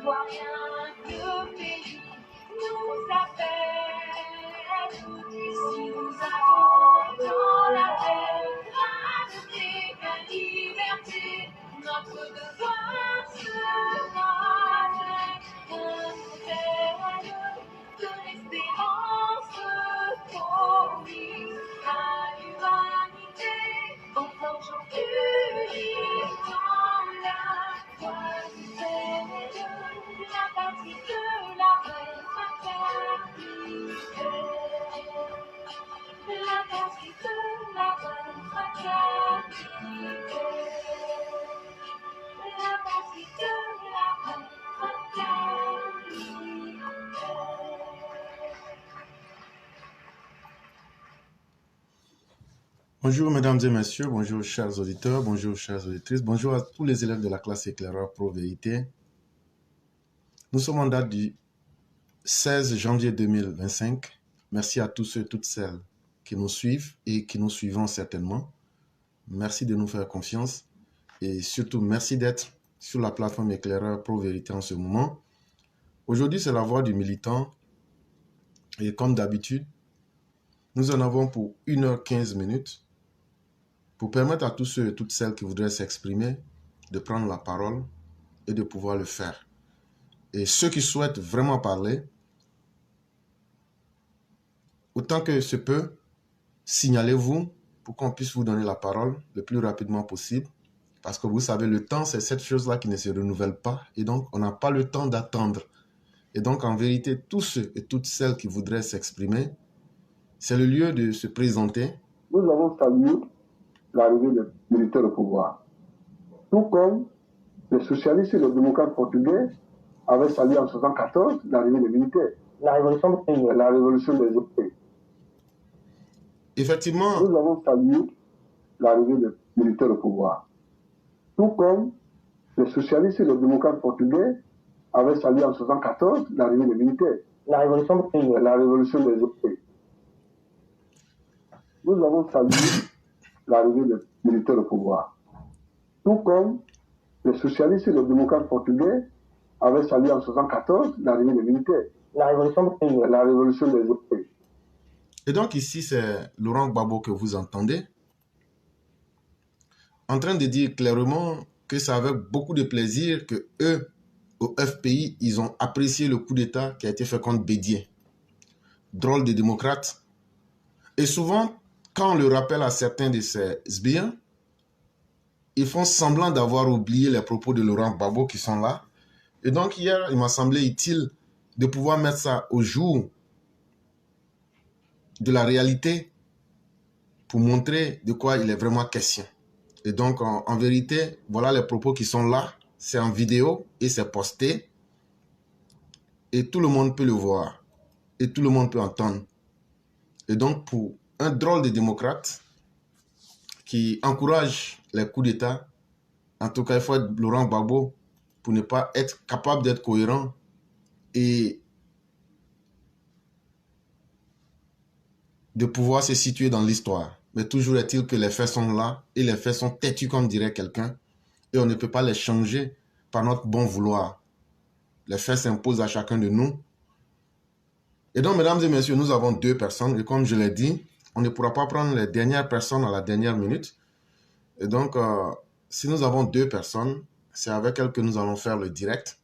vois rien, le pays nous appelle. Ici nous avons dans la terre rajouté la liberté. Notre devoir sera de l'espérance promise à l'humanité. En forgeant unis dans la voie du ciel, la patrie de la reine fraternité. La patrie de la reine fraternité. La patrie de la reine fraternité. Bonjour mesdames et messieurs, bonjour chers auditeurs, bonjour chères auditrices, bonjour à tous les élèves de la classe éclaireur Pro Vérité. Nous sommes en date du 16 janvier 2025. Merci à tous ceux et toutes celles qui nous suivent et qui nous suivront certainement. Merci de nous faire confiance et surtout merci d'être sur la plateforme éclaireur Pro Vérité en ce moment. Aujourd'hui, c'est la voix du militant et comme d'habitude, nous en avons pour 1h15 minutes. Pour permettre à tous ceux et toutes celles qui voudraient s'exprimer de prendre la parole et de pouvoir le faire. Et ceux qui souhaitent vraiment parler, autant que se peut, signalez-vous pour qu'on puisse vous donner la parole le plus rapidement possible. Parce que vous savez, le temps, c'est cette chose-là qui ne se renouvelle pas. Et donc, on n'a pas le temps d'attendre. Et donc, en vérité, tous ceux et toutes celles qui voudraient s'exprimer, c'est le lieu de se présenter. Nous avons salué l'arrivée des militaires au pouvoir. Tout comme les socialistes et les démocrates portugais avaient salué en 1974 l'arrivée des militaires. La révolution des épées. Effectivement, nous avons salué l'arrivée des militaires au pouvoir. Tout comme les socialistes et les démocrates portugais avaient salué en 1974 l'arrivée des militaires. La révolution des épées. Nous avons salué l'arrivée des militaires au pouvoir. Tout comme les socialistes et les démocrates portugais avaient salué en 1974 l'arrivée des militaires. La révolution des épées. Et donc ici, c'est Laurent Gbagbo que vous entendez, en train de dire clairement que c'est avec beaucoup de plaisir que eux, au FPI, ils ont apprécié le coup d'État qui a été fait contre Bédié. Drôle de démocrate. Et souvent, quand on le rappelle à certains de ces sbires, ils font semblant d'avoir oublié les propos de Laurent Gbagbo qui sont là. Et donc hier, il m'a semblé utile de pouvoir mettre ça au jour de la réalité pour montrer de quoi il est vraiment question. Et donc, en vérité, voilà les propos qui sont là. C'est en vidéo et c'est posté. Et tout le monde peut le voir. Et tout le monde peut entendre. Et donc, pour un drôle de démocrate qui encourage les coups d'État, en tout cas, il faut être Laurent Gbagbo pour ne pas être capable d'être cohérent et de pouvoir se situer dans l'histoire. Mais toujours est-il que les faits sont là et les faits sont têtus comme dirait quelqu'un et on ne peut pas les changer par notre bon vouloir. Les faits s'imposent à chacun de nous. Et donc, mesdames et messieurs, nous avons deux personnes et comme je l'ai dit, on ne pourra pas prendre les dernières personnes à la dernière minute. Et donc, si nous avons deux personnes, c'est avec elles que nous allons faire le direct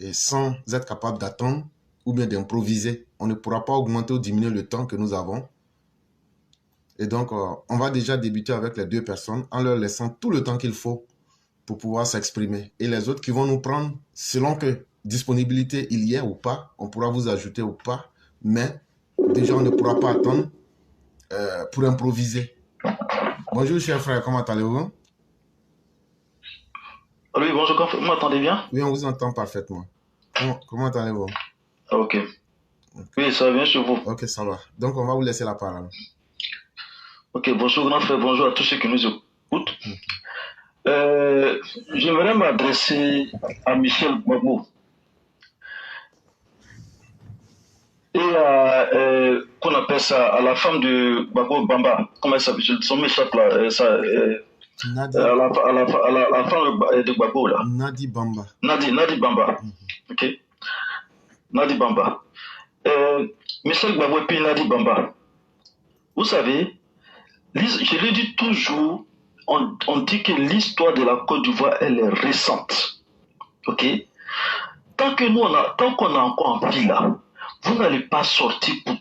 et sans être capable d'attendre ou bien d'improviser. On ne pourra pas augmenter ou diminuer le temps que nous avons. Et donc, on va déjà débuter avec les deux personnes en leur laissant tout le temps qu'il faut pour pouvoir s'exprimer. Et les autres qui vont nous prendre, selon que disponibilité il y a ou pas, on pourra vous ajouter ou pas, mais déjà on ne pourra pas attendre pour improviser. Bonjour cher frère, comment allez-vous? Oui, bonjour, vous m'entendez bien? Oui, on vous entend parfaitement. Comment allez-vous? Ok. Oui, ça va bien chez vous. Ok, ça va. Donc, on va vous laisser la parole. Ok, bonjour grand frère, bonjour à tous ceux qui nous écoutent. J'aimerais m'adresser à Michel Gbagbo et à, qu'on appelle ça, à la femme de Gbagbo Bamba. Comment elle s'appelle? Son m'échappe là. Nadi, à la femme de Gbagbo, là. Nadi Bamba. Nadi Bamba. Ok. Nadi Bamba. Michel Gbagbo et puis Nadi Bamba. Vous savez, je le dis toujours, on dit que l'histoire de la Côte d'Ivoire, elle est récente. Ok? Tant qu'on a encore en vie là, vous n'allez pas sortir pour.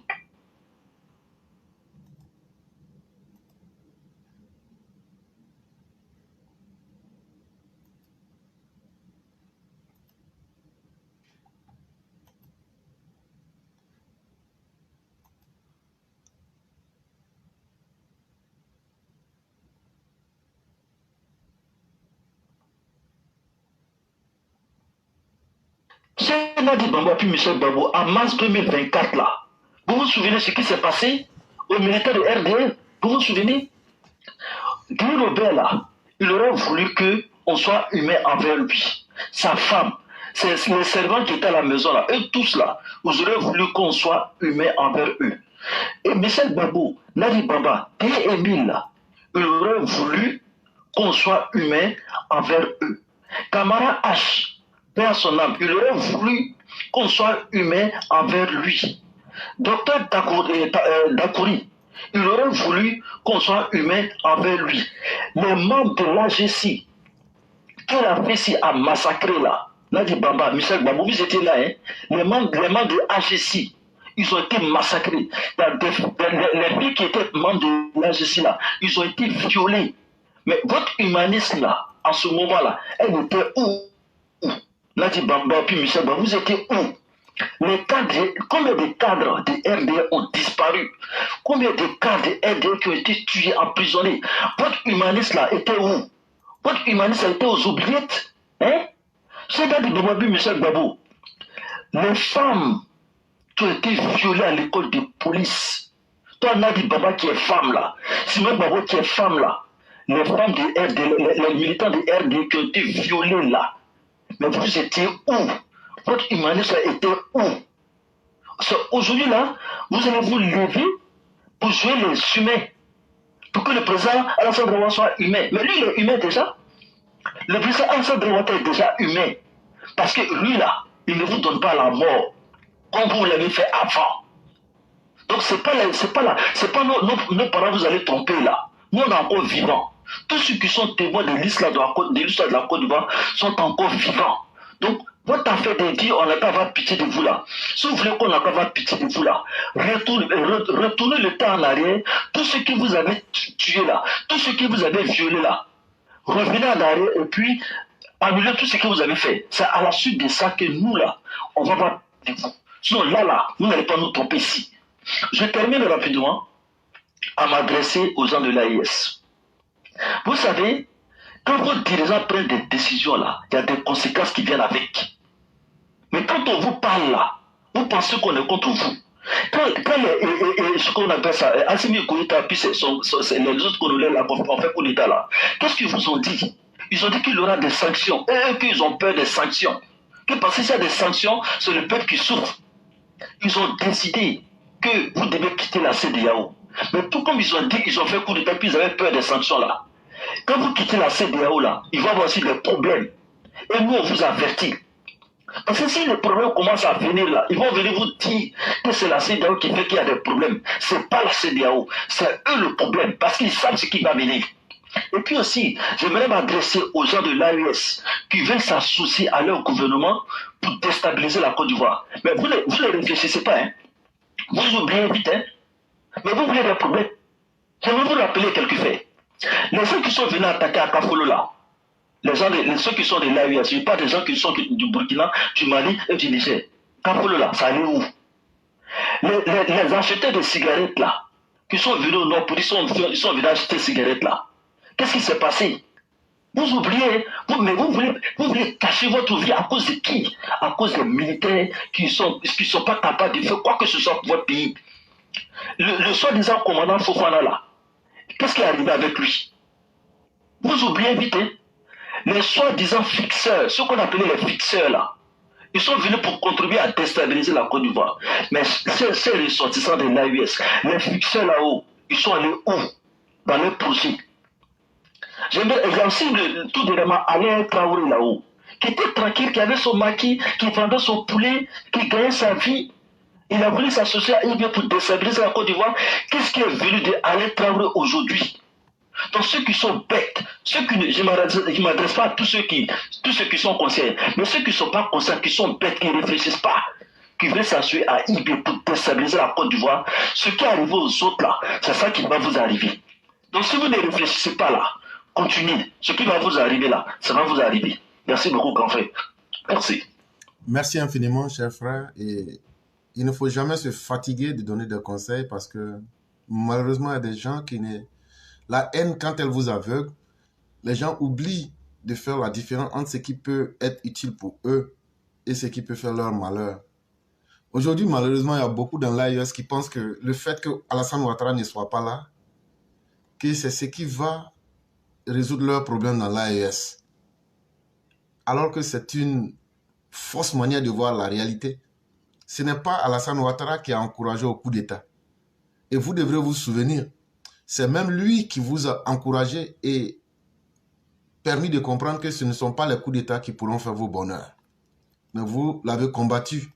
C'est Nadi Bamba puis Michel Gbagbo en mars 2024 là. Vous vous souvenez ce qui s'est passé aux militaires de RDN? Vous vous souvenez? Guy Robert là, il aurait voulu qu'on soit humain envers lui. Sa femme, c'est les servants qui étaient à la maison là, eux tous là, vous aurez voulu qu'on soit humain envers eux. Et Michel Gbagbo, Nadi Bamba et Émile là, il aurait voulu qu'on soit humain envers eux. Camara H, père son âme, il aurait voulu qu'on soit humain envers lui. Docteur Dakouri, il aurait voulu qu'on soit humain envers lui. Les membres de l'AGC, qui a fait si à massacrer là, Nadi Bamba, Michel Gbagbo, vous étiez là, hein? Les membres de l'AGC, ils ont été massacrés. Les filles qui étaient membres de l'AGC là, ils ont été violés. Mais votre humanisme là, en ce moment-là, elle était où? Nadi Bamba puis Michel Gbagbo, vous étiez où? Combien de cadres de RDN ont disparu? Combien de cadres de RDN qui ont été tués, emprisonnés? Votre humanisme là était où? Votre humanisme a été aux oubliettes? Hein? C'est Nadi Bamba puis Michel Gbagbo. Les femmes qui ont été violées à l'école de police. Toi, Nadi Bamba qui est femme là. Simon Gbagbo qui est femme là. Les femmes de RDN, les militants de RDN qui ont été violés là. Mais vous étiez où? Votre humanisme était où? Aujourd'hui là, vous allez vous lever pour jouer les humains. Pour que le président Alassane Ouattara soit humain. Mais lui, il est humain déjà. Le président Alassane Ouattara est déjà humain. Parce que lui là, il ne vous donne pas la mort comme vous l'avez fait avant. Donc c'est pas nos parents vous allez tromper là. Nous on est encore vivants. Tous ceux qui sont témoins de l'histoire de la Côte d'Ivoire sont encore vivants. Donc, votre affaire de dire on n'a pas avoir pitié de vous là. Si vous voulez qu'on n'a pas avoir pitié de vous là, retournez le temps en arrière. Tous ceux qui vous avez tué là, tous ceux qui vous avez violé là, revenez en arrière et puis annulez tout ce que vous avez fait. C'est à la suite de ça que nous là, on va voir de vous. Sinon là, vous n'allez pas nous tromper ici. Je termine rapidement à m'adresser aux gens de l'AIS. Vous savez, quand vos dirigeants prennent des décisions là, il y a des conséquences qui viennent avec. Mais quand on vous parle là, vous pensez qu'on est contre vous. Quand ce qu'on appelle ça, Assimi Goïta, puis c'est les autres colonels là, qu'on fait pour l'État là, qu'est-ce qu'ils vous ont dit? Ils ont dit qu'il y aura des sanctions. Et qu'ils ont peur des sanctions. Que parce qu'il y a des sanctions, c'est le peuple qui souffre. Ils ont décidé que vous devez quitter la CEDEAO. Mais tout comme ils ont dit, ils ont fait coup d'État, puis ils avaient peur des sanctions là. Quand vous quittez la CEDEAO là, il va y avoir aussi des problèmes. Et nous, on vous avertit. Parce que si les problèmes commencent à venir là, ils vont venir vous dire que c'est la CEDEAO qui fait qu'il y a des problèmes. C'est pas la CEDEAO, c'est eux le problème, parce qu'ils savent ce qui va venir. Et puis aussi, j'aimerais m'adresser aux gens de l'AES qui veulent s'associer à leur gouvernement pour déstabiliser la Côte d'Ivoire. Mais vous ne réfléchissez pas, hein. Vous oubliez vite, hein. Mais vous voulez des problèmes. Je vais vous rappeler quelques faits. Les gens qui sont venus attaquer à Kafolo là, ceux qui sont de l'AES, ce n'est pas des gens qui sont du Burkina, du Mali et du Niger. Kafolo là, ça allait où? Les acheteurs de cigarettes là, qui sont venus au nord, ils sont venus acheter des cigarettes là. Qu'est-ce qui s'est passé? Vous oubliez, mais vous voulez cacher votre vie à cause de qui? À cause des militaires qui sont pas capables de faire quoi que ce soit pour votre pays. Le soi-disant commandant Fofana là, qu'est-ce qui est arrivé avec lui? Vous oubliez vite, hein? Les soi-disant fixeurs, ceux qu'on appelait les fixeurs là, ils sont venus pour contribuer à déstabiliser la Côte d'Ivoire. Mais ces ressortissants de l'AES, les fixeurs là-haut, ils sont allés où? Dans leur projet. Il y a aussi tout dernièrement Alain Traoré là-haut, qui était tranquille, qui avait son maquis, qui vendait son poulet, qui gagnait sa vie. Il a voulu s'associer à IB pour déstabiliser la Côte d'Ivoire. Qu'est-ce qui est venu de Alain Traoré aujourd'hui? Donc ceux qui sont bêtes, je ne m'adresse pas à tous ceux qui sont conscients, mais ceux qui ne sont pas conscients, qui sont bêtes, qui ne réfléchissent pas, qui veulent s'assurer à IB pour déstabiliser la Côte d'Ivoire, ce qui arrive aux autres là, c'est ça qui va vous arriver. Donc si vous ne réfléchissez pas là, continuez. Ce qui va vous arriver là, ça va vous arriver. Merci beaucoup, grand frère. Merci. Merci infiniment, cher frère. Et il ne faut jamais se fatiguer de donner des conseils parce que malheureusement, il y a des gens qui ne... La haine, quand elle vous aveugle, les gens oublient de faire la différence entre ce qui peut être utile pour eux et ce qui peut faire leur malheur. Aujourd'hui, malheureusement, il y a beaucoup dans l'AES qui pensent que le fait que Alassane Ouattara ne soit pas là, que c'est ce qui va résoudre leurs problèmes dans l'AES. Alors que c'est une fausse manière de voir la réalité. Ce n'est pas Alassane Ouattara qui a encouragé au coup d'État. Et vous devrez vous souvenir, c'est même lui qui vous a encouragé et permis de comprendre que ce ne sont pas les coups d'État qui pourront faire vos bonheurs. Mais vous l'avez combattu.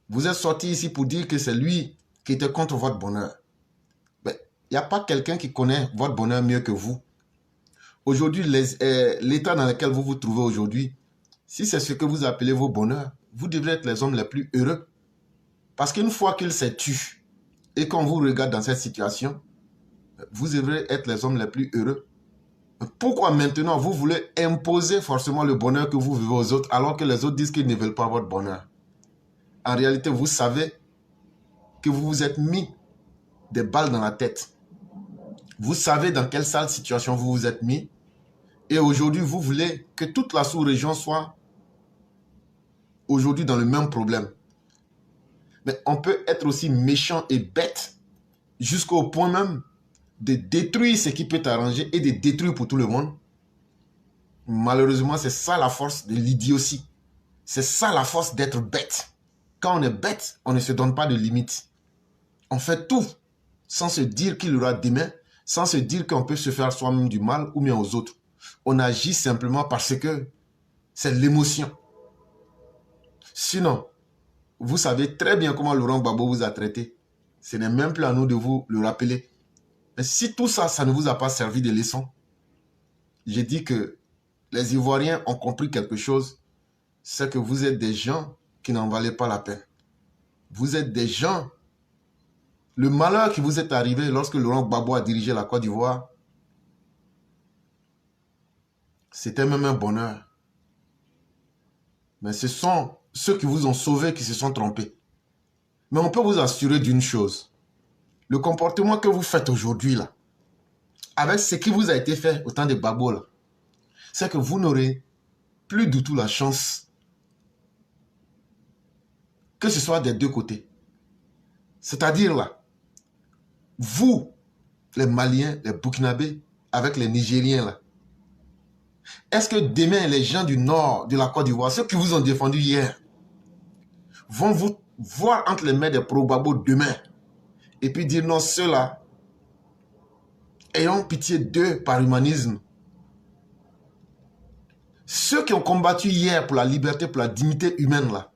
Vous êtes sorti ici pour dire que c'est lui qui était contre votre bonheur. Il n'y a pas quelqu'un qui connaît votre bonheur mieux que vous. Aujourd'hui, l'état dans lequel vous vous trouvez aujourd'hui, si c'est ce que vous appelez vos bonheurs, vous devrez être les hommes les plus heureux. Parce qu'une fois qu'il s'est tué et qu'on vous regarde dans cette situation, vous devrez être les hommes les plus heureux. Pourquoi maintenant vous voulez imposer forcément le bonheur que vous vivez aux autres alors que les autres disent qu'ils ne veulent pas votre bonheur? En réalité, vous savez que vous vous êtes mis des balles dans la tête. Vous savez dans quelle sale situation vous vous êtes mis. Et aujourd'hui, vous voulez que toute la sous-région soit aujourd'hui dans le même problème. Mais on peut être aussi méchant et bête jusqu'au point même de détruire ce qui peut t'arranger et de détruire pour tout le monde. Malheureusement, c'est ça la force de l'idiotie. C'est ça la force d'être bête. Quand on est bête, on ne se donne pas de limites. On fait tout sans se dire qu'il y aura demain, sans se dire qu'on peut se faire soi-même du mal ou bien aux autres. On agit simplement parce que c'est l'émotion. Sinon, vous savez très bien comment Laurent Gbagbo vous a traité. Ce n'est même plus à nous de vous le rappeler. Mais si tout ça, ça ne vous a pas servi de leçon, j'ai dit que les Ivoiriens ont compris quelque chose, c'est que vous êtes des gens qui n'en valaient pas la peine. Vous êtes des gens... Le malheur qui vous est arrivé lorsque Laurent Gbagbo a dirigé la Côte d'Ivoire, c'était même un bonheur. Mais ce sont ceux qui vous ont sauvés qui se sont trompés. Mais on peut vous assurer d'une chose. Le comportement que vous faites aujourd'hui, là, avec ce qui vous a été fait au temps de Gbagbo, là, c'est que vous n'aurez plus du tout la chance que ce soit des deux côtés. C'est-à-dire là, vous, les Maliens, les Burkinabés, avec les Nigériens là, est-ce que demain les gens du nord de la Côte d'Ivoire, ceux qui vous ont défendu hier, vont vous voir entre les mains des pro-Gbagbo demain et puis dire non, ceux-là, ayons pitié d'eux par humanisme. Ceux qui ont combattu hier pour la liberté, pour la dignité humaine là,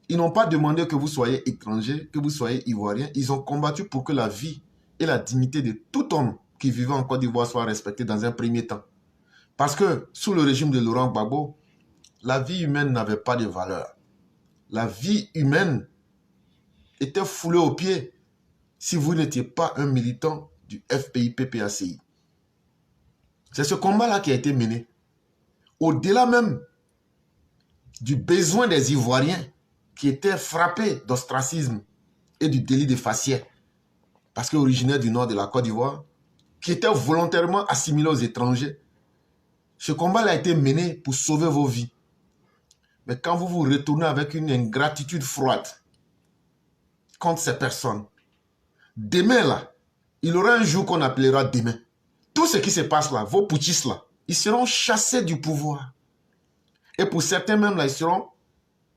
ils n'ont pas demandé que vous soyez étranger, que vous soyez ivoirien. Ils ont combattu pour que la vie et la dignité de tout homme qui vivait en Côte d'Ivoire soient respectées dans un premier temps. Parce que sous le régime de Laurent Gbagbo, la vie humaine n'avait pas de valeur. La vie humaine était foulée aux pieds si vous n'étiez pas un militant du FPI-PPACI. C'est ce combat-là qui a été mené. Au-delà même du besoin des Ivoiriens qui étaient frappés d'ostracisme et du délit de faciès, parce qu'originaires du nord de la Côte d'Ivoire, qui étaient volontairement assimilés aux étrangers. Ce combat a été mené pour sauver vos vies. Mais quand vous vous retournez avec une ingratitude froide contre ces personnes, demain là, il y aura un jour qu'on appellera demain. Tout ce qui se passe là, vos putschistes là, ils seront chassés du pouvoir. Et pour certains même là, ils seront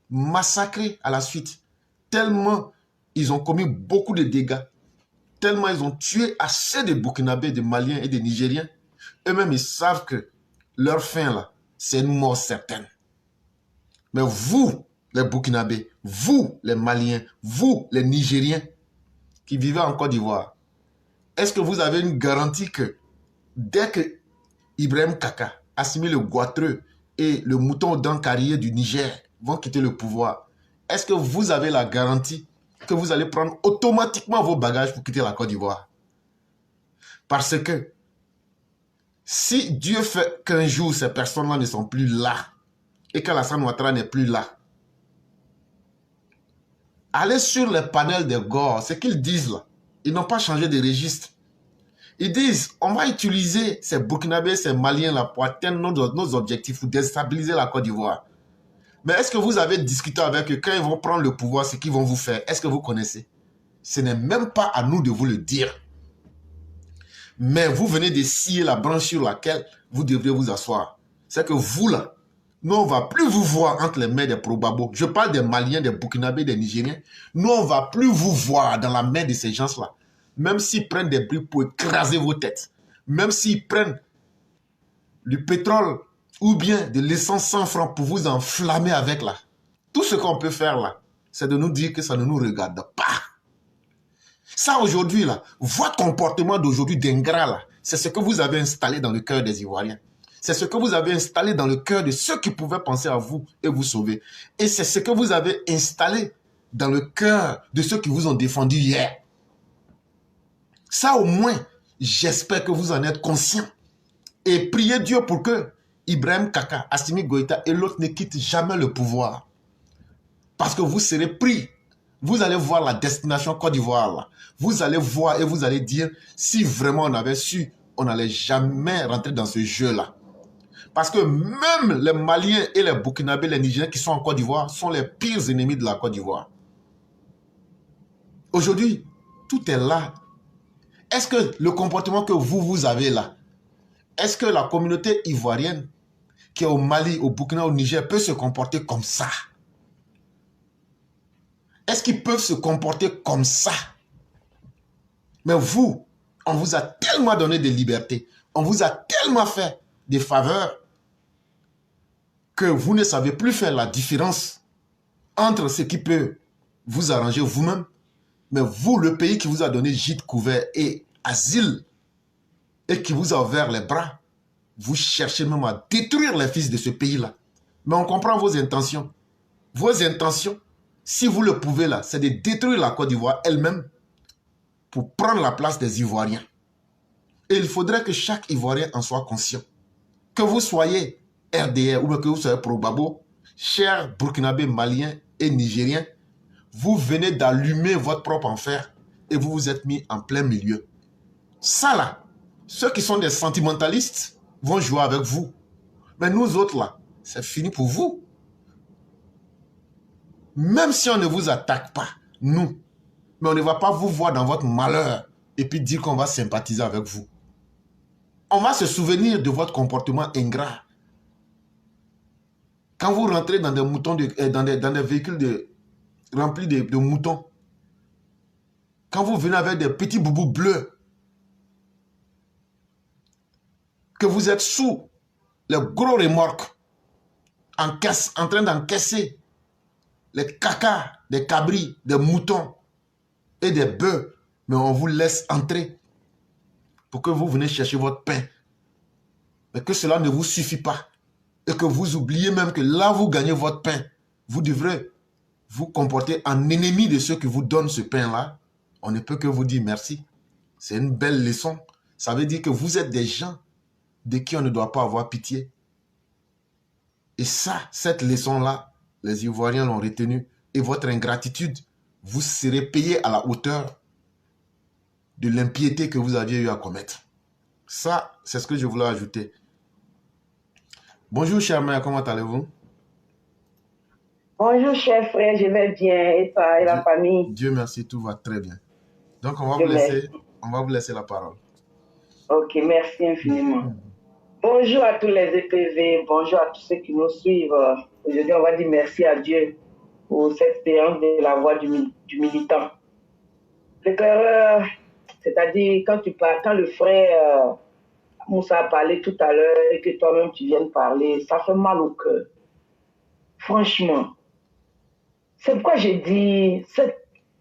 massacrés à la suite. Tellement ils ont commis beaucoup de dégâts. Tellement ils ont tué assez de Burkinabés, de Maliens et de Nigériens Eux-mêmes, ils savent que leur fin, là, c'est une mort certaine. Mais vous, les Burkinabés, vous, les Maliens, vous, les Nigériens, qui vivez en Côte d'Ivoire, est-ce que vous avez une garantie que dès que Ibrahim Kaka, Assimi le Goitreux et le mouton aux dents carriées du Niger vont quitter le pouvoir, est-ce que vous avez la garantie que vous allez prendre automatiquement vos bagages pour quitter la Côte d'Ivoire? Parce que si Dieu fait qu'un jour ces personnes-là ne sont plus là et qu'Alassane Ouattara n'est plus là, allez sur les panels des GOR, ce qu'ils disent là, ils n'ont pas changé de registre. Ils disent, on va utiliser ces Burkinabés, ces Maliens là pour atteindre nos objectifs, pour déstabiliser la Côte d'Ivoire. Mais est-ce que vous avez discuté avec eux quand ils vont prendre le pouvoir, ce qu'ils vont vous faire? Est-ce que vous connaissez? Ce n'est même pas à nous de vous le dire. Mais vous venez de scier la branche sur laquelle vous devriez vous asseoir. C'est que vous là, nous on ne va plus vous voir entre les mains des probabos. Je parle des Maliens, des Burkinabés, des Nigériens. Nous on ne va plus vous voir dans la main de ces gens-là. Même s'ils prennent des briques pour écraser vos têtes. Même s'ils prennent du pétrole ou bien de l'essence 100 francs pour vous enflammer avec là. Tout ce qu'on peut faire là, c'est de nous dire que ça ne nous regarde pas. Ça aujourd'hui là, votre comportement d'aujourd'hui d'ingrat là, c'est ce que vous avez installé dans le cœur des Ivoiriens. C'est ce que vous avez installé dans le cœur de ceux qui pouvaient penser à vous et vous sauver. Et c'est ce que vous avez installé dans le cœur de ceux qui vous ont défendu hier. Ça au moins, j'espère que vous en êtes conscients. Et priez Dieu pour que Ibrahim Kaka, Assimi Goïta et l'autre ne quittent jamais le pouvoir. Parce que vous serez pris. Vous allez voir la destination Côte d'Ivoire là. Vous allez voir et vous allez dire si vraiment on avait su, on n'allait jamais rentrer dans ce jeu-là. Parce que même les Maliens et les Burkinabés, les Nigériens qui sont en Côte d'Ivoire sont les pires ennemis de la Côte d'Ivoire. Aujourd'hui, tout est là. Est-ce que le comportement que vous avez là, est-ce que la communauté ivoirienne qui est au Mali, au Burkina, au Niger peut se comporter comme ça? Est-ce qu'ils peuvent se comporter comme ça? Mais vous, on vous a tellement donné de liberté, on vous a tellement fait des faveurs que vous ne savez plus faire la différence entre ce qui peut vous arranger vous-même, mais vous, le pays qui vous a donné gîte couvert et asile et qui vous a ouvert les bras, vous cherchez même à détruire les fils de ce pays-là. Mais on comprend vos intentions. Vos intentions, si vous le pouvez là, c'est de détruire la Côte d'Ivoire elle-même pour prendre la place des Ivoiriens. Et il faudrait que chaque Ivoirien en soit conscient. Que vous soyez RDR ou que vous soyez Probabo, chers Burkinabés, Maliens et Nigériens, vous venez d'allumer votre propre enfer et vous vous êtes mis en plein milieu. Ça là, ceux qui sont des sentimentalistes vont jouer avec vous. Mais nous autres là, c'est fini pour vous. Même si on ne vous attaque pas, nous, mais on ne va pas vous voir dans votre malheur et puis dire qu'on va sympathiser avec vous. On va se souvenir de votre comportement ingrat. Quand vous rentrez dans des moutons, dans des véhicules remplis de moutons, quand vous venez avec des petits boubous bleus, que vous êtes sous les gros remorques, en train d'encaisser les cacas, des cabris, des moutons et des bœufs, mais on vous laisse entrer pour que vous venez chercher votre pain. Mais que cela ne vous suffit pas et que vous oubliez même que là vous gagnez votre pain, vous devrez vous comporter en ennemi de ceux qui vous donnent ce pain-là. On ne peut que vous dire merci. C'est une belle leçon. Ça veut dire que vous êtes des gens de qui on ne doit pas avoir pitié. Et ça, cette leçon-là, les Ivoiriens l'ont retenue. Et votre ingratitude, vous serez payé à la hauteur de l'impiété que vous aviez eu à commettre. Ça, c'est ce que je voulais ajouter. Bonjour, cher mère, comment allez-vous? Bonjour, cher frère, je vais bien. Et toi et la famille? Dieu merci, tout va très bien. Donc, on va vous laisser la parole. Ok, merci infiniment. Bonjour à tous les EPV, bonjour à tous ceux qui nous suivent. Aujourd'hui, on va dire merci à Dieu pour cette séance de la voix du militant. L'éclaireur, c'est-à-dire quand le frère Moussa a parlé tout à l'heure et que toi-même tu viens de parler, ça fait mal au cœur. Franchement. C'est pourquoi j'ai dit,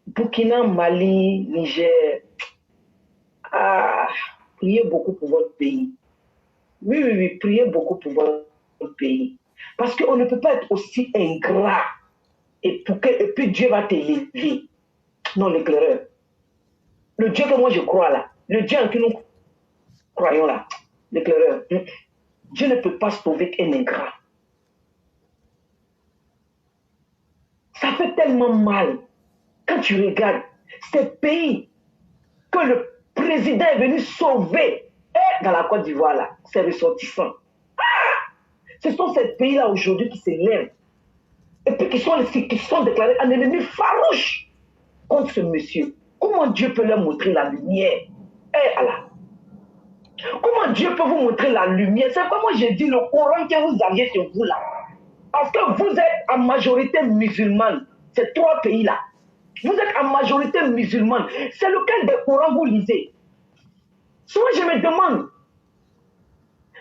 Burkina, Mali, Niger, priez beaucoup pour votre pays. Oui, priez beaucoup pour votre pays. Parce qu'on ne peut pas être aussi ingrat et puis Dieu va t'élever. Non, l'éclaireur. Le Dieu que moi je crois là, le Dieu en qui nous croyons là, l'éclaireur, Dieu ne peut pas sauver un ingrat. Ça fait tellement mal quand tu regardes ces pays que le président est venu sauver dans la Côte d'Ivoire là, ces ressortissants. Ce sont ces pays-là aujourd'hui qui s'élèvent et puis qui sont déclarés un ennemi farouche contre ce monsieur. Comment Dieu peut leur montrer la lumière? Allah. Comment Dieu peut vous montrer la lumière? C'est comme moi j'ai dit le Coran que vous aviez sur vous là. Parce que vous êtes en majorité musulmane. Ces trois pays-là. Vous êtes en majorité musulmane. C'est lequel des Corans vous lisez? Souvent je me demande.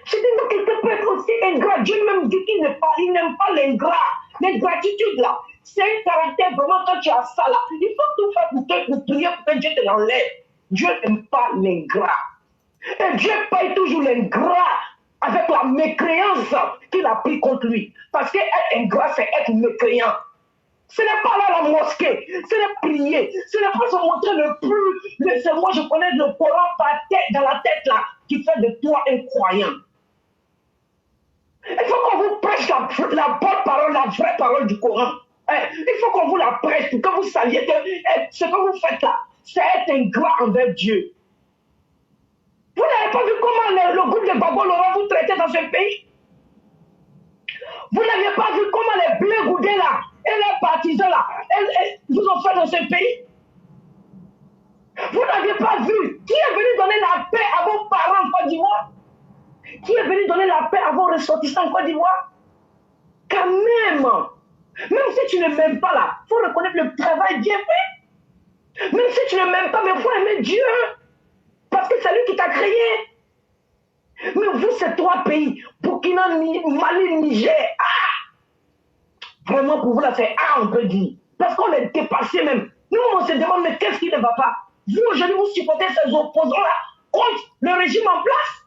Je dis que quelqu'un peut être aussi ingrat. Dieu même dit qu'il n'aime pas l'ingrat. L'ingratitude là. C'est un caractère vraiment quand tu as ça là. Il faut tout faire pour prier pour que Dieu te l'enlève. Dieu n'aime pas l'ingrat. Et Dieu paye toujours l'ingrat avec la mécréance qu'il a pris contre lui. Parce qu'être ingrat, c'est être mécréant. Ce n'est pas là la mosquée, ce n'est prier, ce n'est pas se montrer le plus. C'est moi, je connais le Coran dans la tête là, qui fait de toi un croyant. Il faut qu'on vous prêche la bonne parole, la vraie parole du Coran. Il faut qu'on vous la prêche pour que vous sachiez que ce que vous faites là, c'est être ingrat envers Dieu. Vous n'avez pas vu comment le groupe de Babo Laurent vous traitait dans ce pays? Vous n'avez pas vu comment les bleus goudés là et les partisans là vous ont fait dans ce pays? Vous n'avez pas vu qui est venu donner la paix à vos parents en Côte d'Ivoire? Qui est venu donner la paix à vos ressortissants en Côte d'Ivoire? Quand même si tu ne m'aimes pas là, il faut reconnaître le travail bien fait. Même si tu ne m'aimes pas, mais il faut aimer Dieu. Parce que c'est lui qui t'a créé. Mais vous, ces trois pays, Burkina, Mali, Niger, vraiment pour vous là, c'est on peut dire. Parce qu'on est dépassé même. Nous, on se demande, mais qu'est-ce qui ne va pas? Vous, aujourd'hui, vous supportez ces opposants-là contre le régime en place.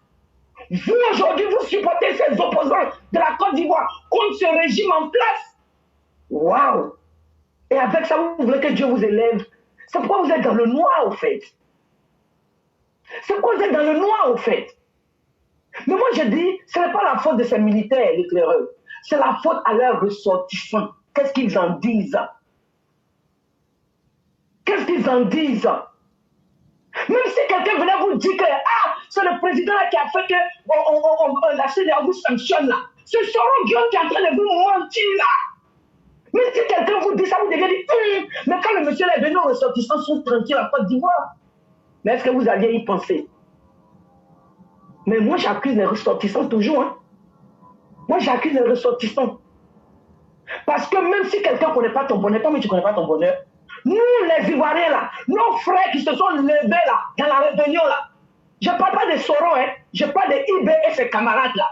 Vous, aujourd'hui, vous supportez ces opposants de la Côte d'Ivoire contre ce régime en place. Waouh! Et avec ça, vous voulez que Dieu vous élève. C'est pourquoi vous êtes dans le noir, au fait. C'est pourquoi vous êtes dans le noir, au fait. Mais moi, je dis, ce n'est pas la faute de ces militaires, l'éclaireur. C'est la faute à leurs ressortissants. Qu'est-ce qu'ils en disent? Qu'est-ce qu'ils en disent? Même si quelqu'un venait vous dire que c'est le président là qui a fait que la CEDEAO vous sanctionne là. C'est Soron Guillaume qui est en train de vous mentir là. Même si quelqu'un vous dit ça, vous devez dire mais quand le monsieur est venu aux ressortissants, sont tranquilles en Côte d'Ivoire. Mais est-ce que vous alliez y penser? Mais moi, j'accuse les ressortissants toujours. Hein. Moi, j'accuse les ressortissants. Parce que même si quelqu'un ne connaît pas ton bonheur, toi, mais tu ne connais pas ton bonheur, nous, les Ivoiriens, là, nos frères qui se sont levés, là, dans la rébellion, là, je ne parle pas de Soron, hein, je parle de Ibé et ses camarades, là.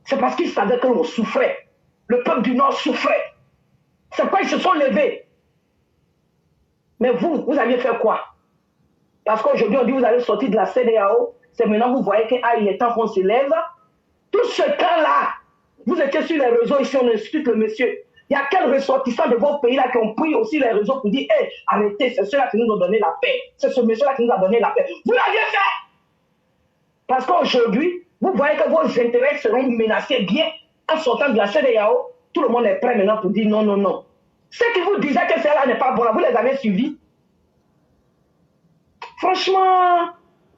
C'est parce qu'ils savaient que l'on souffrait. Le peuple du Nord souffrait. C'est pourquoi ils se sont levés. Mais vous aviez fait quoi? Parce qu'aujourd'hui, on dit vous allez sortir de la CEDEAO. C'est maintenant que vous voyez qu'il est temps qu'on se lève. Tout ce temps-là, vous étiez sur les réseaux, ici on explique le monsieur. Il y a quels ressortissants de vos pays-là qui ont pris aussi les réseaux pour dire hey, arrêtez, c'est ceux-là qui nous ont donné la paix. C'est ce monsieur-là qui nous a donné la paix. Vous l'avez fait! Parce qu'aujourd'hui, vous voyez que vos intérêts seront menacés bien en sortant de la CEDEAO. Tout le monde est prêt maintenant pour dire non, non, non. Ceux qui vous disaient que cela n'est pas bon, là, vous les avez suivis. Franchement,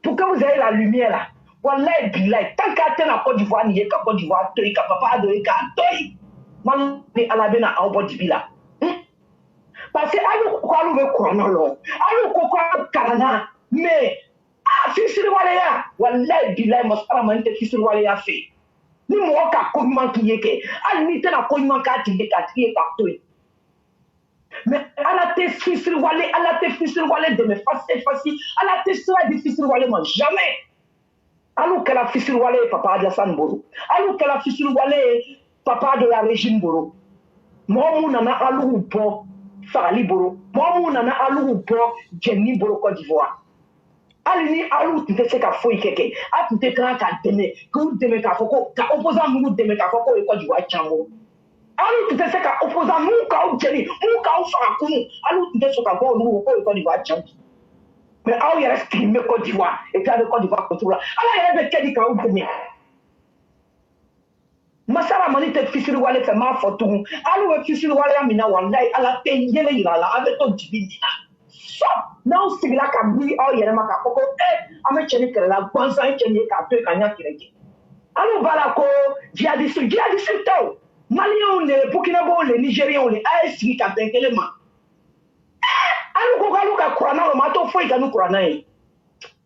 pour que vous ayez la lumière là, wallahi billahi, tant qu'à être la Côte d'Ivoire, n'y est qu'à Côte d'Ivoire, toi, papa, de qu'à toi, man, ni à la bena à Obodibila. Parce que ayo quoi le courant là, ayo quoi carana, mais fils de Walaya, wallahi billahi, moi ça m'a été fils de Walaya fait. Ni moi qu'à comment qui est que, ni te na comment qu'à tirer partout. Mais à la tête fils de Walaya, à la tête fils de Walaya de me faire facile, à la tête sera difficile de Walaya, moi jamais. Alou kela Fissil Wale papa de Hassan Boro. Alou kela Fissil Wale papa de la régime Boro. Moi nana alou bo Fali Boro. Moi nana alou bo Jenny Boro Côte d'Ivoire. Alini alou tinte se ka foyi keke. A tinte kan ka deme. Kou deme ka foko. Ka opposant mou deme ka foko e Côte d'Ivoire chango. Alou tinte se ka opposant mou ka ou Jenny. Mou ka ou Farakoun. Alou tinte se ka go ou e Côte d'Ivoire chango. Mais aw yɛrɛ sigi bɛ Côte d'Ivoire et puis a bɛ Côte d'Ivoire contrôle la ala yɛrɛ bɛ kɛ di k'aw dɛmɛ Masara Mani tɛ Fisili Wale fɛ m'a fɔ tugun hali bɛ Fisili Waleya min na walayi ala tɛ yɛlɛ yira a la a bɛ to dibi de la sɔn n'aw sigila ka wuli aw yɛrɛ ma k'a fɔ ko an bɛ cɛ ni kɛlɛ la gansan ye cɛ ni ye k'a to yen ka ɲɛ kɛlɛ kɛ hali b'a la ko jihadiste tɛ o Maliyɛnw le Burkinabɛw le Nigériens le a ye sigi ka bɛn kelen ma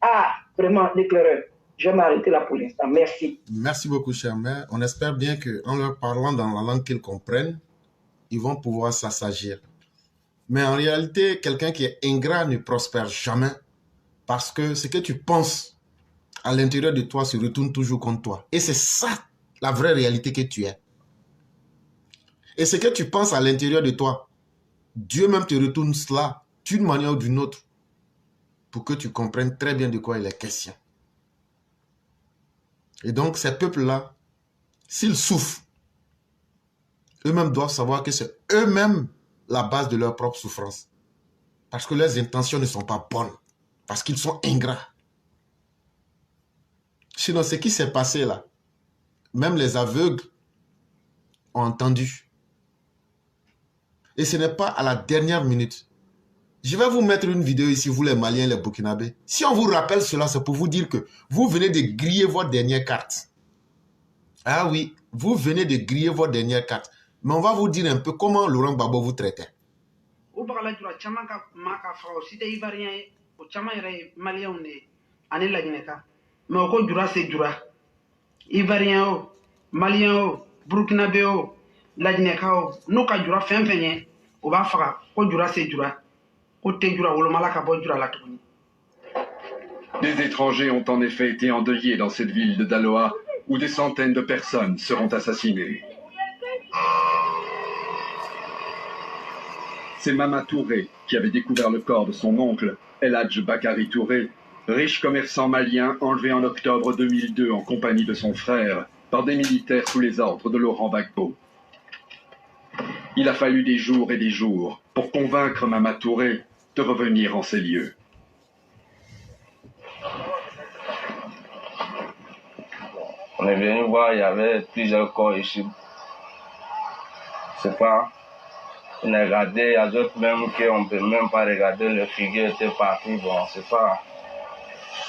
Ah, vraiment, l'éclaireur. Je vais m'arrêter là pour l'instant. Merci. Merci beaucoup, cher maire. On espère bien qu'en leur parlant dans la langue qu'ils comprennent, ils vont pouvoir s'assagir. Mais en réalité, quelqu'un qui est ingrat ne prospère jamais parce que ce que tu penses à l'intérieur de toi se retourne toujours contre toi. Et c'est ça la vraie réalité que tu es. Et ce que tu penses à l'intérieur de toi, Dieu même te retourne cela d'une manière ou d'une autre pour que tu comprennes très bien de quoi il est question. Et donc, ces peuples-là, s'ils souffrent, eux-mêmes doivent savoir que c'est eux-mêmes la base de leur propre souffrance. Parce que leurs intentions ne sont pas bonnes. Parce qu'ils sont ingrats. Sinon, ce qui s'est passé là, même les aveugles ont entendu. Et ce n'est pas à la dernière minute. Je vais vous mettre une vidéo ici, vous les Maliens, les Burkinabés. Si on vous rappelle cela, c'est pour vous dire que vous venez de griller votre dernière carte. Ah oui, vous venez de griller votre dernière carte. Mais on va vous dire un peu comment Laurent Gbagbo vous traitait. Des étrangers ont en effet été endeuillés dans cette ville de Daloa, où des centaines de personnes seront assassinées. C'est Mama Touré qui avait découvert le corps de son oncle, El Hadj Bakari Touré, riche commerçant malien enlevé en octobre 2002 en compagnie de son frère par des militaires sous les ordres de Laurent Gbagbo. Il a fallu des jours et des jours pour convaincre Mama Touré de revenir en ces lieux. On est venu voir, il y avait plusieurs corps ici. C'est pas. On a regardé, il y a d'autres même qu'on ne peut même pas regarder, le figure était parti, bon, c'est pas.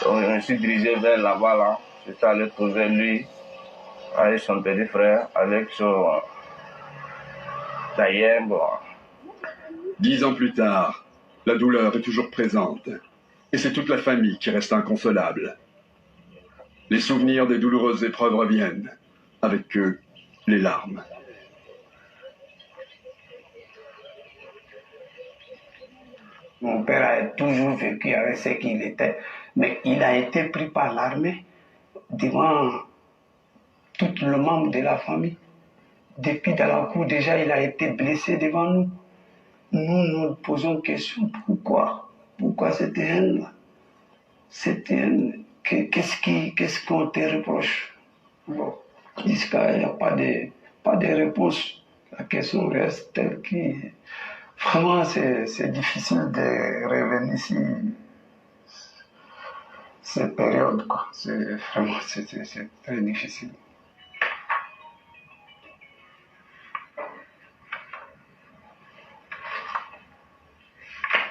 Donc, je me suis dirigé vers là-bas, là. Je suis allé trouver lui, avec son petit frère, avec son. D'ailleurs, bon. 10 ans plus tard, la douleur est toujours présente. Et c'est toute la famille qui reste inconsolable. Les souvenirs des douloureuses épreuves reviennent. Avec eux, les larmes. Mon père a toujours vécu avec ce qu'il était, mais il a été pris par l'armée devant tout le membre de la famille. Depuis dans la cour, déjà, il a été blessé devant nous. Nous nous posons question, pourquoi cette haine-là? Cette haine, qu'est-ce qu'on te reproche? Bon, jusqu'à il n'y a pas de réponse. La question reste telle qu'elle. Vraiment, c'est difficile de revenir ici. Cette période, quoi. C'est vraiment, c'est très difficile.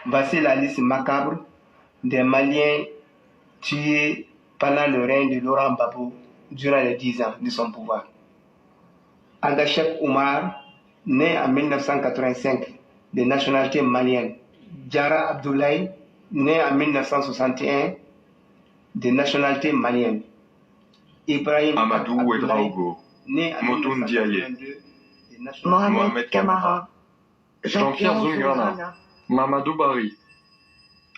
Voici la liste macabre des Maliens tués pendant le règne de Laurent Gbagbo durant les 10 ans de son pouvoir. Agachek Oumar, né en 1985, de nationalité malienne. Diarra Abdoulaye, né en 1961, de nationalité malienne. Ibrahim Amadou Ouedraogo, né en Motoun Diaye, 1982, de nationalité Mohamed Kamara, Jean-Pierre Zoungana, Mamadou Bari,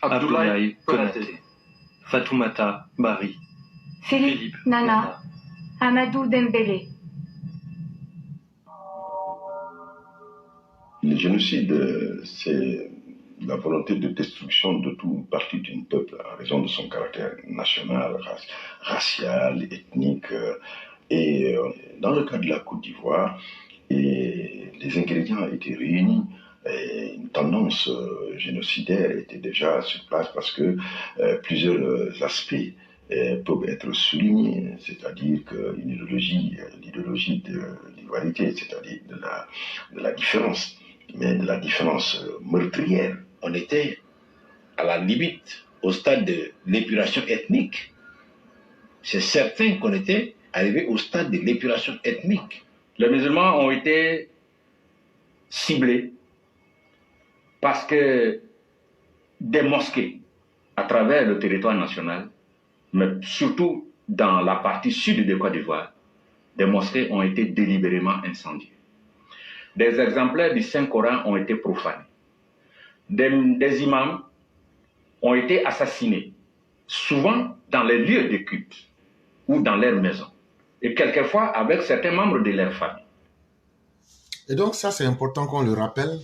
Abdoulaye Konaté, Fatoumata Bari, Philippe Nana, Amadou Dembélé. Le génocide, c'est la volonté de destruction de toute partie d'un peuple en raison de son caractère national, racial, ethnique. Et dans le cas de la Côte d'Ivoire, les ingrédients étaient réunis. Et une tendance génocidaire était déjà sur place parce que plusieurs aspects peuvent être soulignés, c'est-à-dire qu'une idéologie, l'idéologie de l'ivoirité, c'est-à-dire de la différence, mais de la différence meurtrière. On était à la limite, au stade de l'épuration ethnique. C'est certain qu'on était arrivé au stade de l'épuration ethnique. Les musulmans ont été ciblés parce que des mosquées à travers le territoire national, mais surtout dans la partie sud de Côte d'Ivoire, des mosquées ont été délibérément incendiées. Des exemplaires du Saint-Coran ont été profanés. Des imams ont été assassinés, souvent dans les lieux de culte ou dans leurs maisons, et quelquefois avec certains membres de leur famille. Et donc ça, c'est important qu'on le rappelle.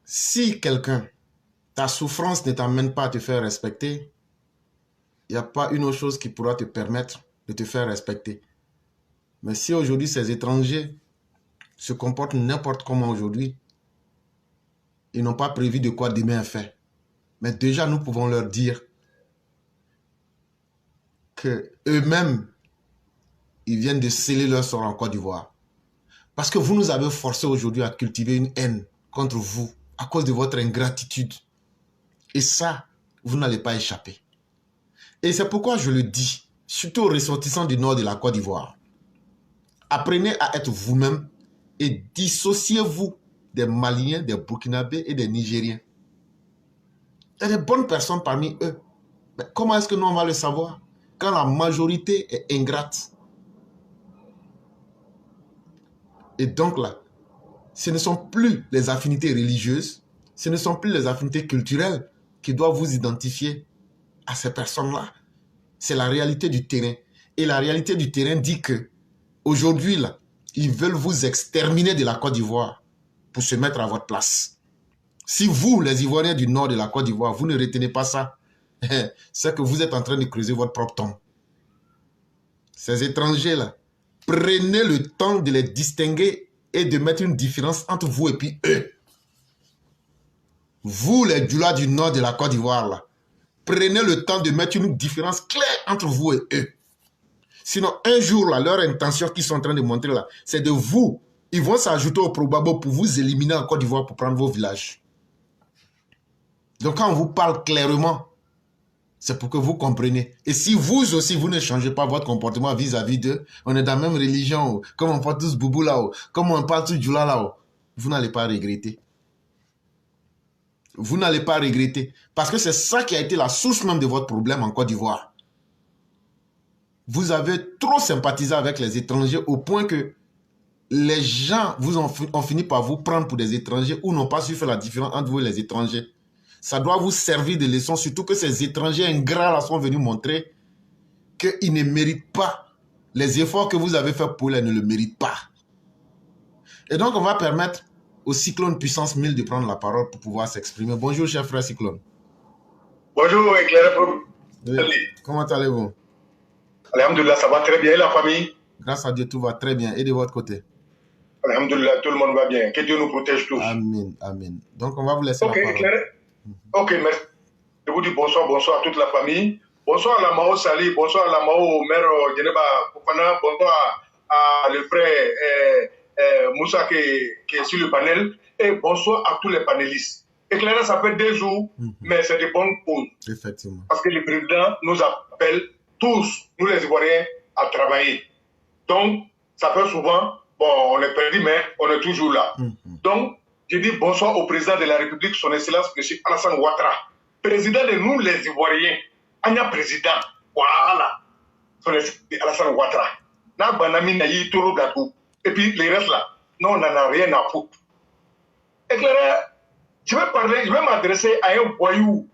Si quelqu'un, ta souffrance ne t'amène pas à te faire respecter, il n'y a pas une autre chose qui pourra te permettre de te faire respecter. Mais si aujourd'hui ces étrangers se comportent n'importe comment aujourd'hui, ils n'ont pas prévu de quoi demain est fait. Mais déjà, nous pouvons leur dire que eux-mêmes, ils viennent de sceller leur sort en Côte d'Ivoire. Parce que vous nous avez forcé aujourd'hui à cultiver une haine contre vous à cause de votre ingratitude. Et ça, vous n'allez pas échapper. Et c'est pourquoi je le dis, surtout aux ressortissants du nord de la Côte d'Ivoire. Apprenez à être vous-même et dissociez-vous des Maliens, des Burkinabés et des Nigériens. Il y a des bonnes personnes parmi eux. Mais comment est-ce que nous on va le savoir quand la majorité est ingrate? Et donc là, ce ne sont plus les affinités religieuses, ce ne sont plus les affinités culturelles qui doivent vous identifier à ces personnes-là. C'est la réalité du terrain. Et la réalité du terrain dit que aujourd'hui, là, ils veulent vous exterminer de la Côte d'Ivoire pour se mettre à votre place. Si vous, les Ivoiriens du nord de la Côte d'Ivoire, vous ne retenez pas ça, c'est que vous êtes en train de creuser votre propre tombe. Ces étrangers-là, prenez le temps de les distinguer et de mettre une différence entre vous et puis eux. Vous, les Djoula du nord de la Côte d'Ivoire, là, prenez le temps de mettre une différence claire entre vous et eux. Sinon, un jour, là, leur intention qu'ils sont en train de montrer, là, c'est de vous. Ils vont s'ajouter au probable pour vous éliminer en Côte d'Ivoire pour prendre vos villages. Donc, quand on vous parle clairement, c'est pour que vous compreniez. Et si vous aussi, vous ne changez pas votre comportement vis-à-vis d'eux, on est dans la même religion, comme on parle tous boubou là-haut, comme on parle tous djoula là-haut, vous n'allez pas regretter. Vous n'allez pas regretter. Parce que c'est ça qui a été la source même de votre problème en Côte d'Ivoire. Vous avez trop sympathisé avec les étrangers au point que les gens vous ont fini par vous prendre pour des étrangers ou n'ont pas su faire la différence entre vous et les étrangers. Ça doit vous servir de leçon, surtout que ces étrangers ingrats là sont venus montrer qu'ils ne méritent pas les efforts que vous avez faits pour eux, ils ne le méritent pas. Et donc, on va permettre au Cyclone Puissance 1000 de prendre la parole pour pouvoir s'exprimer. Bonjour, cher frère Cyclone. Bonjour, éclairé. Oui. Comment allez-vous? Alhamdulillah, ça va très bien, la famille? Grâce à Dieu, tout va très bien. Et de votre côté? Alhamdulillah, tout le monde va bien. Que Dieu nous protège tous. Amen, amen. Donc, on va vous laisser la parole. Éclairé. Ok, merci. Je vous dis bonsoir à toute la famille. Bonsoir à la Mao Sali, bonsoir à la Mao Mère Geneba Fofana, bonsoir à le frère Moussa qui est sur le panel, et bonsoir à tous les panélistes. Éclairé, ça fait 2 jours, mais c'est de bonnes causes. Effectivement. Parce que le président nous appelle tous, nous les Ivoiriens, à travailler. Donc, ça fait souvent, bon, on est perdu, mais on est toujours là. Donc, je dis bonsoir au président de la République, son Excellence, M. Alassane Ouattara. Président de nous, les Ivoiriens. Anya président. Voilà. Son Excellence Alassane Ouattara. Na banami na yi toro gato. Et puis, les restes là, non, on n'en a rien à foutre. Éclairé, je vais m'adresser à un voyou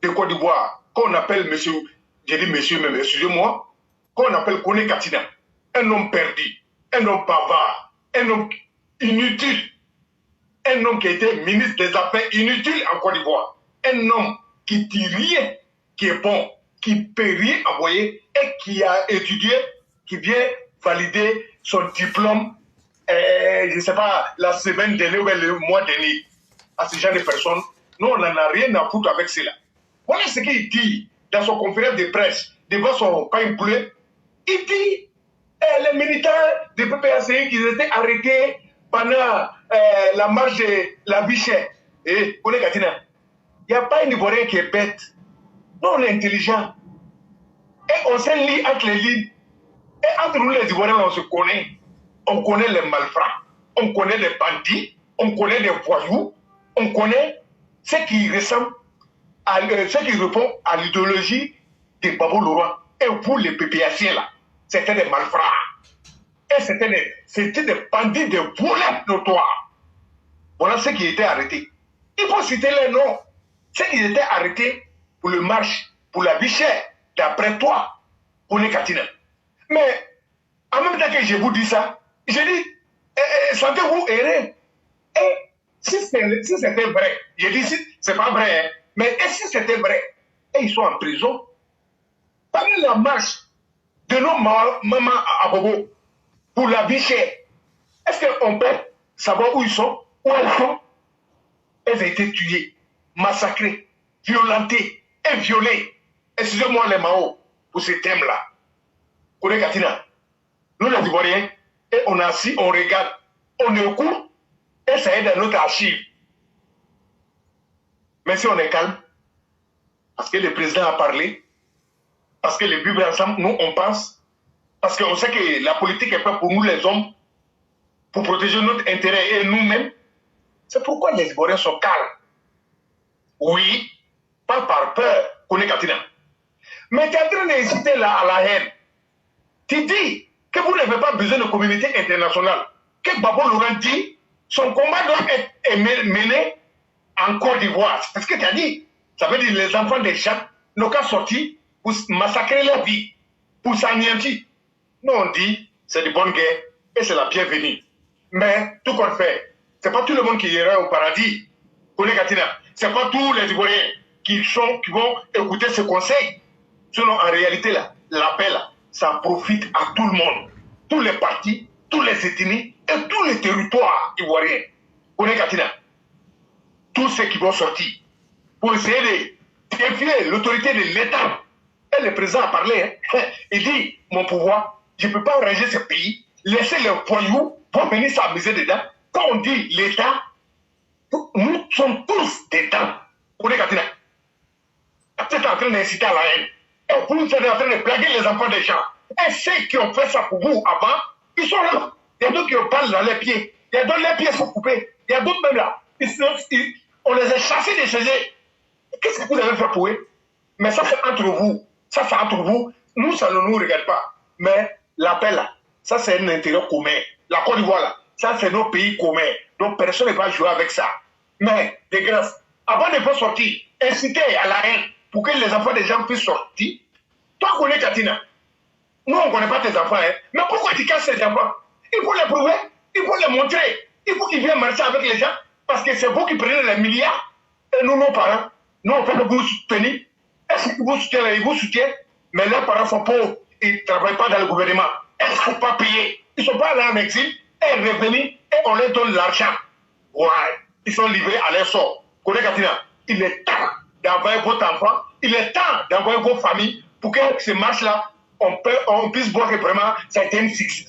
de Côte d'Ivoire, qu'on appelle M. j'ai dit, monsieur, même, excusez-moi, qu'on appelle Kone Katina, un homme perdu, un homme bavard, un homme inutile, un homme qui a été ministre des Affaires inutiles en Côte d'Ivoire, un homme qui dit rien, qui est bon, qui ne peut rien envoyer et qui a étudié, qui vient valider son diplôme, je ne sais pas, la semaine dernière ou le mois dernier, à ce genre de personnes. Nous, on n'en a rien à foutre avec cela. Voilà ce qu'il dit dans son conférence de presse, devant son pain poulet. Il dit, les militaires de PPACI qui étaient arrêtés pendant la marche de la Bichette. Et, Kone Katina, il n'y a pas un Ivoirien qui est bête. Nous, on est intelligent. Et on s'est lit entre les lignes. Et entre nous, les Ivoiriens, on se connaît. On connaît les malfrats, on connaît les bandits, on connaît les voyous, on connaît ce qui ressemble à ce qui répond à l'idéologie de Babo Laurent. Et vous, les PPAciens là, c'était des malfrats. Et c'était des bandits, des voleurs notoires. Voilà ceux qui étaient arrêtés. Il faut citer les noms. Ceux qui étaient arrêtés pour le marche, pour la vie chère, d'après toi, Kone Katina. Mais, en même temps que je vous dis ça, je dis, sentez-vous errer. Et si c'était vrai, je dis, c'est pas vrai, hein, mais et si c'était vrai, et ils sont en prison, pendant la marche de nos mamans à Bobo, pour la vie chère, est-ce qu'on peut savoir où ils sont, où elles sont? Elles ont été tuées, massacrées, violentées et violées. Excusez-moi les Mao pour ce thème-là. Kone Katina, nous les Ivoiriens, et on est assis, on regarde, on écoute, et ça aide à notre archive. Mais si on est calme, parce que le président a parlé, parce que les vivre ensemble, nous on pense, parce qu'on sait que la politique est faite pour nous les hommes, pour protéger notre intérêt et nous-mêmes, c'est pourquoi les Ivoiriens sont calmes. Oui, pas par peur, Kone Katina. Mais tu es en train d'inciter là à la haine. Tu dis que vous n'avez pas besoin de communauté internationale. Que Babo Laurent dit, son combat doit être mené en Côte d'Ivoire. C'est ce que tu as dit. Ça veut dire que les enfants des champs n'ont qu'à sortir pour massacrer leur vie, pour s'anéantir. Nous on dit, c'est de bonne guerre et c'est la bienvenue. Mais tout qu'on fait, c'est pas tout le monde qui ira au paradis. Kone Katina, c'est pas tous les Ivoiriens qui vont écouter ce conseil. Sinon, en réalité, là, l'appel, ça profite à tout le monde. Tous les partis, tous les ethnies et tous les territoires ivoiriens. Kone Katina, tous ceux qui vont sortir pour essayer de défier l'autorité de l'État. Et le président a parlé, hein. Il dit, mon pouvoir, je ne peux pas enrager ce pays, laisser les voyous pour venir s'amuser dedans. Quand on dit l'État, nous sommes tous dedans. Kone Katina, vous êtes en train d'inciter à la haine. Et vous êtes en train de blaguer les enfants des gens. Et ceux qui ont fait ça pour vous avant, ils sont là. Il y a d'autres qui ont parlé dans les pieds. Il y a d'autres, les pieds sont coupés. Il y a d'autres même là. On les a chassés de chez eux. Qu'est-ce que vous avez fait pour eux? Mais ça, c'est entre vous. Ça, c'est entre vous. Nous, ça ne nous regarde pas. Mais l'appel là, ça, c'est un intérêt commun. La Côte d'Ivoire là, ça, c'est nos pays communs. Donc, personne ne va jouer avec ça. Mais, de grâce, avant de faire sortir, inciter à la haine pour que les enfants des gens puissent sortir. Toi, Kone Katina, nous, on ne connaît pas tes enfants, hein. Mais pourquoi tu casses ces enfants? Il faut les prouver, il faut les montrer, il faut qu'ils viennent marcher avec les gens, parce que c'est vous qui prenez les milliards, et nous, nos parents, nous, on peut vous soutenir. Est-ce qu'ils vous soutiennent? Ils vous soutiennent, mais leurs parents sont pauvres, ils ne travaillent pas dans le gouvernement, ils ne sont pas payés, ils ne sont pas allés en exil, et revenus, et on leur donne l'argent. Ouais, ils sont livrés à leur sort. Kone Katina, il est temps d'envoyer votre enfant, il est temps d'envoyer vos familles pour que ce match-là, on puisse voir que vraiment, ça a été une succès.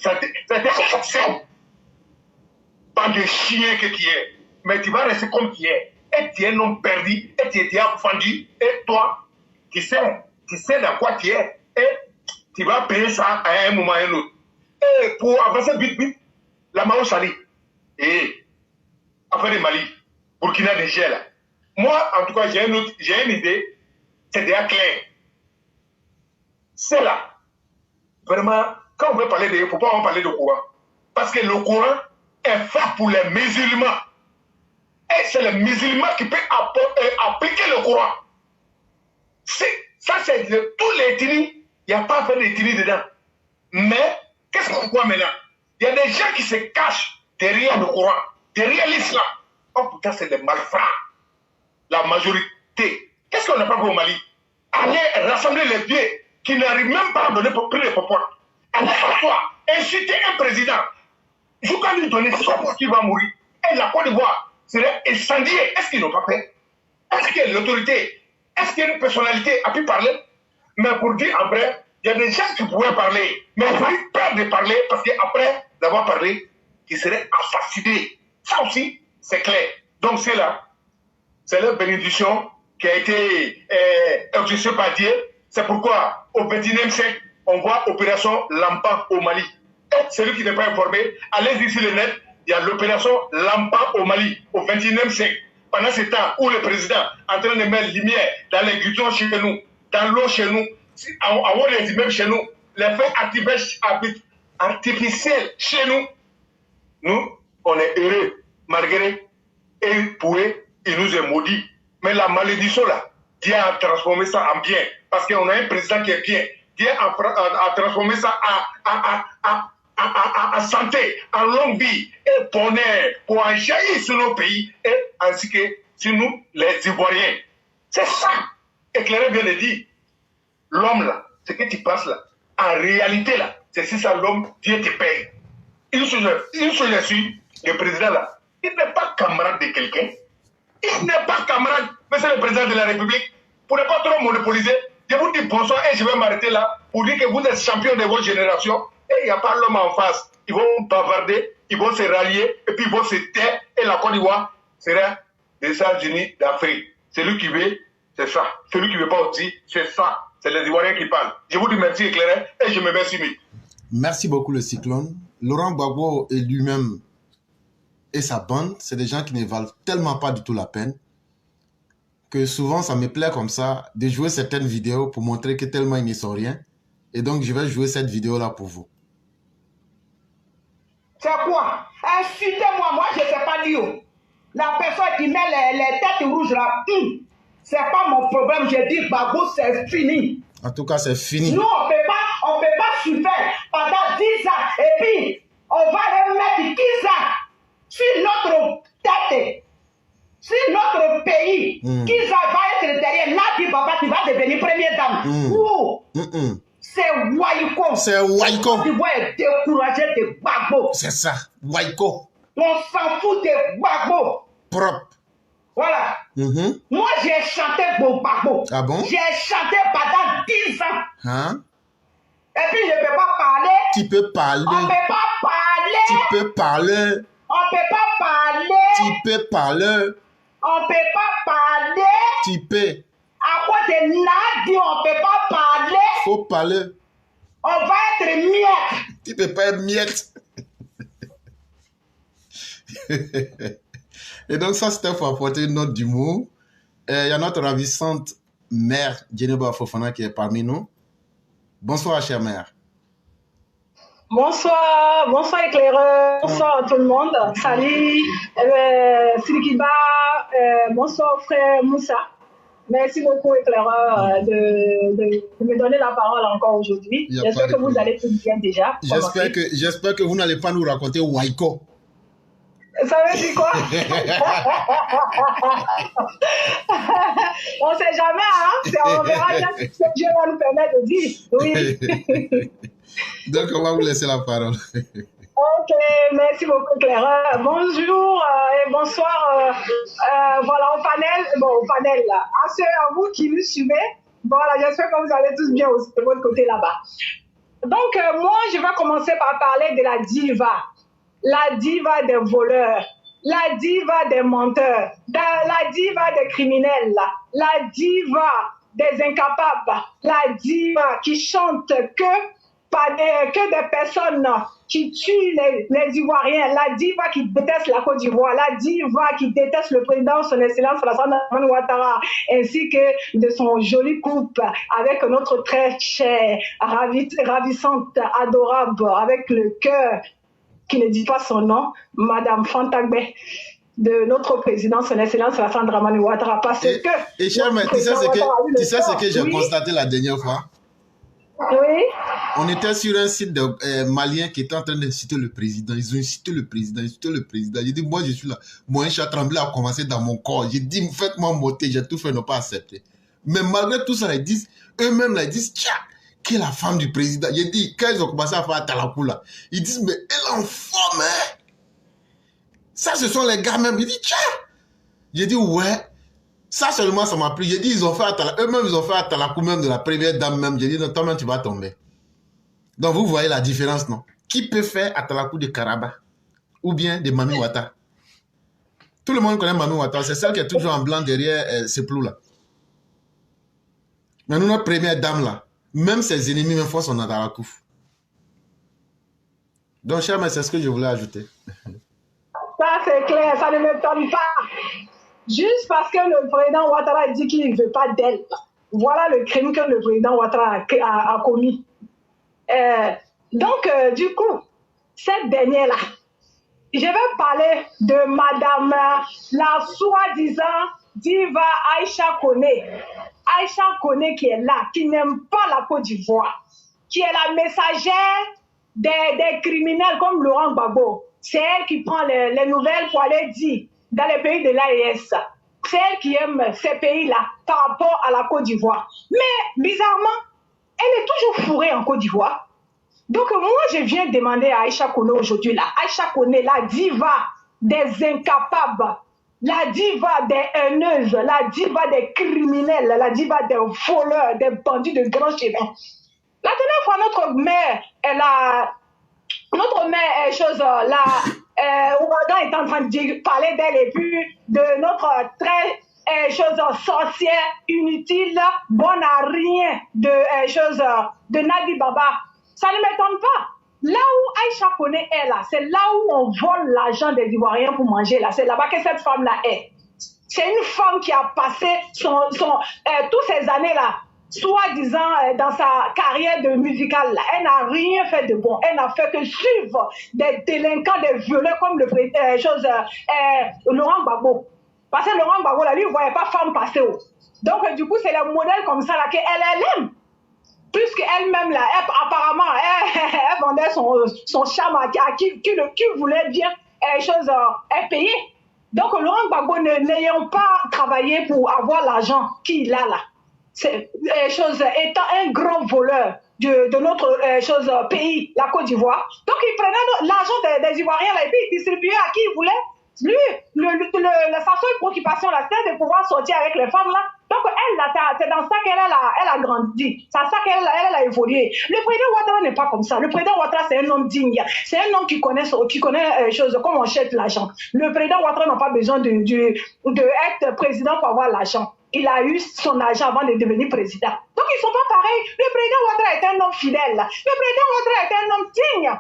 Pas de chien que tu es, mais tu vas rester comme tu es. Et tu es un homme perdu, et tu es vendu, et toi, tu sais dans quoi tu es, et tu vas payer ça à un moment ou à un autre. Et pour avancer vite, la Mao Sali, et affaire de Mali, Burkina, Niger, là. Moi, en tout cas, j'ai une idée, c'est déjà clair. C'est là. Vraiment, quand on veut parler de... Il ne faut pas en parler de courant. Parce que le courant est fait pour les musulmans. Et c'est les musulmans qui peuvent appliquer le courant. Ça, c'est tous les ethnies. Il n'y a pas fait d'ethnie dedans. Mais, qu'est-ce qu'on voit maintenant? Il y a des gens qui se cachent derrière le Coran, derrière l'islam. Oh putain, c'est des malfrats. La majorité. Qu'est-ce qu'on n'a pas fait au Mali? Allez rassembler les vieux qui n'arrivent même pas à donner pour prix les popotes. Allez s'asseoir, insulter un président. Je quand lui donner son mot qui va mourir. Et la Côte d'Ivoire serait incendiée. Est-ce qu'ils n'ont pas fait? Est-ce qu'il y a l'autorité? Est-ce qu'il y a une personnalité a pu parler? Mais pour dire après, il y a des gens qui pouvaient parler, mais ils ont eu peur de parler parce qu'après d'avoir parlé, ils seraient assassinés. Ça aussi, c'est clair. Donc c'est là, c'est leur bénédiction qui a été exaucée par Dieu. C'est pourquoi au XXIe siècle, on voit Opération Lampan au Mali. Et celui qui n'est pas informé, allez-y sur le net, il y a l'opération Lampan au Mali au XXIe siècle. Pendant ce temps où le président est en train de mettre lumière dans les goudrons chez nous, dans l'eau chez nous, en haut des immeubles chez nous, les feux artificiels chez nous, nous, on est heureux, malgré et pourrait, il nous est maudit. Mais la malédiction là, Dieu a transformé ça en bien. Parce qu'on a un président qui est bien. Dieu a transformé ça en santé, en longue vie et bonheur pour enjaillir sur nos pays et ainsi que sur nous, les Ivoiriens. C'est ça. Éclairé vient de dire. L'homme là, ce que tu penses là, en réalité là, c'est si ça l'homme, Dieu te paye. Une chose est sûre, le président là, il n'est pas camarade de quelqu'un. Il n'est pas camarade, mais c'est le président de la République. Pour ne pas trop monopoliser, je vous dis bonsoir et je vais m'arrêter là pour dire que vous êtes champion de votre génération et il n'y a pas l'homme en face. Ils vont bavarder, ils vont se rallier et puis ils vont se taire et la Côte d'Ivoire sera des États-Unis d'Afrique. Celui qui veut, c'est ça. Celui qui ne veut pas aussi, c'est ça. C'est les Ivoiriens qui parlent. Je vous dis merci éclairé et je me mets sur. Merci beaucoup le Cyclone. Laurent Gbagbo et lui-même et sa bande, c'est des gens qui ne valent tellement pas du tout la peine que souvent ça me plaît comme ça de jouer certaines vidéos pour montrer que tellement ils ne sont rien. Et donc je vais jouer cette vidéo-là pour vous. C'est quoi? Insultez-moi, moi je ne sais pas dire. La personne qui met les têtes rouges là, c'est pas mon problème. Je dis Gbagbo, c'est fini. En tout cas, c'est fini. Nous, on peut pas souffrir pendant 10 ans et puis on va remettre 10 ans sur notre tête, sur notre pays. Qui ça va être derrière Nadi Baba qui va devenir première dame. C'est Waiko. C'est Waiko. Tu vas être découragé de Gbagbo. C'est ça, Waiko. On s'en fout de Gbagbo. Propre. Voilà. Moi, j'ai chanté pour Gbagbo. Ah bon? J'ai chanté pendant 10 ans. Hein? Et puis, je ne peux pas parler. Tu peux parler. On ne peut pas parler. Tu peux parler. On ne peut pas parler. Tu peux parler. On ne peut pas parler. Tu peux. À cause de Nadi, on ne peut pas parler. Faut parler. On va être miette. Tu peux pas être miette. Et donc ça, c'était pour apporter une note d'humour. Il y a notre ravissante mère, Djeneba Fofana, qui est parmi nous. Bonsoir, chère mère. Bonsoir, bonsoir éclaireur, bonsoir à tout le monde. Salut, Silikiba, bonsoir frère Moussa. Merci beaucoup éclaireur de me donner la parole encore aujourd'hui. J'espère que vous allez tout bien déjà. J'espère que vous n'allez pas nous raconter Waiko. Ça veut dire quoi? On ne sait jamais, hein? On verra bien ce que Dieu va nous permettre de dire. Oui. Donc, on va vous laisser la parole. Ok, merci beaucoup, Claire. Bonjour et bonsoir. Voilà, au panel là. À vous qui nous suivez, voilà, j'espère que vous allez tous bien aussi de votre côté là-bas. Donc, moi, je vais commencer par parler de la diva. La diva des voleurs, la diva des menteurs, la diva des criminels, la diva des incapables, la diva qui chante que des personnes qui tuent les Ivoiriens, la diva qui déteste la Côte d'Ivoire, la diva qui déteste le président, son excellence Alassane Ouattara, ainsi que de son joli couple avec notre très chère, ravissante, adorable, avec le cœur qui ne dit pas son nom, Madame Fantagbe. de notre président, son excellence Alassane Dramane Ouattara, parce que... Et cher, mais tu sais ce que j'ai constaté la dernière fois? Oui. On était sur un site de Maliens qui était en train d'insulter le président. Ils ont insulté le président, J'ai dit, moi je suis là. Moi, je suis tremblé à commencer dans mon corps. J'ai dit, faites-moi monter. J'ai tout fait, ne pas accepter. Mais malgré tout ça, ils disent, eux-mêmes, ils disent, tiens, qui est la femme du président? J'ai dit, quand ils ont commencé à faire Talakou là, ils disent, mais elle est en forme, hein? Ça, ce sont les gars même. J'ai dit, tiens. J'ai dit, ouais. Ça seulement, ça m'a plu. J'ai dit, ils ont fait eux-mêmes, ils ont fait Talakou même de la première dame même. J'ai dit, non, toi-même, tu vas tomber. Donc, vous voyez la différence, non? Qui peut faire Talakou de Karaba? Ou bien de Mami Ouattara? Tout le monde connaît Mami Ouattara. C'est celle qui est toujours en blanc derrière ces plous là. Mais nous, notre première dame là, même ses ennemis, même fois, sont à Talakou. Donc, cher, mais c'est ce que je voulais ajouter. Ça, c'est clair, ça ne m'étonne pas. Juste parce que le président Ouattara dit qu'il ne veut pas d'elle. Voilà le crime que le président Ouattara a commis. Donc, du coup, cette dernière-là, je vais parler de madame la soi-disant diva Aïcha Koné. Aïcha Koné qui est là, qui n'aime pas la Côte d'Ivoire, qui est la messagère des criminels comme Laurent Gbagbo. C'est elle qui prend les nouvelles pour aller dire dans les pays de l'AES. C'est elle qui aime ces pays-là par rapport à la Côte d'Ivoire. Mais bizarrement, elle est toujours fourrée en Côte d'Ivoire. Donc moi, je viens demander à Aïcha Koné aujourd'hui, là, Aïcha Koné, la diva des incapables, la diva des haineuses, la diva des criminels, la diva des voleurs, des bandits de grand chemin. La dernière fois, notre mère, Ouragan est en train de parler d'elle et puis de notre très sorcière inutile, bonne à rien de Nadi Baba. Ça ne m'étonne pas. Là où Aïcha Koné est là, c'est là où on vole l'argent des Ivoiriens pour manger là. C'est là-bas que cette femme-là est. C'est une femme qui a passé toutes ces années-là, soi-disant dans sa carrière de musicale, là. Elle n'a rien fait de bon. Elle n'a fait que suivre des délinquants, des violeurs comme Laurent Gbagbo. Parce que Laurent Gbagbo, là, lui, il ne voyait pas femme passer haut. Donc, du coup, c'est le modèle comme ça là qu'elle aime. Puisqu'elle-même, là, apparemment, elle vendait son charme à qui voulait bien payer. Donc, Laurent Gbagbo, n'ayant pas travaillé pour avoir l'argent qu'il a là, étant un grand voleur de notre pays, la Côte d'Ivoire, donc il prenait l'argent des Ivoiriens là, et puis il distribuait à qui il voulait. Lui, sa seule préoccupation là, c'était de pouvoir sortir avec les femmes là. Donc elle, c'est dans ça qu'elle a grandi. C'est ça qu'elle a évolué. Le président Ouattara n'est pas comme ça. Le président Ouattara, c'est un homme digne. C'est un homme qui connaît comment on jette l'argent. Le président Ouattara n'a pas besoin d'être président pour avoir l'argent. Il a eu son argent avant de devenir président. Donc ils ne sont pas pareils. Le président Ouattara est un homme fidèle. Le président Ouattara est un homme digne.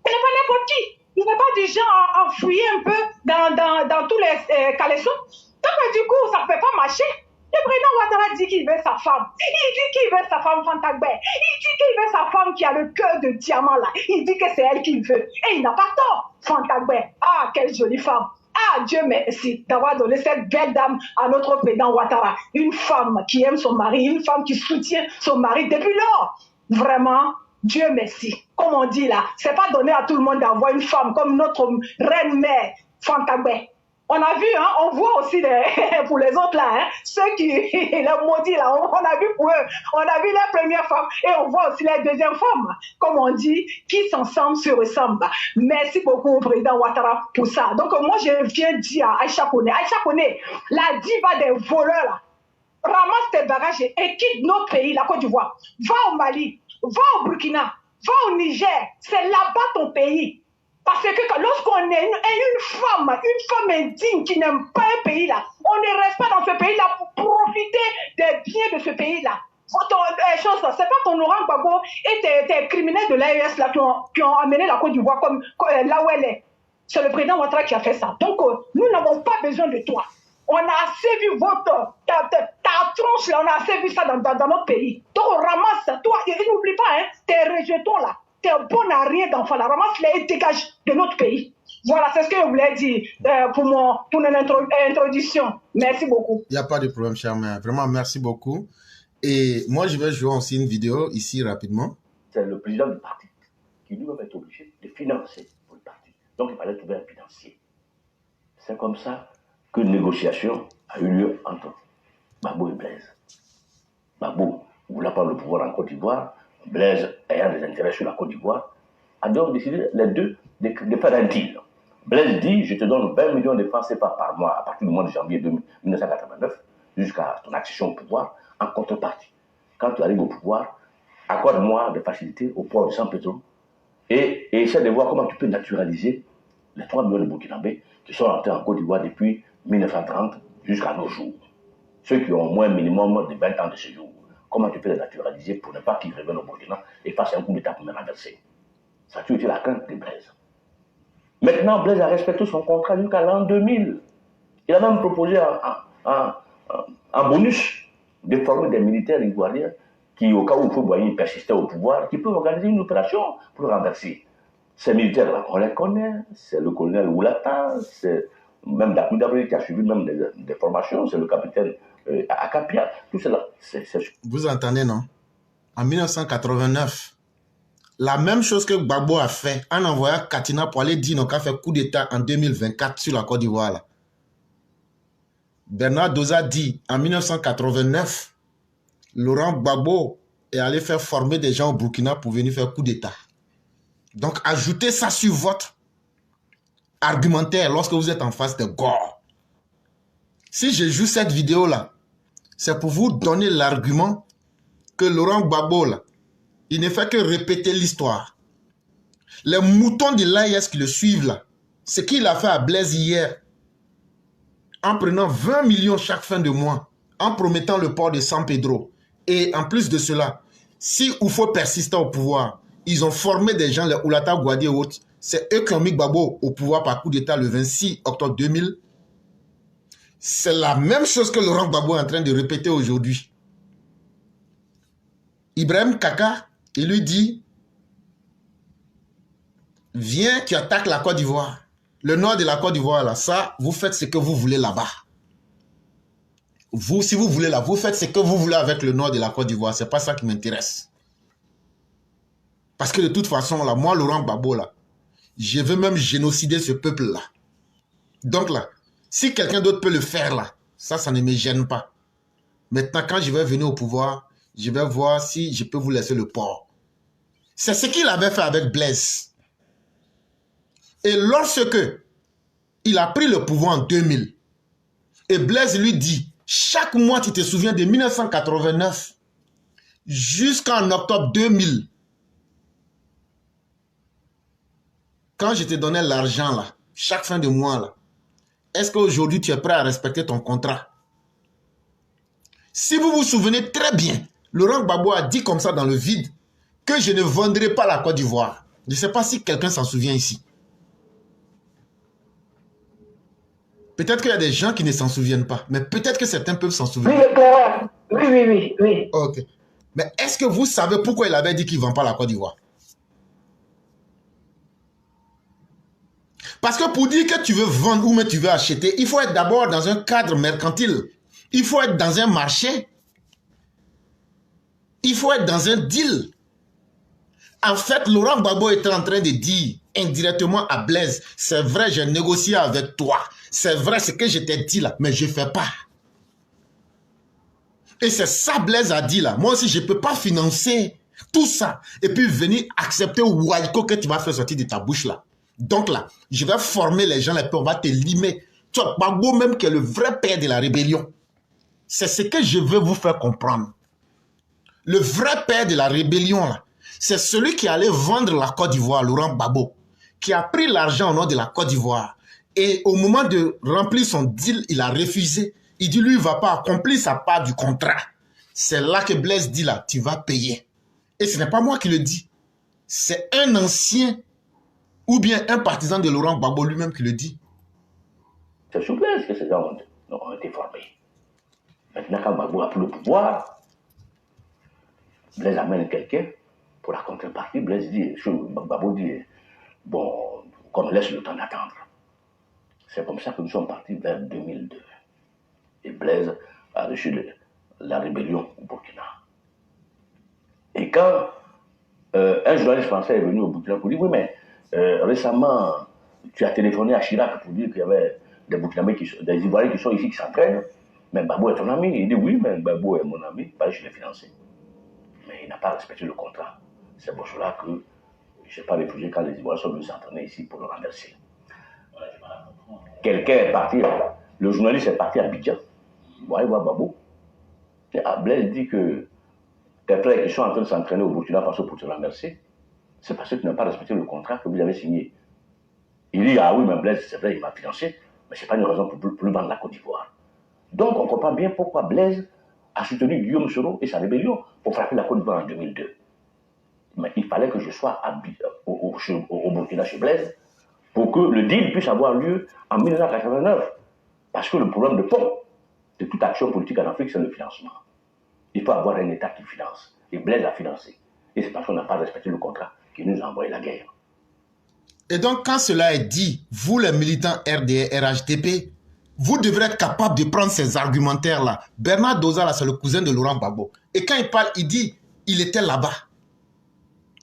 Il n'est pas n'importe qui. Il n'est pas du genre à fouiller un peu dans tous les caleçons. Donc, du coup, ça ne peut pas marcher. Le président Ouattara dit qu'il veut sa femme. Il dit qu'il veut sa femme Fantagbe. Il dit qu'il veut sa femme qui a le cœur de diamant là. Il dit que c'est elle qu'il veut. Et il n'a pas tort. Fantagbe. Ah, quelle jolie femme. Ah, Dieu merci d'avoir donné cette belle dame à notre président Ouattara. Une femme qui aime son mari, une femme qui soutient son mari depuis lors. Vraiment, Dieu merci. Comme on dit là, c'est pas donné à tout le monde d'avoir une femme comme notre reine-mère, Fantagbe. On a vu, hein, on voit aussi pour les autres là, hein, ceux qui, les maudits là, on a vu pour eux, on a vu les premières femmes et on voit aussi les deuxièmes femmes, comme on dit, qui s'ensemble se ressemblent. Merci beaucoup au président Ouattara pour ça. Donc moi je viens dire à Aïcha Koné, la diva des voleurs là, ramasse tes bagages et quitte notre pays, la Côte d'Ivoire. Va au Mali, va au Burkina, va au Niger, c'est là-bas ton pays. Parce que lorsqu'on est une femme indigne qui n'aime pas un pays là, on ne reste pas dans ce pays là pour profiter des biens de ce pays là. C'est pas ton Laurent Gbagbo et tes criminels de l'AES là qui ont amené la Côte d'Ivoire comme là où elle est. C'est le président Ouattara qui a fait ça. Donc nous n'avons pas besoin de toi. On a assez vu ta tronche là, on a assez vu ça dans notre pays. Donc on ramasse toi et n'oublie pas, hein, tes rejetons là. T'es bon à rien d'enfant là, ramasse-les et dégage de notre pays. Voilà, c'est ce que je voulais dire pour notre introduction. Merci beaucoup. Il n'y a pas de problème, cher mère. Vraiment, merci beaucoup. Et moi, je vais jouer aussi une vidéo ici rapidement. C'est le président du parti qui lui-même est obligé de financer pour le parti. Donc, il fallait trouver un financier. C'est comme ça qu'une négociation a eu lieu entre Gbagbo et Blaise. Gbagbo voulant prendre le pouvoir en Côte d'Ivoire, Blaise ayant des intérêts sur la Côte d'Ivoire, a donc décidé les deux de faire un deal. Blaise dit, je te donne 20 millions de francs CFA par mois à partir du mois de janvier 1989 jusqu'à ton accession au pouvoir en contrepartie. Quand tu arrives au pouvoir, accorde-moi des facilités au port de San Pedro et essaie de voir comment tu peux naturaliser les 3 millions de Burkinabés qui sont rentrés en Côte d'Ivoire depuis 1930 jusqu'à nos jours. Ceux qui ont au moins un minimum de 20 ans de séjour. Comment tu peux les naturaliser pour ne pas qu'ils reviennent au Burkina et fassent un coup d'État pour me renverser. Ça a toujours été la crainte de Blaise. Maintenant, Blaise a respecté son contrat jusqu'à l'an 2000. Il a même proposé un bonus de former des militaires ivoiriens qui, au cas où Houphouët-Boigny persistait au pouvoir, qui peuvent organiser une opération pour le renverser. Ces militaires-là, on les connaît. C'est le colonel Oulata, c'est même Dakou Dabré qui a suivi même des formations, c'est le capitaine Akapia. Tout cela, Vous entendez, non? En 1989, la même chose que Gbagbo a fait en envoyant Katina pour aller dire qu'on a fait coup d'État en 2024 sur la Côte d'Ivoire. Là. Bernard Doza dit en 1989, Laurent Gbagbo est allé faire former des gens au Burkina pour venir faire coup d'État. Donc, ajoutez ça sur votre argumentaire lorsque vous êtes en face de gore. Si je joue cette vidéo-là, c'est pour vous donner l'argument que Laurent Gbagbo, là, il ne fait que répéter l'histoire. Les moutons de l'AIS qui le suivent, là, ce qu'il a fait à Blaise hier, en prenant 20 millions chaque fin de mois, en promettant le port de San Pedro. Et en plus de cela, si Oufo persistait au pouvoir, ils ont formé des gens, les Oulata, Gouadi et autres. C'est eux qui ont mis Gbagbo au pouvoir par coup d'État le 26 octobre 2000. C'est la même chose que Laurent Gbagbo est en train de répéter aujourd'hui. Ibrahim Kaka, il lui dit, viens, tu attaques la Côte d'Ivoire. Le nord de la Côte d'Ivoire, là, ça, vous faites ce que vous voulez là-bas. Vous, si vous voulez là, vous faites ce que vous voulez avec le nord de la Côte d'Ivoire. C'est pas ça qui m'intéresse. Parce que de toute façon, là, moi, Laurent Gbagbo, là, je veux même génocider ce peuple-là. Donc là, si quelqu'un d'autre peut le faire, là, ça ne me gêne pas. Maintenant, quand je vais venir au pouvoir, je vais voir si je peux vous laisser le port. C'est ce qu'il avait fait avec Blaise. Et lorsque il a pris le pouvoir en 2000, et Blaise lui dit, chaque mois, tu te souviens de 1989 jusqu'en octobre 2000, quand je te donnais l'argent, là, chaque fin de mois, là, est-ce qu'aujourd'hui, tu es prêt à respecter ton contrat? Si vous vous souvenez très bien, Laurent Gbagbo a dit comme ça dans le vide que je ne vendrai pas la Côte d'Ivoire. Je ne sais pas si quelqu'un s'en souvient ici. Peut-être qu'il y a des gens qui ne s'en souviennent pas, mais peut-être que certains peuvent s'en souvenir. Oui. Ok. Mais est-ce que vous savez pourquoi il avait dit qu'il ne vend pas la Côte d'Ivoire? Parce que pour dire que tu veux vendre ou même tu veux acheter, il faut être d'abord dans un cadre mercantile. Il faut être dans un marché. Il faut être dans un deal. En fait, Laurent Gbagbo était en train de dire indirectement à Blaise, c'est vrai, j'ai négocié avec toi. C'est vrai ce que je t'ai dit là, mais je ne fais pas. Et c'est ça Blaise a dit là. Moi aussi, je ne peux pas financer tout ça. Et puis venir accepter Waiko que tu vas faire sortir de ta bouche là. Donc là, je vais former les gens là, puis on va te limer. Tu vois, Gbagbo même qui est le vrai père de la rébellion. C'est ce que je veux vous faire comprendre. Le vrai père de la rébellion là, c'est celui qui allait vendre la Côte d'Ivoire, Laurent Gbagbo, qui a pris l'argent au nom de la Côte d'Ivoire. Et au moment de remplir son deal, il a refusé. Il dit, lui, il ne va pas accomplir sa part du contrat. C'est là que Blaise dit, là, tu vas payer. Et ce n'est pas moi qui le dis. C'est un ancien ou bien un partisan de Laurent Gbagbo lui-même qui le dit. C'est sous Blaise que ces gens ont été formés. Maintenant, quand Gbagbo a pris le pouvoir, Blaise amène quelqu'un pour la contrepartie. Blaise dit, Gbagbo dit, bon, qu'on laisse le temps d'attendre. C'est comme ça que nous sommes partis vers 2002. Et Blaise a reçu la rébellion au Burkina. Et quand un journaliste français est venu au Burkina pour dire, oui, mais récemment, tu as téléphoné à Chirac pour dire qu'il y avait des Burkinabés, des Ivoiriens qui sont ici, qui s'entraînent, mais Gbagbo est ton ami. Il dit, oui, mais Gbagbo est mon ami, je l'ai financé. Mais il n'a pas respecté le contrat. C'est pour cela que je n'ai pas refusé quand les Ivoiriens sont venus s'entraîner ici pour le renverser. Quelqu'un est parti, le journaliste est parti à Abidjan. Bon, il voit Gbagbo. Et Blaise dit que tes frères qui sont en train de s'entraîner au Burkina Faso pour te renverser, c'est parce que tu n'as pas respecté le contrat que vous avez signé. Il dit, ah oui, mais Blaise, c'est vrai, il m'a financé, mais ce n'est pas une raison pour le vendre la Côte d'Ivoire. Donc, on comprend bien pourquoi Blaise a soutenu Guillaume Soro et sa rébellion pour frapper la Côte d'Ivoire en 2002. Mais il fallait que je sois au Burkina chez Blaise pour que le deal puisse avoir lieu en 1989. Parce que le problème de fond de toute action politique en Afrique, c'est le financement. Il faut avoir un État qui finance. Et Blaise a financé. Et c'est parce qu'on n'a pas respecté le contrat qu'il nous a envoyé la guerre. Et donc, quand cela est dit, vous les militants RDR, RHDP, vous devrez être capable de prendre ces argumentaires-là. Bernard Doza, c'est le cousin de Laurent Gbagbo. Et quand il parle, il dit, il était là-bas.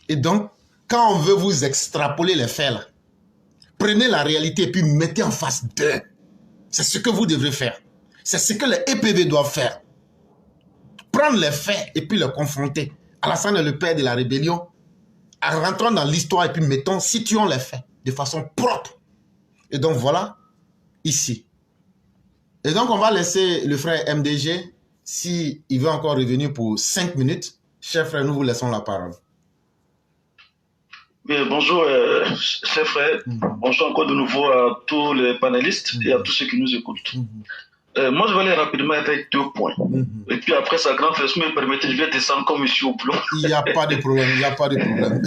Et donc, quand on veut vous extrapoler les faits, là, prenez la réalité et puis mettez en face d'eux. C'est ce que vous devrez faire. C'est ce que les EPV doivent faire. Prendre les faits et puis les confronter. Alassane est le père de la rébellion. Rentrons dans l'histoire et puis situons les faits de façon propre. Et donc voilà, ici. Et donc on va laisser le frère MDG, s'il veut encore revenir pour 5 minutes. Cher frère, nous vous laissons la parole. Oui, bonjour, chers frères. Bonjour encore de nouveau à tous les panélistes et à tous ceux qui nous écoutent. Moi, je vais aller rapidement avec 2 points. Et puis après, sa grande frère, si vous me permettez, je vais descendre comme ici au plomb. Il n'y a pas de problème, il n'y a pas de problème.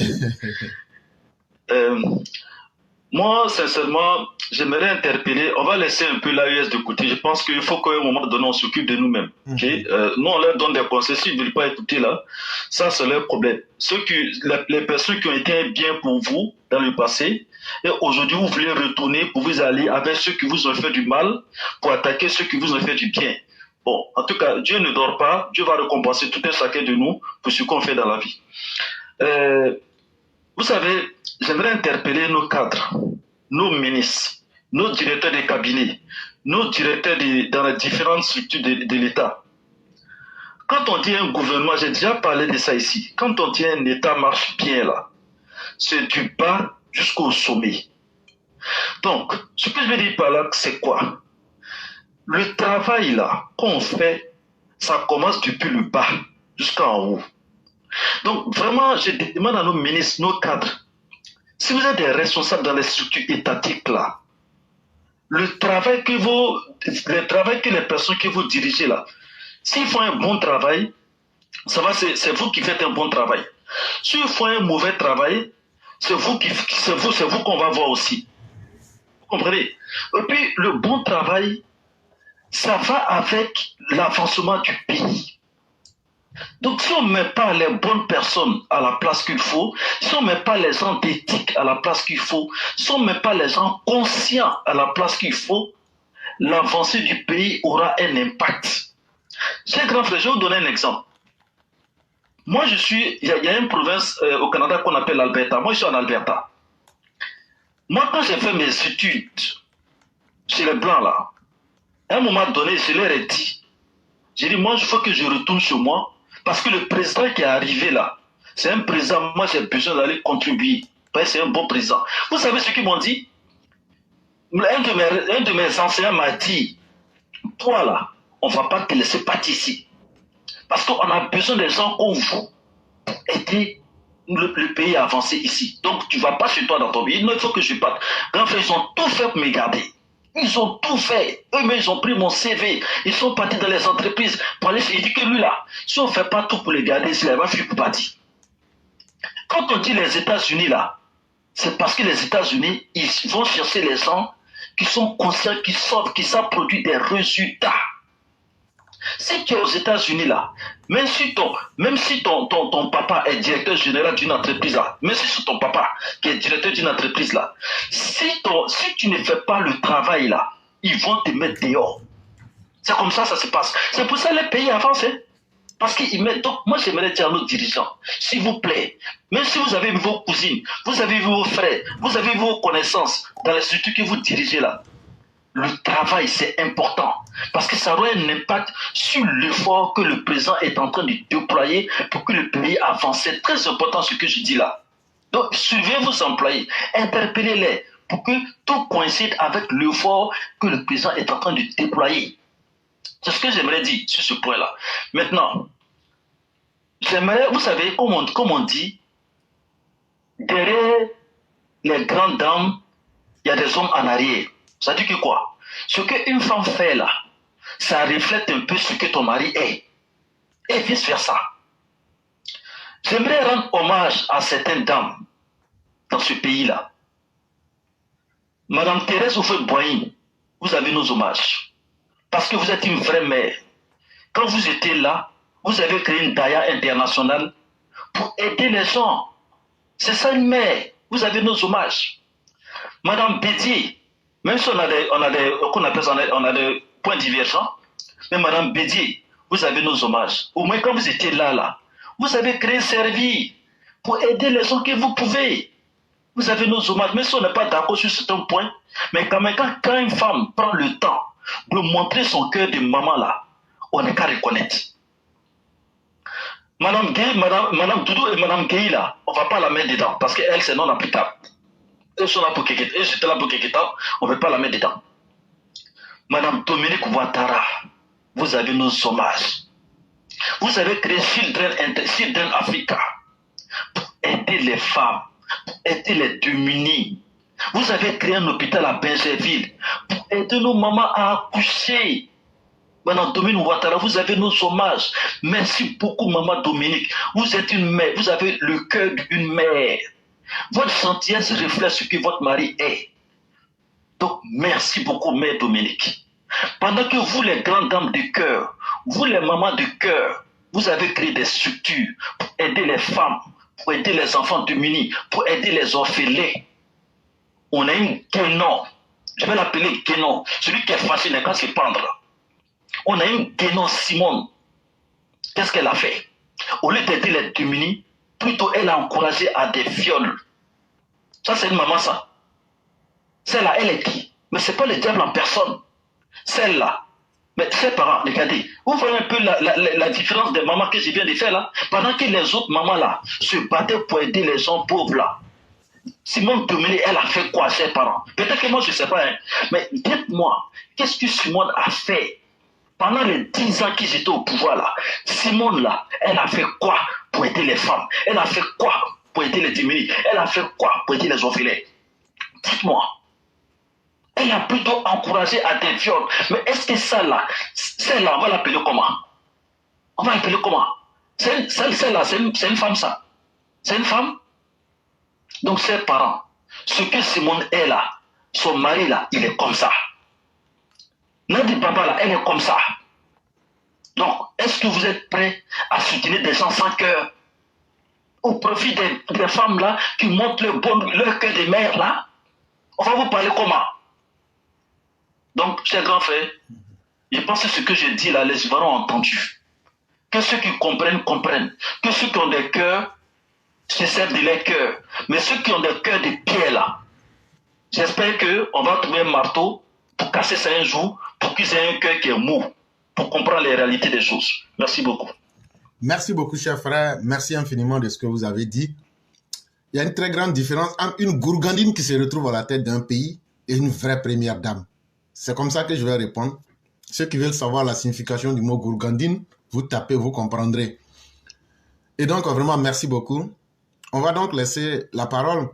Moi, sincèrement, j'aimerais interpeller, on va laisser un peu l'AES de côté. Je pense qu'il faut qu'à un moment donné, on s'occupe de nous-mêmes. Okay? Nous, on leur donne des conseils. S'ils ne veulent pas écouter là, ça, c'est leur problème. Les personnes qui ont été bien pour vous dans le passé, et aujourd'hui, vous voulez retourner pour vous aller avec ceux qui vous ont fait du mal, pour attaquer ceux qui vous ont fait du bien. Bon, en tout cas, Dieu ne dort pas. Dieu va récompenser tout un chacun de nous pour ce qu'on fait dans la vie. Vous savez, j'aimerais interpeller nos cadres, nos ministres, nos directeurs de cabinet, nos directeurs dans les différentes structures de l'État. Quand on dit un gouvernement, j'ai déjà parlé de ça ici, quand on dit un État marche bien là, c'est du bas jusqu'au sommet. Donc, ce que je veux dire par là, c'est quoi? Le travail là qu'on fait, ça commence depuis le bas jusqu'en haut. Donc, vraiment, je demande à nos ministres, nos cadres, si vous êtes des responsables dans les structures étatiques là, le travail que les personnes que vous dirigez là, s'ils font un bon travail, ça va, c'est vous qui faites un bon travail. S'ils font un mauvais travail, c'est vous qu'on va voir aussi. Vous comprenez? Et puis, le bon travail, ça va avec l'avancement du pays. Donc, si on ne met pas les bonnes personnes à la place qu'il faut, si on ne met pas les gens d'éthique à la place qu'il faut, si on ne met pas les gens conscients à la place qu'il faut, l'avancée du pays aura un impact. Cher grand frère, je vais vous donner un exemple. Moi, il y a une province au Canada qu'on appelle l'Alberta. Moi, je suis en Alberta. Moi, quand j'ai fait mes études chez les Blancs, là, à un moment donné, je leur ai dit, j'ai dit, moi, il faut que je retourne chez moi, parce que le président qui est arrivé là, c'est un président, moi, j'ai besoin d'aller contribuer. Parce que c'est un bon président. Vous savez ce qu'ils m'ont dit? Un de mes enseignants m'a dit, toi, là, on ne va pas te laisser partir ici. Parce qu'on a besoin des gens comme vous pour aider le pays à avancer ici. Donc, tu ne vas pas chez toi dans ton pays. Non, il faut que je parte. Grand frère, ils ont tout fait pour me garder. Ils ont tout fait. Eux-mêmes, ils ont pris mon CV. Ils sont partis dans les entreprises pour aller faire. Il dit que lui, là, si on ne fait pas tout pour les garder, il va fuir pour partir. Quand on dit les États-Unis, là, c'est parce que les États-Unis, ils vont chercher les gens qui sont conscients, qui savent produire des résultats. Si tu es aux États-Unis là, même si ton papa est directeur général d'une entreprise là, même si c'est ton papa qui est directeur d'une entreprise là, si tu ne fais pas le travail là, ils vont te mettre dehors. C'est comme ça se passe. C'est pour ça que les pays avancent. Hein? Parce qu'ils mettent. Donc, moi, j'aimerais dire à nos dirigeants, s'il vous plaît, même si vous avez vos cousines, vous avez vos frères, vous avez vos connaissances dans les structures que vous dirigez là, le travail, c'est important. Parce que ça aura un impact sur l'effort que le président est en train de déployer pour que le pays avance. C'est très important ce que je dis là. Donc, suivez vos employés, interpellez-les pour que tout coïncide avec l'effort que le président est en train de déployer. C'est ce que j'aimerais dire sur ce point-là. Maintenant, j'aimerais, vous savez, comme on dit, derrière les grandes dames, il y a des hommes en arrière. Ça dit que quoi? Ce qu'une femme fait là, ça reflète un peu ce que ton mari est. Et vice-versa. J'aimerais rendre hommage à certaines dames dans ce pays-là. Madame Thérèse Oufouet-Boigny, vous avez nos hommages. Parce que vous êtes une vraie mère. Quand vous étiez là, vous avez créé une Daya internationale pour aider les gens. C'est ça une mère. Vous avez nos hommages. Madame Bédier, même si on a des points divergents, mais Madame Bédier, vous avez nos hommages. Au moins quand vous étiez là, vous avez créé Servir pour aider les gens que vous pouvez. Vous avez nos hommages, même si on n'est pas d'accord sur certains points, mais quand une femme prend le temps de montrer son cœur de maman là, on n'est qu'à reconnaître. Madame Doudou et Madame Gueye là, on ne va pas la mettre dedans, parce qu'elle c'est non applicable. Elles sont là pour quelques temps, j'étais là pour quelques temps, on ne veut pas la mettre dedans. Madame Dominique Ouattara, vous avez nos hommages. Vous avez créé Children Africa pour aider les femmes, pour aider les démunis. Vous avez créé un hôpital à Benjerville pour aider nos mamans à accoucher. Madame Dominique Ouattara, vous avez nos hommages. Merci beaucoup, Maman Dominique. Vous êtes une mère, vous avez le cœur d'une mère. Votre gentillesse reflète ce que votre mari est. Donc, merci beaucoup, Mère Dominique. Pendant que vous, les grandes dames du cœur, vous, les mamans du cœur, vous avez créé des structures pour aider les femmes, pour aider les enfants démunis, pour aider les orphelins. On a une Guénon, je vais l'appeler Guénon, celui qui est fâché n'est qu'à se pendre. On a une Guénon Simone. Qu'est-ce qu'elle a fait? Au lieu d'aider les démunis, plutôt elle a encouragé à des viols. Ça, c'est une maman, ça. Celle-là, elle est qui? Mais ce n'est pas le diable en personne. Celle-là. Mais ses parents, regardez, vous voyez un peu la différence des mamans que je viens de faire là? Pendant que les autres mamans là se battaient pour aider les gens pauvres là. Simone Dominique, elle a fait quoi à ses parents? Peut-être que moi je ne sais pas, hein. Mais dites-moi, qu'est-ce que Simone a fait? Pendant les 10 ans qu'ils étaient au pouvoir là, Simone là, elle a fait quoi pour aider les femmes? Elle a fait quoi pour aider les démunis? Elle a fait quoi pour aider les orphelins? Dites-moi. Elle a plutôt encouragé à des viols. Mais est-ce que celle-là, on va l'appeler comment? On va l'appeler comment? Celle-là, c'est une femme, ça. C'est une femme? Donc ses parents, ce que Simone est là, son mari là, il est comme ça. Nadi Baba là, elle est comme ça. Donc, est-ce que vous êtes prêts à soutenir des gens sans cœur au profit des femmes là qui montrent leur cœur de mère là? On va vous parler comment? Donc, chers grands frères, je pense que ce que je dis là, les Ivoiriens ont entendu. Que ceux qui comprennent, comprennent. Que ceux qui ont des cœurs se servent de leurs cœurs. Mais ceux qui ont des cœurs de pierre là, j'espère qu'on va trouver un marteau pour casser ça un jour, pour qu'ils aient un cœur qui est mou, pour comprendre les réalités des choses. Merci beaucoup. Merci beaucoup, cher frère. Merci infiniment de ce que vous avez dit. Il y a une très grande différence entre une gourgandine qui se retrouve à la tête d'un pays et une vraie première dame. C'est comme ça que je vais répondre. Ceux qui veulent savoir la signification du mot gourgandine, vous tapez, vous comprendrez. Et donc, vraiment, merci beaucoup. On va donc laisser la parole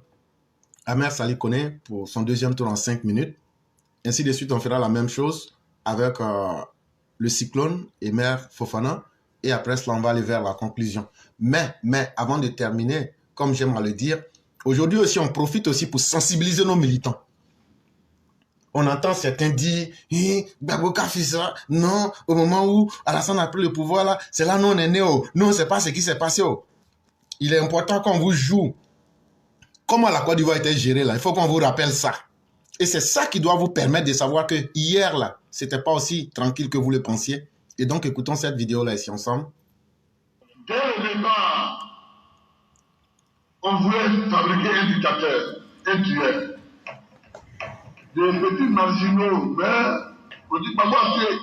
à Mère Sali Kone pour son deuxième tour en 5 minutes. Ainsi de suite, on fera la même chose avec le cyclone et Mère Fofana. Et après cela, on va aller vers la conclusion. Mais avant de terminer, comme j'aime à le dire, aujourd'hui aussi, on profite aussi pour sensibiliser nos militants. On entend certains dire, Baboka fait ça. Non, au moment où Alassane a pris le pouvoir, là, c'est là où on est né. Oh. Non, c'est pas ce qui s'est passé. Oh. Il est important qu'on vous joue. Comment la Côte d'Ivoire était gérée là? Il faut qu'on vous rappelle ça. Et c'est ça qui doit vous permettre de savoir que hier, là, c'était pas aussi tranquille que vous le pensiez. Et donc, écoutons cette vidéo-là ici ensemble. Dès le départ, on voulait fabriquer un dictateur, un tueur. Des petits marginaux, mais on dit pas quoi tuer.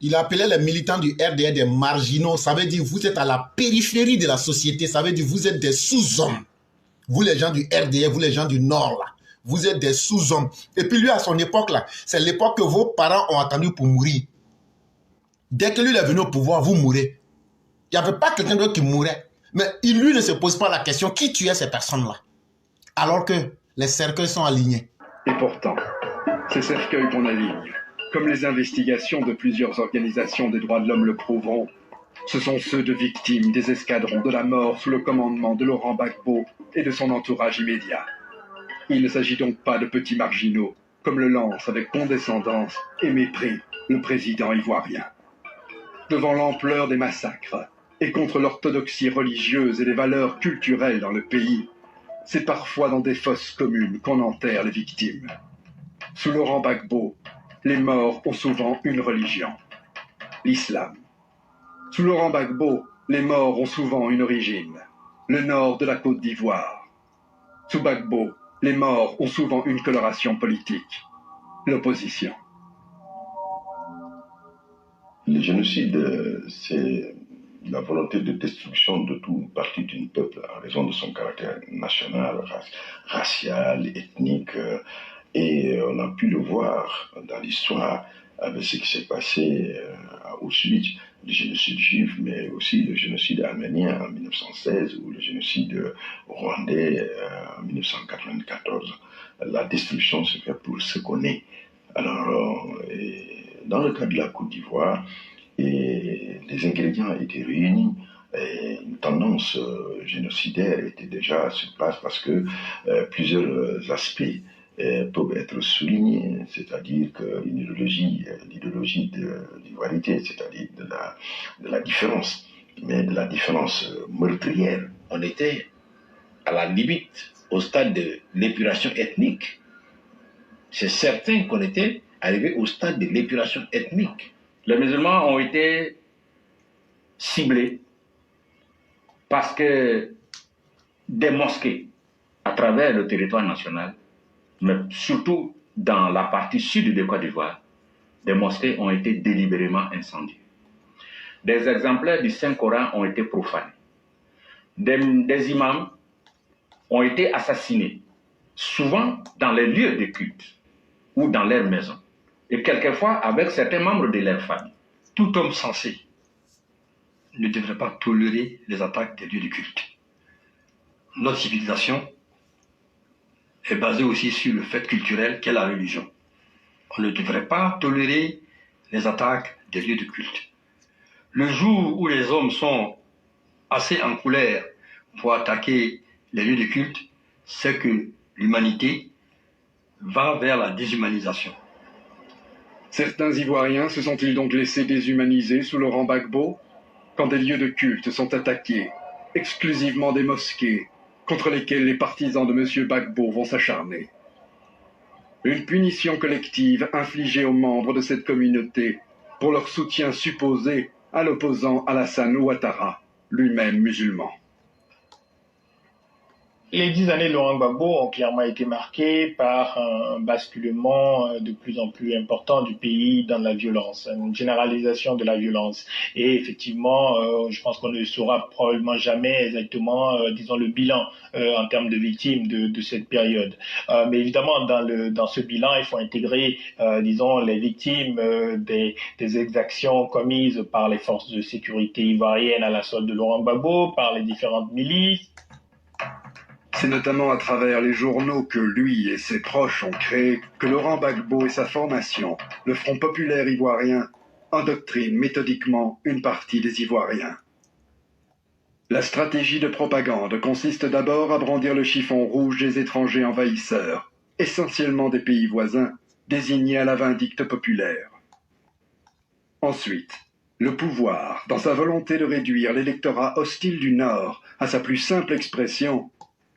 Il appelait les militants du RDR des marginaux. Ça veut dire vous êtes à la périphérie de la société. Ça veut dire vous êtes des sous-hommes. Vous les gens du RDR, vous les gens du Nord là. Vous êtes des sous-hommes. Et puis lui à son époque là, c'est l'époque que vos parents ont attendu pour mourir. Dès que lui est venu au pouvoir, vous mourrez. Il n'y avait pas quelqu'un d'autre qui mourait. Mais lui ne se pose pas la question qui tuait ces personnes-là. Alors que les cercueils sont alignés. Et pourtant, ces cercueils qu'on aligne, comme les investigations de plusieurs organisations des droits de l'homme le prouveront, ce sont ceux de victimes des escadrons de la mort sous le commandement de Laurent Gbagbo et de son entourage immédiat. Il ne s'agit donc pas de petits marginaux, comme le lance avec condescendance et mépris le président ivoirien. Devant l'ampleur des massacres et contre l'orthodoxie religieuse et les valeurs culturelles dans le pays, c'est parfois dans des fosses communes qu'on enterre les victimes. Sous Laurent Gbagbo, les morts ont souvent une religion, l'islam. Sous Laurent Gbagbo, les morts ont souvent une origine, le nord de la Côte d'Ivoire. Sous Gbagbo, les morts ont souvent une coloration politique, l'opposition. Le génocide, c'est la volonté de destruction de tout parti d'un peuple en raison de son caractère national, racial, ethnique. Et on a pu le voir dans l'histoire avec ce qui s'est passé à Auschwitz, le génocide juif, mais aussi le génocide arménien en 1916 ou le génocide rwandais en 1994. La destruction se fait pour ce qu'on est. Alors, dans le cas de la Côte d'Ivoire, les ingrédients étaient réunis. Et une tendance génocidaire était déjà sur place parce que plusieurs aspects peuvent être soulignés, c'est-à-dire que l'idéologie de l'ivoirité, c'est-à-dire de la différence, mais de la différence meurtrière. On était à la limite, au stade de l'épuration ethnique. C'est certain qu'on était arrivé au stade de l'épuration ethnique. Les musulmans ont été ciblés parce que des mosquées à travers le territoire national, mais surtout dans la partie sud de Côte d'Ivoire, des mosquées ont été délibérément incendiées. Des exemplaires du Saint-Coran ont été profanés. Des imams ont été assassinés, souvent dans les lieux de culte ou dans leurs maisons, et quelquefois avec certains membres de leur famille. Tout homme sensé ne devrait pas tolérer les attaques des lieux de culte. Notre civilisation est basée aussi sur le fait culturel qu'est la religion. On ne devrait pas tolérer les attaques des lieux de culte. Le jour où les hommes sont assez en colère pour attaquer les lieux de culte, c'est que l'humanité va vers la déshumanisation. Certains Ivoiriens se sont-ils donc laissés déshumaniser sous Laurent Gbagbo quand des lieux de culte sont attaqués, exclusivement des mosquées, contre lesquelles les partisans de M. Gbagbo vont s'acharner? Une punition collective infligée aux membres de cette communauté pour leur soutien supposé à l'opposant Alassane Ouattara, lui-même musulman. Les 10 années de Laurent Gbagbo ont clairement été marquées par un basculement de plus en plus important du pays dans la violence, une généralisation de la violence. Et effectivement, je pense qu'on ne saura probablement jamais exactement, disons, le bilan en termes de victimes de cette période. Mais évidemment, dans ce bilan, il faut intégrer, disons, les victimes des exactions commises par les forces de sécurité ivoiriennes à la solde de Laurent Gbagbo, par les différentes milices. C'est notamment à travers les journaux que lui et ses proches ont créé que Laurent Gbagbo et sa formation, le Front populaire ivoirien, endoctrinent méthodiquement une partie des Ivoiriens. La stratégie de propagande consiste d'abord à brandir le chiffon rouge des étrangers envahisseurs, essentiellement des pays voisins, désignés à la vindicte populaire. Ensuite, Le pouvoir, dans sa volonté de réduire l'électorat hostile du Nord à sa plus simple expression,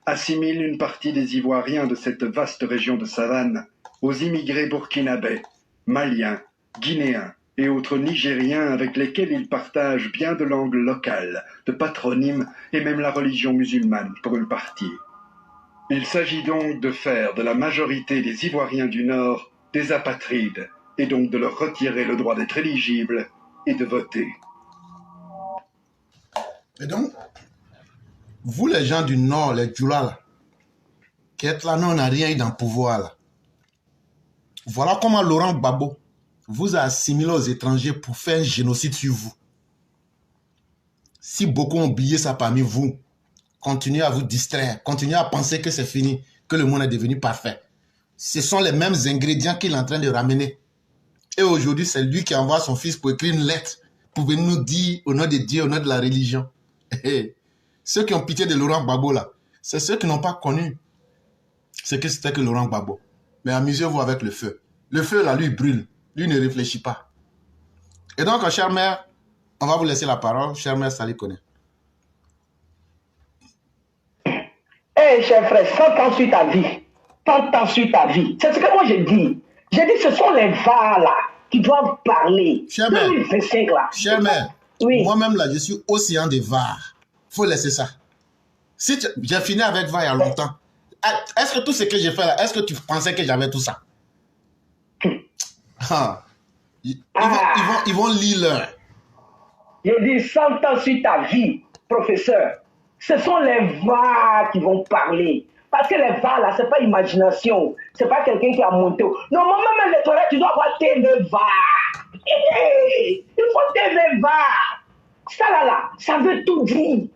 assimile une partie des Ivoiriens de cette vaste région de savane aux immigrés burkinabés, maliens, guinéens et autres Nigériens avec lesquels il partage bien de langues locales, de patronymes et même la religion musulmane pour une partie. Il s'agit donc de faire de la majorité des Ivoiriens du Nord des apatrides et donc de leur retirer le droit d'être éligibles et de voter. Et donc, vous les gens du Nord, les Djoula, là, qui êtes là, nous on n'a rien eu dans le pouvoir là. Voilà comment Laurent Gbagbo vous a assimilé aux étrangers pour faire un génocide sur vous. Si beaucoup ont oublié ça parmi vous, continuez à vous distraire, continuez à penser que c'est fini, que le monde est devenu parfait. Ce sont les mêmes ingrédients qu'il est en train de ramener. Et aujourd'hui, c'est lui qui envoie son fils pour écrire une lettre, pour venir nous dire au nom de Dieu, au nom de la religion. Ceux qui ont pitié de Laurent Gbagbo là, c'est ceux qui n'ont pas connu ce que c'était que Laurent Gbagbo. Mais amusez-vous avec le feu. Le feu là, lui, brûle. Lui ne réfléchit pas. Et donc, chère mère, on va vous laisser la parole. Chère mère Sali Kone. Eh, cher frère, 100 ans sur ta vie. 100 ans sur ta vie. C'est ce que moi je dis. J'ai dit, ce sont les VAR là qui doivent parler. Chère mère, 2025 là. Chère mère, oui. Moi-même là, je suis océan des VAR. Faut laisser ça. Si j'ai fini avec VAR il y a longtemps. Est-ce que tout ce que j'ai fait là, est-ce que tu pensais que j'avais tout ça? Ils vont lire l'heure. J'ai dit 100 ans sur ta vie, professeur. Ce sont les VAR qui vont parler. Parce que les VAR, là, c'est pas imagination. C'est pas quelqu'un qui a monté. Non, moi-même, l'électorat, tu dois avoir TV VAR. Il faut TV VAR. Ça, là, ça veut tout dire.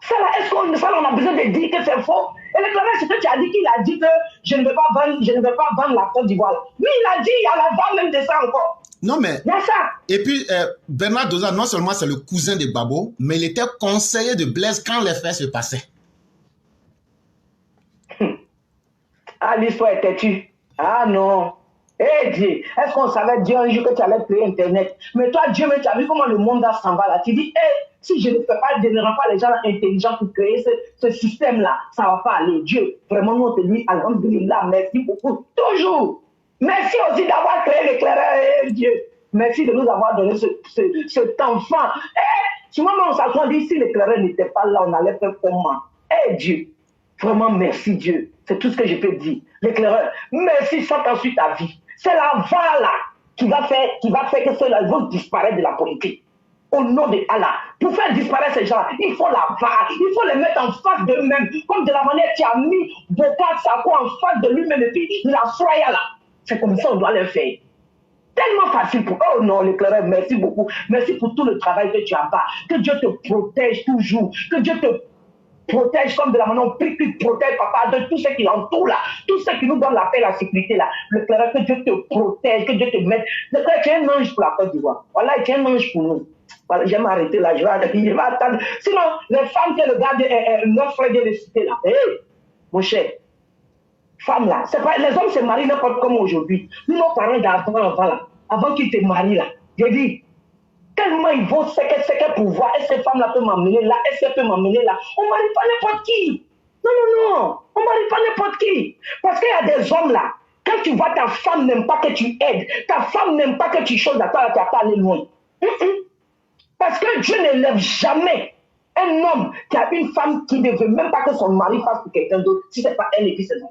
Ça, là, est-ce qu'on on a besoin de dire que c'est faux? Et l'électorat, c'est que tu as dit qu'il a dit que je ne vais pas vendre la Côte d'Ivoire. Lui, il a dit, il y a la vente même de ça encore. Non, mais... Il y a ça. Et puis, Bernard Doza, non seulement c'est le cousin de Gbagbo, mais il était conseiller de Blaise quand les faits se passaient. Ah, l'histoire est têtue. Ah non. Eh Dieu, est-ce qu'on savait Dieu un jour que tu allais créer Internet? Mais toi, Dieu, mais tu as vu comment le monde s'en va là. Tu dis, si je ne fais pas, je ne rends pas les gens intelligents pour créer ce système-là, ça ne va pas aller. Dieu, vraiment, nous on te dit, alhamdoulilah, merci beaucoup. Toujours. Merci aussi d'avoir créé l'éclaireur, Dieu. Merci de nous avoir donné cet enfant. Si moi-même on s'attend, dit, si l'éclaireur n'était pas là, on allait faire comment? Dieu. Vraiment, merci Dieu. C'est tout ce que je peux dire. L'éclaireur, merci 100 ans sur ta vie. C'est la VAR là qui va faire que ceux-là vont disparaître de la politique. Au nom de Allah. Pour faire disparaître ces gens, il faut la VAR. Il faut les mettre en face d'eux-mêmes. Comme de la manière que tu as mis Bokar Sako en face de lui-même et puis la soya là. C'est comme ça qu'on doit le faire. Tellement facile pour... Oh non, l'éclaireur, merci beaucoup. Merci pour tout le travail que tu as fait. Que Dieu te protège toujours. Que Dieu te protège comme de la manière, on prie qu'il protège papa de tout ce qui l'entoure là, tout ce qui nous donne la paix, la sécurité là. Le clair, que Dieu te protège, que Dieu te mette. Le clair, tu es un ange pour la Côte d'Ivoire. Voilà, tu es un ange pour nous. Voilà, je vais m'arrêter là, je vais attendre. Sinon, les femmes que le gars, notre frère vient de citer là, mon cher, femme là, c'est pas, les hommes se marient n'importe comme aujourd'hui. Nous, nos parents d'avant là, avant qu'ils te marient là, j'ai dit, tellement ils vont séquer pour voir, est-ce que cette femme-là peut m'emmener là, est-ce qu'elle peut m'emmener là. On ne marie pas n'importe qui. Non. On ne marie pas n'importe qui. Parce qu'il y a des hommes là, quand tu vois ta femme n'aime pas que tu aides, ta femme n'aime pas que tu choses à toi, tu n'as pas allé loin. Parce que Dieu n'élève jamais un homme qui a une femme qui ne veut même pas que son mari fasse pour quelqu'un d'autre, si ce n'est pas elle et puis c'est bon.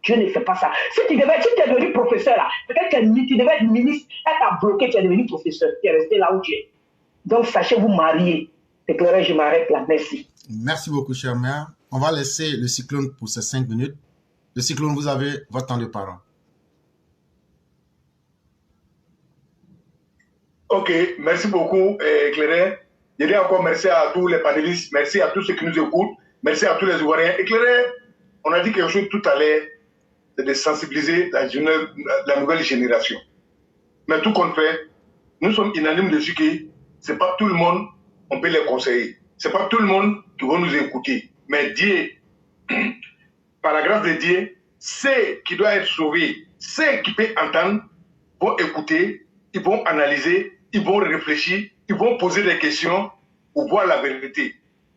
Dieu ne fait pas ça. Si tu es devenu professeur là, peut-être que tu devais être ministre, elle t'a bloqué, tu es devenu professeur, tu es resté là où tu es. Donc sachez vous marier. Éclaireur, je m'arrête là. Merci. Merci beaucoup, chère mère. On va laisser le cyclone pour ces 5 minutes. Le cyclone, vous avez votre temps de parole. Ok, merci beaucoup, Éclaireur. Je dis encore merci à tous les panélistes, merci à tous ceux qui nous écoutent, merci à tous les Ivoiriens. Éclaireur, on a dit quelque chose tout à l'heure, c'est de sensibiliser la nouvelle génération. Mais tout compte fait, nous sommes unanimes dessus que ce n'est pas tout le monde, on peut les conseiller. Ce n'est pas tout le monde qui va nous écouter. Mais Dieu, par la grâce de Dieu, ceux qui doivent être sauvés, ceux qui peuvent entendre, vont écouter, ils vont analyser ils vont réfléchir, ils vont poser des questions pour voir la vérité.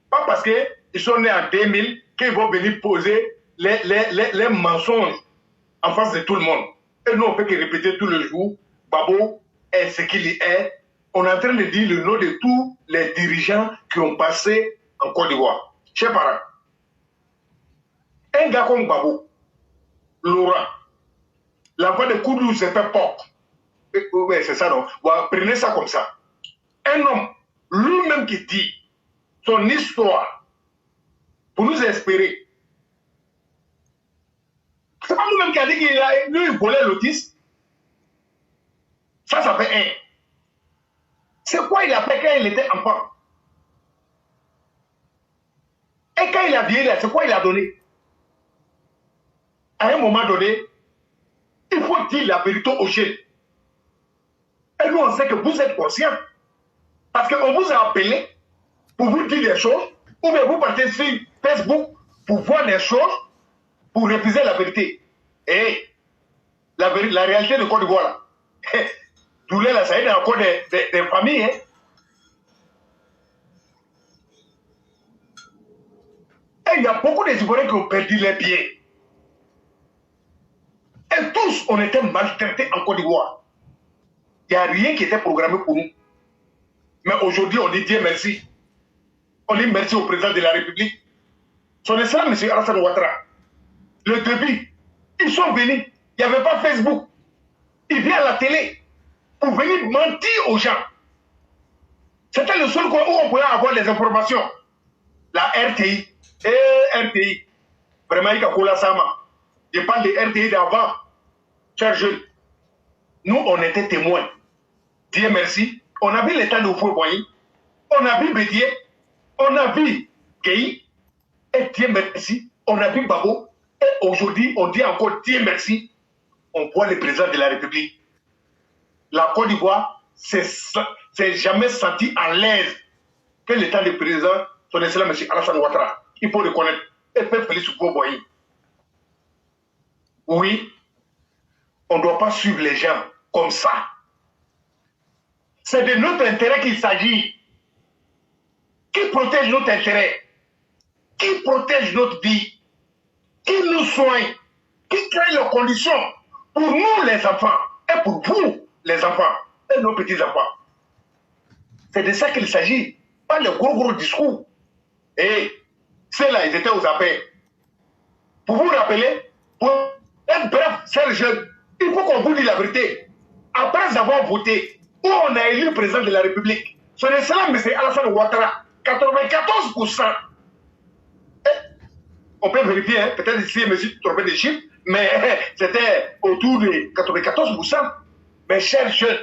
Pas parce qu'ils sont nés en 2000 qu'ils vont venir poser les mensonges en face de tout le monde. Et nous, on fait que répéter tout le jour, Babo est ce qu'il est. On est en train de dire le nom de tous les dirigeants qui ont passé en Côte d'Ivoire. Chers parents, un gars comme Babo, Laurent, la voix de Koudou se fait porte. Oui, c'est ça, non? Prenez ça comme ça. Un homme, lui-même qui dit son histoire pour nous espérer. C'est pas nous-mêmes qui a dit qu'il volait l'autisme. Ça fait un. C'est quoi il a fait quand il était enfant? Et quand il a vieilli là, c'est quoi il a donné? À un moment donné, il faut dire la vérité aux jeunes. Et nous, on sait que vous êtes conscients. Parce qu'on vous a appelé pour vous dire des choses, ou bien vous partez sur Facebook pour voir des choses, pour refuser la vérité. Et la réalité de Côte d'Ivoire, là, Doulé, là, ça y est encore des familles. Hein. Et il y a beaucoup d'Ivoiriens qui ont perdu les pieds. Et tous, on était maltraités en Côte d'Ivoire. Il n'y a rien qui était programmé pour nous. Mais aujourd'hui, on dit Dieu merci. On dit merci au président de la République. Son Excellence, M. Alassane Ouattara. Le début, ils sont venus. Il n'y avait pas Facebook. Il vient à la télé pour venir mentir aux gens. C'était le seul coin où on pouvait avoir les informations. La RTI. RTI. Vraiment, il y a Kola Sama. Je parle de RTI d'avant. Chers jeunes, nous, on était témoins. Dieu merci. On a vu l'état de Foué-Boigny. On a vu Bédier. On a vu Guéhi. Et Dieu merci. On a vu Babo. Et aujourd'hui, on dit encore Dieu merci. On voit le président de la République. La Côte d'Ivoire s'est jamais senti à l'aise que l'état du président, son excellent M. Alassane Ouattara. Il faut reconnaître. Et fait Félix Foué-Boigny. Oui, on ne doit pas suivre les gens comme ça. C'est de notre intérêt qu'il s'agit. Qui protège notre intérêt? Qui protège notre vie? Qui nous soigne? Qui crée les conditions pour nous les enfants et pour vous les enfants et nos petits-enfants? C'est de ça qu'il s'agit. Pas le gros discours. Et ceux-là, ils étaient aux affaires. Pour vous rappeler, pour être bref, c'est jeune, il faut qu'on vous dise la vérité. Après avoir voté, où on a élu le président de la République, son excellent M. Alassane Ouattara, 94%. On peut vérifier, hein, peut-être ici, je me suis trompé des chiffres, mais c'était autour de 94%. Mais chers jeunes,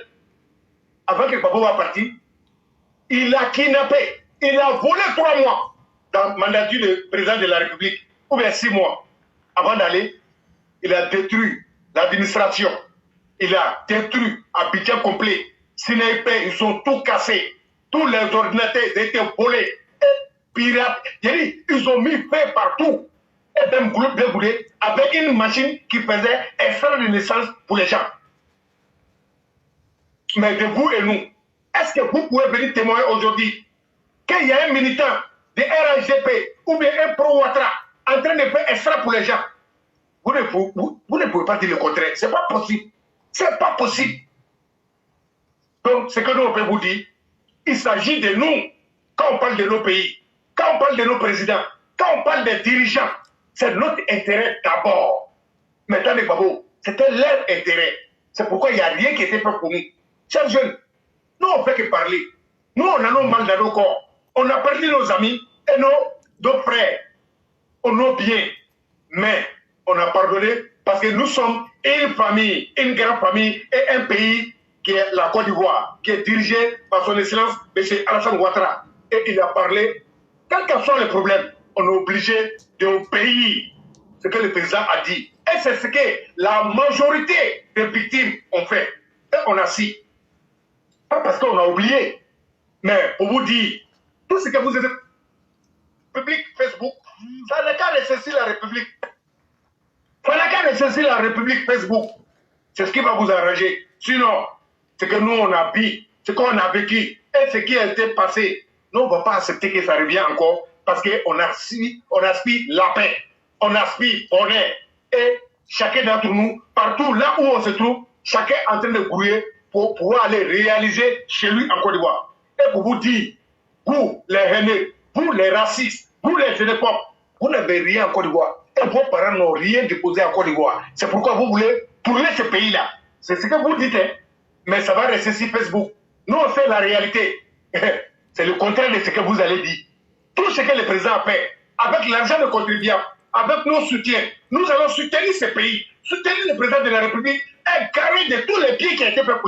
avant que Babo soit parti, il a kidnappé, il a volé 3 mois dans le mandat du président de la République, ou bien 6 mois. Avant d'aller, il a détruit l'administration, il a détruit Abidjan complet. Sinaïpé, ils ont tout cassé. Tous les ordinateurs étaient volés. Et pirates, ils ont mis fait partout. Et même groupe de boulets avec une machine qui faisait extrait de naissance pour les gens. Mais de vous et nous, est-ce que vous pouvez venir témoigner aujourd'hui qu'il y a un militant de RHDP ou bien un pro-Ouattara en train de faire extrait pour les gens? Vous ne pouvez pas dire le contraire. C'est pas possible. C'est pas possible. Donc, ce que nous, on peut vous dire, il s'agit de nous. Quand on parle de nos pays, quand on parle de nos présidents, quand on parle des dirigeants, c'est notre intérêt d'abord. Maintenant, les babos, c'était leur intérêt. C'est pourquoi il n'y a rien qui était fait pour nous. Chers jeunes, nous, on ne fait que parler. Nous, on a nos mal dans nos corps. On a perdu nos amis et nos frères. On a bien. Mais on a pardonné parce que nous sommes une famille, une grande famille et un pays qui est la Côte d'Ivoire, qui est dirigé par son excellence M. Alassane Ouattara. Et il a parlé, quel que soit le problème, on est obligé de payer ce que le président a dit. Et c'est ce que la majorité des victimes ont fait. Et on a si. Pas parce qu'on a oublié, mais pour vous dire, tout ce que vous êtes République Facebook, ça n'a qu'à nécessiter la République. Ça n'a qu'à nécessiter la République Facebook. C'est ce qui va vous arranger. Sinon, ce que nous on a vu, ce qu'on a vécu et ce qui a été passé. Nous, on ne va pas accepter que ça revienne encore parce qu'on aspire la paix, on aspire bonheur. Et chacun d'entre nous, partout là où on se trouve, chacun est en train de grouiller pour pouvoir aller réaliser chez lui en Côte d'Ivoire. Et pour vous dire, vous les haineux, vous les racistes, vous les xénophobes, vous n'avez rien en Côte d'Ivoire. Et vos parents n'ont rien déposé en Côte d'Ivoire. C'est pourquoi vous voulez brûler ce pays-là. C'est ce que vous dites, hein? Mais ça va rester sur Facebook. Nous, on sait la réalité. C'est le contraire de ce que vous allez dire. Tout ce que le président a fait, avec l'argent de contribuables, avec nos soutiens, nous allons soutenir ce pays, soutenir le président de la République et carrer de tous les pieds qui ont été faits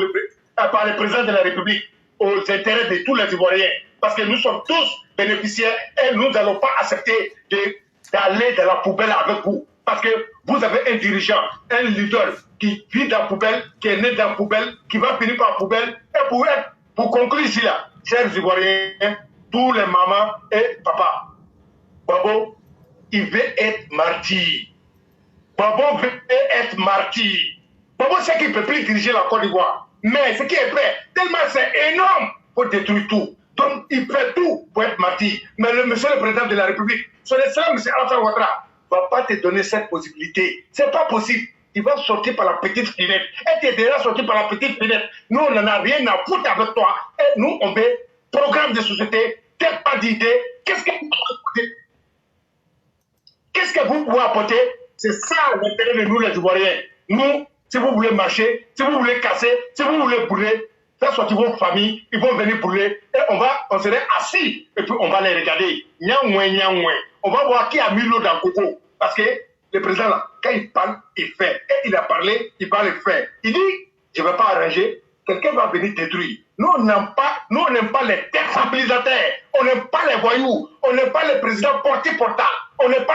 par le président de la République aux intérêts de tous les Ivoiriens. Parce que nous sommes tous bénéficiaires et nous n'allons pas accepter d'aller dans la poubelle avec vous. Parce que vous avez un dirigeant, un leader qui vit dans la poubelle, qui est né dans la poubelle, qui va finir par la poubelle. Et pour conclure ici, là, chers Ivoiriens, tous les mamans et papas, Babo, il veut être martyr. Babo veut être martyr. Babo sait qu'il ne peut plus diriger la Côte d'Ivoire. Mais ce qui est prêt, tellement c'est énorme pour détruire tout. Donc il fait tout pour être martyr. Mais le monsieur le président de la République, son excellence, M. Alassane Ouattara, ne va pas te donner cette possibilité. Ce n'est pas possible. Il va sortir par la petite fenêtre. Et tu es déjà sorti par la petite fenêtre. Nous, on n'en a rien à foutre avec toi. Et nous, on veut programme de société, peut-être pas d'idée. Qu'est-ce que vous pouvez apporter? Qu'est-ce que vous pouvez apporter? C'est ça l'intérêt de nous, les Ivoiriens. Nous, si vous voulez marcher, si vous voulez casser, si vous voulez brûler, faites sortir vos familles, ils vont venir brûler. Et on serait assis. Et puis on va les regarder. Niamouin. On va voir qui a mis l'eau dans le coco. Parce que le président, là, quand il parle, il fait. Et il a parlé, il parle, il fait. Il dit, je ne vais pas arranger, quelqu'un va venir détruire. Nous, on n'aime pas les déstabilisateurs. On n'aime pas les voyous. On n'aime pas les présidents porte-portable. On n'aime pas.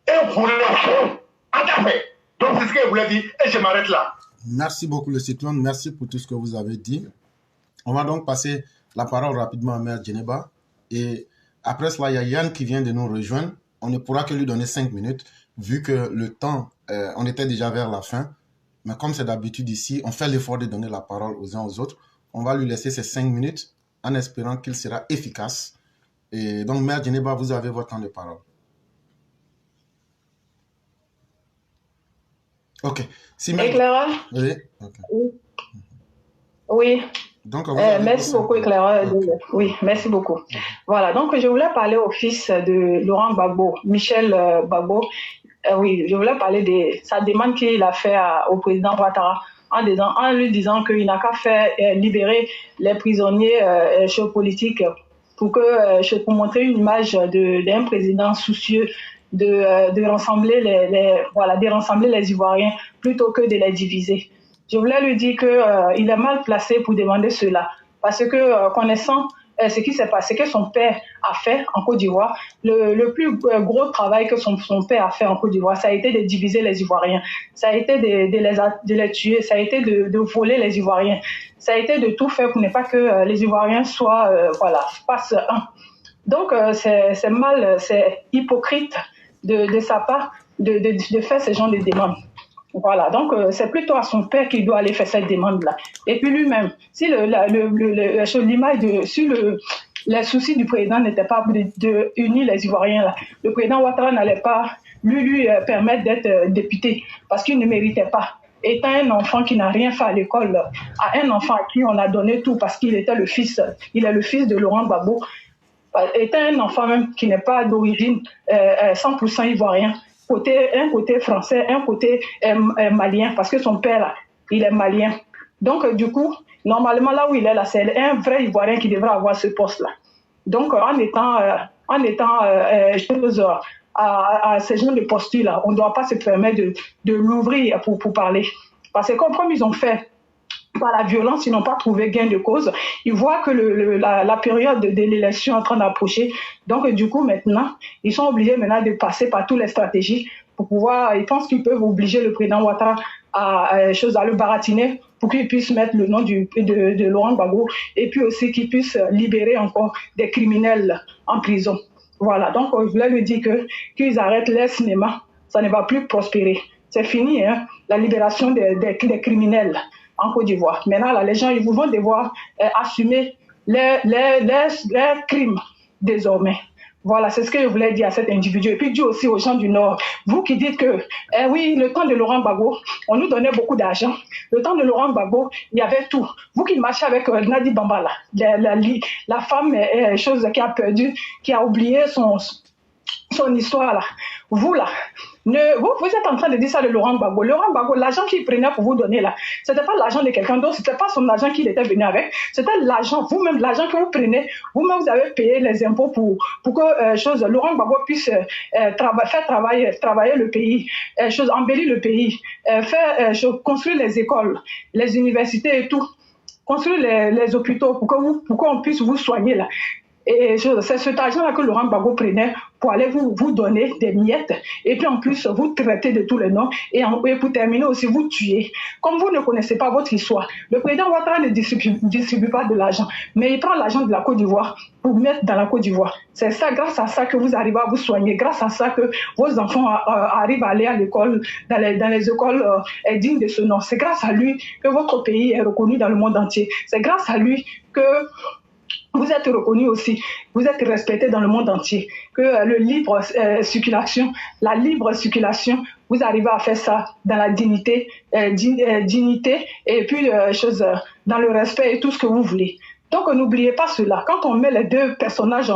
Et on voulait en fait. Donc, c'est ce que je voulais dire. Et je m'arrête là. Merci beaucoup, le cyclone. Merci pour tout ce que vous avez dit. On va donc passer la parole rapidement à Mère Djeneba. Et après cela, il y a Yann qui vient de nous rejoindre. On ne pourra que lui donner 5 minutes, vu que le temps, on était déjà vers la fin. Mais comme c'est d'habitude ici, on fait l'effort de donner la parole aux uns aux autres. On va lui laisser ces 5 minutes en espérant qu'il sera efficace. Et donc, Mère Djeneba, vous avez votre temps de parole. Ok. Éclaireur? Oui. Okay. Oui. Donc, merci beaucoup, éclaireur. Oui, merci beaucoup. Voilà, donc je voulais parler au fils de Laurent Gbagbo, Michel Gbagbo. Oui, je voulais parler de sa demande qu'il a fait au président Ouattara en lui disant qu'il n'a qu'à faire libérer les prisonniers géopolitiques pour montrer une image d'un président soucieux de rassembler de rassembler les Ivoiriens plutôt que de les diviser. Je voulais lui dire qu'il est mal placé pour demander cela parce que connaissant ce qui s'est passé, que son père a fait en Côte d'Ivoire, le plus gros travail que son père a fait en Côte d'Ivoire, ça a été de diviser les Ivoiriens, ça a été de les tuer, ça a été de voler les Ivoiriens, ça a été de tout faire pour ne pas que les Ivoiriens soient, fassent un. Donc c'est mal, c'est hypocrite de sa part de faire ce genre de demande. Voilà, donc c'est plutôt à son père qu'il doit aller faire cette demande-là. Et puis lui-même, si les soucis du président n'étaient pas de unir les Ivoiriens, là, le président Ouattara n'allait pas lui permettre d'être député parce qu'il ne méritait pas. Étant un enfant qui n'a rien fait à l'école, à un enfant à qui on a donné tout parce qu'il était il est le fils de Laurent Gbagbo, étant un enfant même qui n'est pas d'origine 100% ivoirien, un côté français, un côté malien, parce que son père, là, il est malien. Donc, du coup, normalement, là où il est, là, c'est un vrai Ivoirien qui devrait avoir ce poste-là. Donc, en étant à ce genre de posture-là, on ne doit pas se permettre de l'ouvrir pour parler. Parce que comme ils ont fait par la violence, ils n'ont pas trouvé gain de cause. Ils voient que la période de l'élection est en train d'approcher. Donc, du coup, maintenant, ils sont obligés maintenant de passer par toutes les stratégies pour pouvoir, ils pensent qu'ils peuvent obliger le président Ouattara à le baratiner pour qu'il puisse mettre le nom de Laurent Gbagbo et puis aussi qu'il puisse libérer encore des criminels en prison. Voilà, donc je voulais lui dire qu'ils arrêtent les cinémas, ça ne va plus prospérer. C'est fini, hein, la libération des criminels. en Côte d'Ivoire. Maintenant, là, les gens ils vont devoir assumer les crimes désormais. Voilà, c'est ce que je voulais dire à cet individu. Et puis dire aussi aux gens du Nord, vous qui dites que, oui, le temps de Laurent Gbagbo, on nous donnait beaucoup d'argent. Le temps de Laurent Gbagbo, il y avait tout. Vous qui marchez avec Nadi Bambala, la femme, chose qui a perdu, qui a oublié son histoire là. Vous là, vous êtes en train de dire ça de Laurent Gbagbo. Laurent Gbagbo, l'argent qu'il prenait pour vous donner là, c'était pas l'argent de quelqu'un d'autre, c'était pas son argent qu'il était venu avec, c'était l'argent, vous-même, l'argent que vous prenez, vous-même vous avez payé les impôts pour que Laurent Gbagbo puisse faire travailler le pays, embellir le pays, construire les écoles, les universités et tout, construire les hôpitaux pour qu'on puisse vous soigner là. Et c'est cet argent-là que Laurent Gbagbo prenait pour aller vous donner des miettes et puis en plus vous traiter de tous les noms et pour terminer aussi vous tuer. Comme vous ne connaissez pas votre histoire, le président Ouattara ne distribue pas de l'argent, mais il prend l'argent de la Côte d'Ivoire pour mettre dans la Côte d'Ivoire. C'est ça, grâce à ça que vous arrivez à vous soigner, grâce à ça que vos enfants arrivent à aller à l'école, dans les écoles dignes de ce nom. C'est grâce à lui que votre pays est reconnu dans le monde entier. C'est grâce à lui que vous êtes reconnu aussi, vous êtes respecté dans le monde entier, que la libre circulation, vous arrivez à faire ça dans la dignité et puis dans le respect et tout ce que vous voulez. Donc n'oubliez pas cela. Quand on met les deux personnages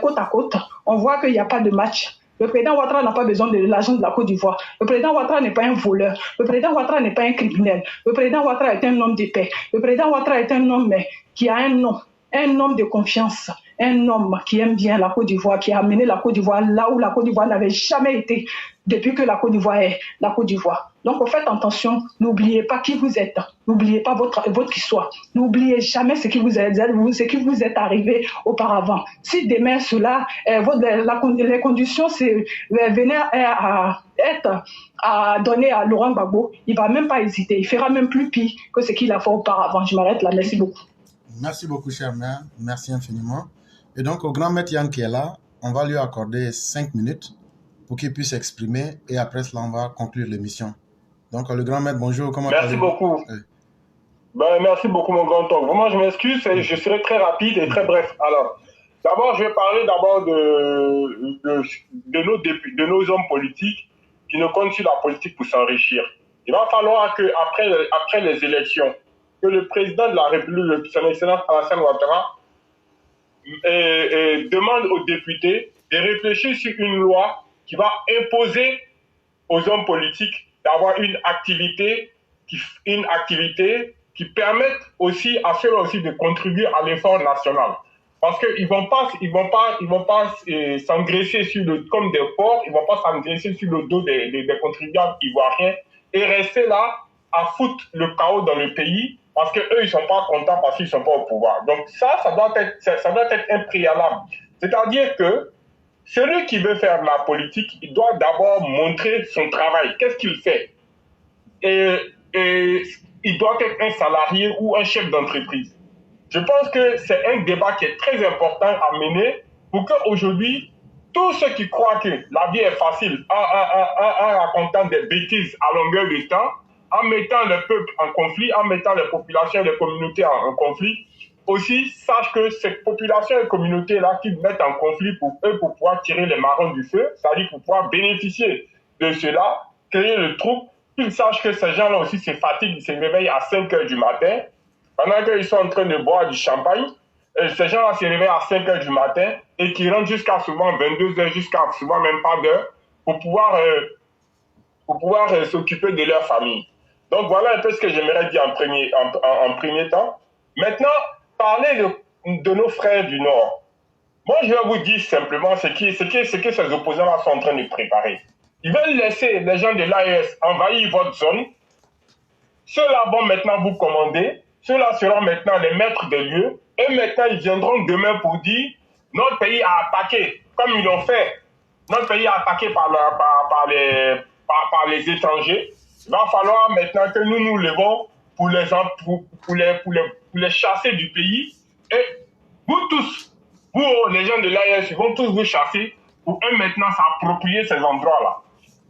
côte à côte, on voit qu'il n'y a pas de match. Le président Ouattara n'a pas besoin de l'argent de la Côte d'Ivoire. Le président Ouattara n'est pas un voleur. Le président Ouattara n'est pas un criminel. Le président Ouattara est un homme de paix. Le président Ouattara est un homme qui a un nom. Un homme de confiance, un homme qui aime bien la Côte d'Ivoire, qui a amené la Côte d'Ivoire là où la Côte d'Ivoire n'avait jamais été depuis que la Côte d'Ivoire est la Côte d'Ivoire. Donc faites attention, n'oubliez pas qui vous êtes, n'oubliez pas votre histoire, n'oubliez jamais ce qui vous est arrivé auparavant. Si demain les conditions venaient à donner à Laurent Gbagbo, il ne va même pas hésiter, il fera même plus pire que ce qu'il a fait auparavant. Je m'arrête là, merci beaucoup. Merci beaucoup, cher maire. Merci infiniment. Et donc, au grand maître Yann qui est là, on va lui accorder 5 minutes pour qu'il puisse s'exprimer et après cela, on va conclure l'émission. Donc, le grand maître, bonjour. Comment Merci beaucoup. Oui. Merci beaucoup, mon grand oncle. Vraiment, je m'excuse et je serai très rapide et très bref. Alors, d'abord, je vais parler de nos hommes politiques qui ne comptent sur la politique pour s'enrichir. Il va falloir qu'après les élections, que le président de la République, son Excellence Alassane Ouattara, demande aux députés de réfléchir sur une loi qui va imposer aux hommes politiques d'avoir une activité qui permette aussi à ceux-là aussi de contribuer à l'effort national. Parce qu'ils vont pas s'engraisser comme des porcs, ils vont pas s'engraisser sur le dos des contribuables ivoiriens et rester là à foutre le chaos dans le pays. Parce qu'eux, ils ne sont pas contents parce qu'ils ne sont pas au pouvoir. Donc ça doit être un préalable. C'est-à-dire que celui qui veut faire la politique, il doit d'abord montrer son travail. Qu'est-ce qu'il fait? Et il doit être un salarié ou un chef d'entreprise. Je pense que c'est un débat qui est très important à mener pour qu'aujourd'hui, tous ceux qui croient que la vie est facile en racontant des bêtises à longueur de temps, en mettant le peuple en conflit, en mettant les populations et les communautés en conflit, aussi sachent que ces populations et communautés-là qui mettent en conflit pour pouvoir tirer les marrons du feu, c'est-à-dire pour pouvoir bénéficier de cela, créer le trouble, qu'ils sachent que ces gens-là aussi se fatiguent, ils se réveillent à 5 h du matin, pendant qu'ils sont en train de boire du champagne, ces gens-là se réveillent à 5 h du matin et qui rentrent jusqu'à souvent 22 h, jusqu'à souvent même pas d'heure, pour pouvoir s'occuper de leur famille. Donc voilà un peu ce que j'aimerais dire en premier temps. Maintenant, parler de nos frères du Nord. Moi, je vais vous dire simplement ce que ces opposants-là sont en train de préparer. Ils veulent laisser les gens de l'AES envahir votre zone. Ceux-là vont maintenant vous commander. Ceux-là seront maintenant les maîtres des lieux. Et maintenant, ils viendront demain pour dire notre pays a attaqué, comme ils l'ont fait. Notre pays a attaqué par les étrangers. Il va falloir maintenant que nous nous levons pour les chasser du pays. Et vous tous, vous les gens de l'AES, ils vont tous vous chasser pour eux maintenant s'approprier ces endroits-là.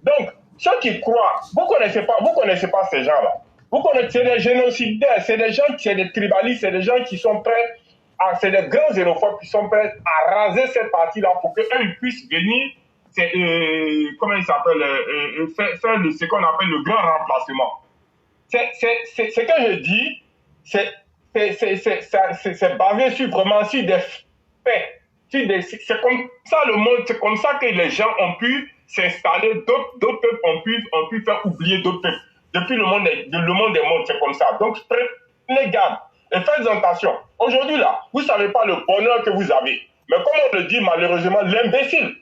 Donc, ceux qui croient, vous connaissez pas ces gens-là. Vous connaissez, c'est des génocidaires, c'est des gens, c'est des tribalistes, c'est des gens qui sont prêts, c'est des grands xénophobes qui sont prêts à raser cette partie-là pour qu'eux, ils puissent venir, comment il s'appelle, faire ce qu'on appelle le grand remplacement. Ce que je dis, c'est basé sur vraiment sur des faits. C'est comme ça le monde, c'est comme ça que les gens ont pu s'installer, d'autres peuples ont pu faire oublier d'autres peuples. Depuis le monde des mondes, c'est comme ça. Donc, prenez garde et faites attention. Aujourd'hui, là, vous ne savez pas le bonheur que vous avez. Mais comme on le dit malheureusement, l'imbécile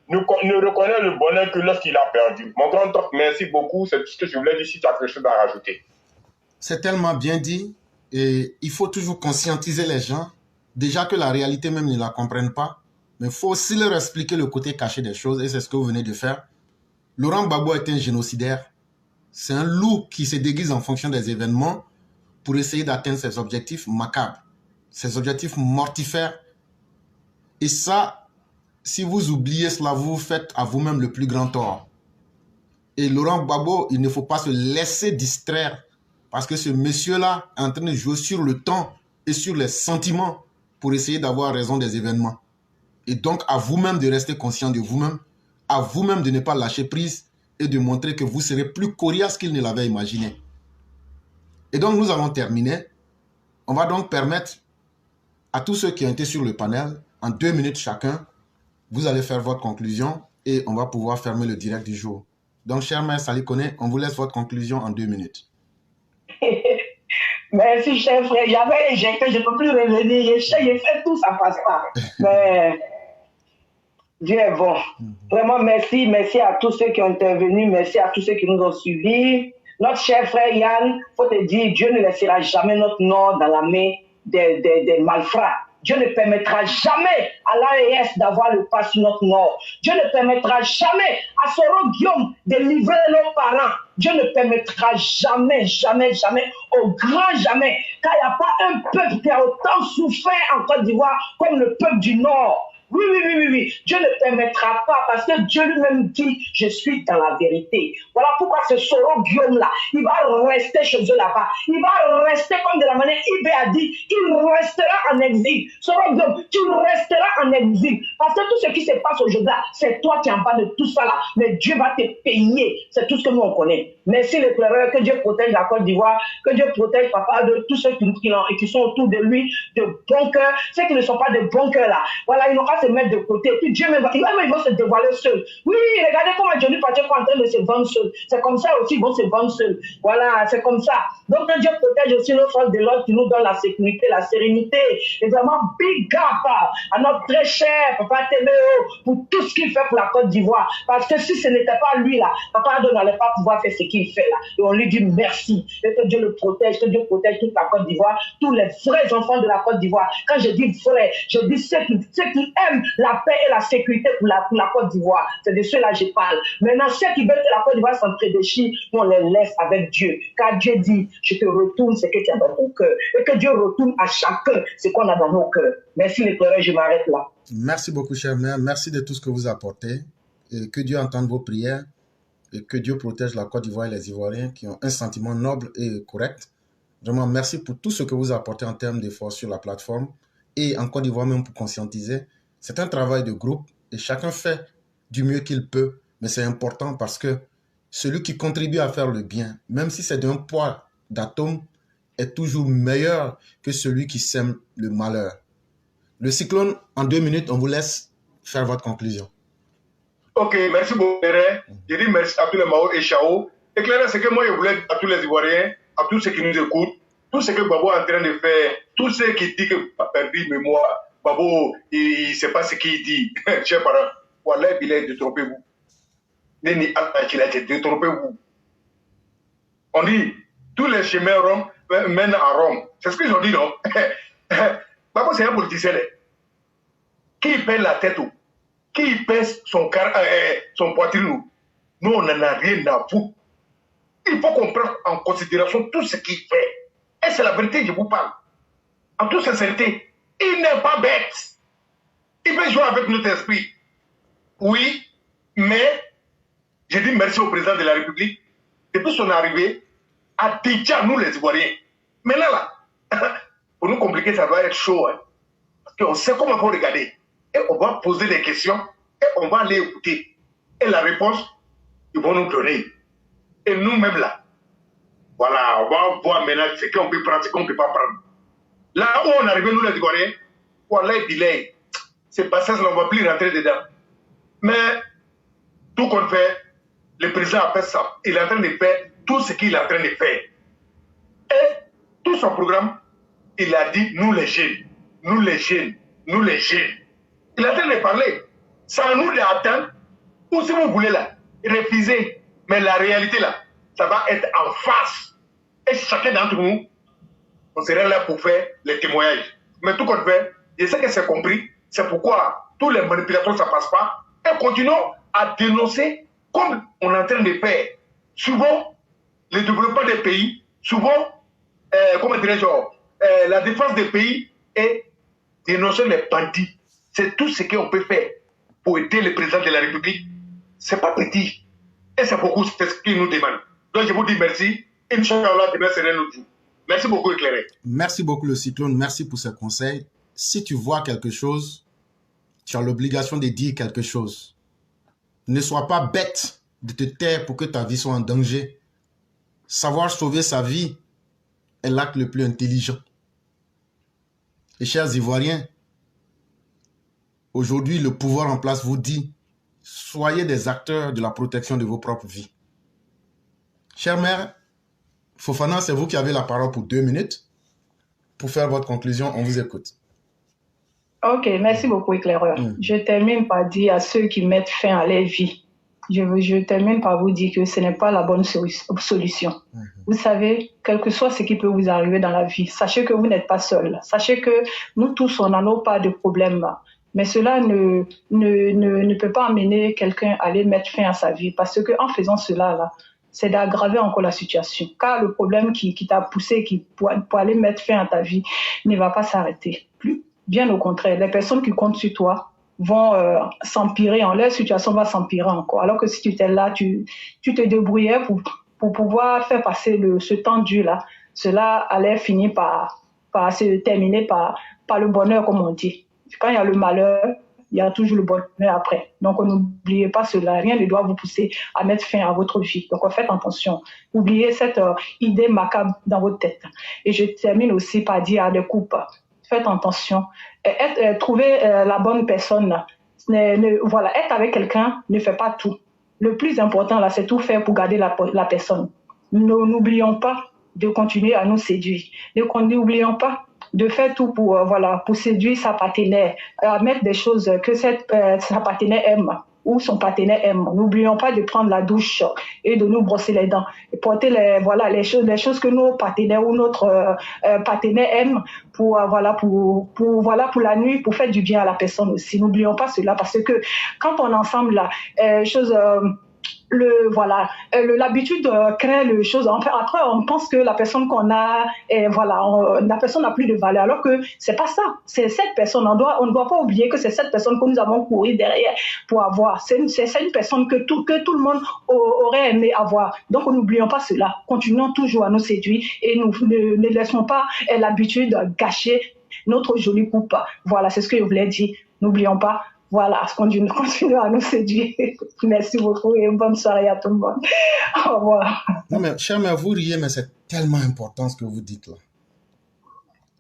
ne reconnaît le bonheur que lorsqu'il a perdu. Mon grand top, merci beaucoup. C'est tout ce que je voulais dire. Si tu as quelque chose à rajouter. C'est tellement bien dit. Et il faut toujours conscientiser les gens. Déjà que la réalité même ne la comprennent pas. Mais il faut aussi leur expliquer le côté caché des choses. Et c'est ce que vous venez de faire. Laurent Gbagbo est un génocidaire. C'est un loup qui se déguise en fonction des événements pour essayer d'atteindre ses objectifs macabres, ses objectifs mortifères. Et ça, si vous oubliez cela, vous faites à vous-même le plus grand tort. Et Laurent Gbagbo, il ne faut pas se laisser distraire parce que ce monsieur-là est en train de jouer sur le temps et sur les sentiments pour essayer d'avoir raison des événements. Et donc, à vous-même de rester conscient de vous-même, à vous-même de ne pas lâcher prise et de montrer que vous serez plus coriace qu'il ne l'avait imaginé. Et donc, nous allons terminer. On va donc permettre à tous ceux qui ont été sur le panel, en 2 minutes chacun, vous allez faire votre conclusion et on va pouvoir fermer le direct du jour. Donc, cher maître Sali Kone, on vous laisse votre conclusion en 2 minutes. Merci, cher frère. J'avais éjecté, je ne peux plus revenir. J'ai fait tout, ça ne passe pas. Mais Dieu est bon. Vraiment, merci. Merci à tous ceux qui ont intervenu. Merci à tous ceux qui nous ont suivis. Notre cher frère Yann, il faut te dire, Dieu ne laissera jamais notre nom dans la main des malfrats. Dieu ne permettra jamais à l'AES d'avoir le pas sur notre nom. Dieu ne permettra jamais à Soro Guillaume de livrer nos parents. Dieu ne permettra jamais, jamais, jamais, au grand jamais, car il n'y a pas un peuple qui a autant souffert en Côte d'Ivoire comme le peuple du Nord. Oui. Dieu ne permettra pas parce que Dieu lui-même dit, je suis dans la vérité. Voilà pourquoi ce Soro Guillaume-là, il va rester chez eux là-bas. Il va rester comme de la manière Ibé a dit, il restera en exil. Soro Guillaume, tu resteras en exil. Parce que tout ce qui se passe aujourd'hui, c'est toi qui en parles de tout ça là. Mais Dieu va te payer. C'est tout ce que nous on connaît. Merci l'éclaireur, que Dieu protège la Côte d'Ivoire, que Dieu protège papa de tous ceux qui sont autour de lui, de bons cœurs, ceux qui ne sont pas de bons cœurs là. Voilà, ils n'ont qu'à se mettre de côté. Puis Dieu même, ils vont se dévoiler seuls. Oui, regardez comment Johnny Pacheco est en train de se vendre seul. C'est comme ça aussi, ils vont se vendre seuls. Voilà, c'est comme ça. Donc que Dieu protège aussi nos forces de l'ordre qui nous donnent la sécurité, la sérénité. Et vraiment, big up à notre très cher Papa Théméo pour tout ce qu'il fait pour la Côte d'Ivoire. Parce que si ce n'était pas lui là, Papa Ado n'allait pas pouvoir faire ce qu'il fait là. Et on lui dit merci. Et que Dieu le protège, que Dieu protège toute la Côte d'Ivoire, tous les vrais enfants de la Côte d'Ivoire. Quand je dis vrai, je dis ceux qui aiment la paix et la sécurité pour la Côte d'Ivoire. C'est de ceux-là que je parle. Maintenant, ceux qui veulent que la Côte d'Ivoire s'entre-déchire, on les laisse avec Dieu. Car Dieu dit, je te retourne ce que tu as dans ton cœur. Et que Dieu retourne à chacun ce qu'on a dans nos cœurs. Merci les frères, je m'arrête là. Merci beaucoup, cher maire. Merci de tout ce que vous apportez. Et que Dieu entende vos prières. Et que Dieu protège la Côte d'Ivoire et les Ivoiriens qui ont un sentiment noble et correct. Vraiment, merci pour tout ce que vous apportez en termes d'efforts sur la plateforme. Et en Côte d'Ivoire même pour conscientiser. C'est un travail de groupe et chacun fait du mieux qu'il peut. Mais c'est important parce que celui qui contribue à faire le bien, même si c'est d'un poids d'atome, est toujours meilleur que celui qui sème le malheur. Le cyclone, en 2 minutes, on vous laisse faire votre conclusion. Ok, merci beaucoup. Je dis merci à tous les Mao et Chao. Éclairer, c'est que moi, je voulais à tous les Ivoiriens, à tous ceux qui nous écoutent, tout ce que Gbagbo est en train de faire, tous ceux qui disent que a perdu mémoire, Gbagbo, il ne sait pas ce qu'il dit. Chers parents, voilà, il est détrompez-vous. Détrompez-vous. On dit, tous les chemins Rome mènent à Rome. C'est ce qu'ils ont dit, non? Gbagbo, c'est un politicien. Qui pèse la tête ou qui pèse son poitrine? Nous, on n'en a rien à foutre. Il faut qu'on prenne en considération tout ce qu'il fait. Et c'est la vérité, je vous parle. En toute sincérité, il n'est pas bête. Il peut jouer avec notre esprit. Oui, mais je dis merci au président de la République. Depuis son arrivée, à Tidja, nous les Ivoiriens. Maintenant là, pour nous compliquer, ça va être chaud. Hein, parce qu'on sait comment il faut regarder. Et on va poser des questions et on va les écouter. Et la réponse, ils vont nous donner. Et nous-mêmes là, voilà, on va voir maintenant ce qu'on peut prendre, ce qu'on ne peut pas prendre. Là où on est arrivé, nous les Ivoiriens, voilà, c'est pas ça, on ne va plus rentrer dedans. Mais tout qu'on fait, le président a fait ça. Il est en train de faire tout ce qu'il est en train de faire. Et tout son programme, il a dit, nous les jeunes, nous les jeunes, nous les jeunes. Il est en train de parler. Sans nous d'attendre, ou si vous voulez là, refuser. Mais la réalité là, ça va être en face. Et chacun d'entre nous, on serait là pour faire les témoignages. Mais tout qu'on fait, je sais que c'est compris. C'est pourquoi tous les manipulateurs, ça ne passe pas. Et continuons à dénoncer comme on est en train de faire. Souvent, le développement des pays, souvent, comment dirais-je, la défense des pays et dénoncer les bandits. C'est tout ce qu'on peut faire pour aider le président de la République. Ce n'est pas petit. Et c'est beaucoup ce qu'il nous demande. Donc je vous dis merci. Inch'Allah, demain sera un autre jour. Merci beaucoup, Éclairé. Merci beaucoup, le Cyclone. Merci pour ce conseil. Si tu vois quelque chose, tu as l'obligation de dire quelque chose. Ne sois pas bête de te taire pour que ta vie soit en danger. Savoir sauver sa vie est l'acte le plus intelligent. Et chers Ivoiriens, aujourd'hui, le pouvoir en place vous dit, soyez des acteurs de la protection de vos propres vies. Chère mère, Fofana, c'est vous qui avez la parole pour 2 minutes. Pour faire votre conclusion, on vous écoute. Ok, merci beaucoup, éclaireur. Je termine par dire à ceux qui mettent fin à leur vie, je termine par vous dire que ce n'est pas la bonne solution. Vous savez, quel que soit ce qui peut vous arriver dans la vie, sachez que vous n'êtes pas seul. Sachez que nous tous, on n'en a pas de problème. Mais cela ne peut pas amener quelqu'un à aller mettre fin à sa vie. Parce qu'en faisant cela, là, c'est d'aggraver encore la situation. Car le problème qui t'a poussé pour aller mettre fin à ta vie ne va pas s'arrêter. Bien au contraire, les personnes qui comptent sur toi vont s'empirer, leur situation va s'empirer encore. Alors que si tu étais là, tu te débrouillais pour pouvoir faire passer ce temps dur-là, cela allait finir par se terminer par le bonheur, comme on dit. Quand il y a le malheur, il y a toujours le bonheur après. Donc, n'oubliez pas cela. Rien ne doit vous pousser à mettre fin à votre vie. Donc, faites attention. Oubliez cette idée macabre dans votre tête. Et je termine aussi par dire à des couples, faites attention. Trouvez la bonne personne. Voilà, être avec quelqu'un ne fait pas tout. Le plus important, là, c'est tout faire pour garder la personne. N'oublions pas de continuer à nous séduire. N'oublions pas de faire tout pour séduire sa partenaire, mettre des choses que sa partenaire aime ou son partenaire aime. N'oublions pas de prendre la douche et de nous brosser les dents. Et porter les choses que nos partenaires ou notre partenaire aime pour la nuit, pour faire du bien à la personne aussi. N'oublions pas cela parce que quand on est ensemble, l'habitude crée les choses. Après, on pense que la personne qu'on a, la personne n'a plus de valeur, alors que c'est pas ça. C'est cette personne. On ne doit pas oublier que c'est cette personne que nous avons couru derrière pour avoir. C'est une personne que tout le monde aurait aimé avoir. Donc, n'oublions pas cela. Continuons toujours à nous séduire et ne laissons pas l'habitude gâcher notre jolie coupe. Voilà, c'est ce que je voulais dire. N'oublions pas. Voilà, continuons à nous séduire. Merci beaucoup et bonne soirée à tout le monde. Au revoir. Non, mais chère mère, vous riez, mais c'est tellement important ce que vous dites là.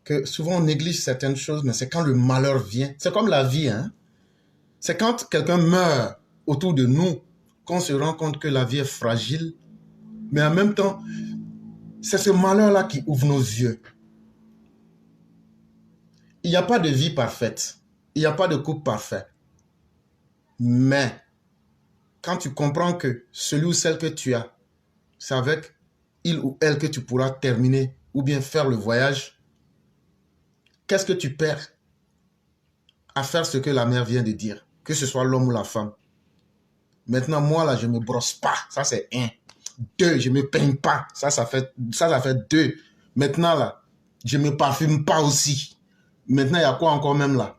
Que souvent on néglige certaines choses, mais c'est quand le malheur vient. C'est comme la vie, hein. C'est quand quelqu'un meurt autour de nous qu'on se rend compte que la vie est fragile. Mais en même temps, c'est ce malheur-là qui ouvre nos yeux. Il n'y a pas de vie parfaite. Il n'y a pas de couple parfait. Mais, quand tu comprends que celui ou celle que tu as, c'est avec il ou elle que tu pourras terminer ou bien faire le voyage, qu'est-ce que tu perds à faire ce que la mère vient de dire, que ce soit l'homme ou la femme? Maintenant, moi, là, je ne me brosse pas. Ça, c'est 1. 2, je ne me peigne pas. Ça fait 2. Maintenant, là, je ne me parfume pas aussi. Maintenant, il y a quoi encore même là?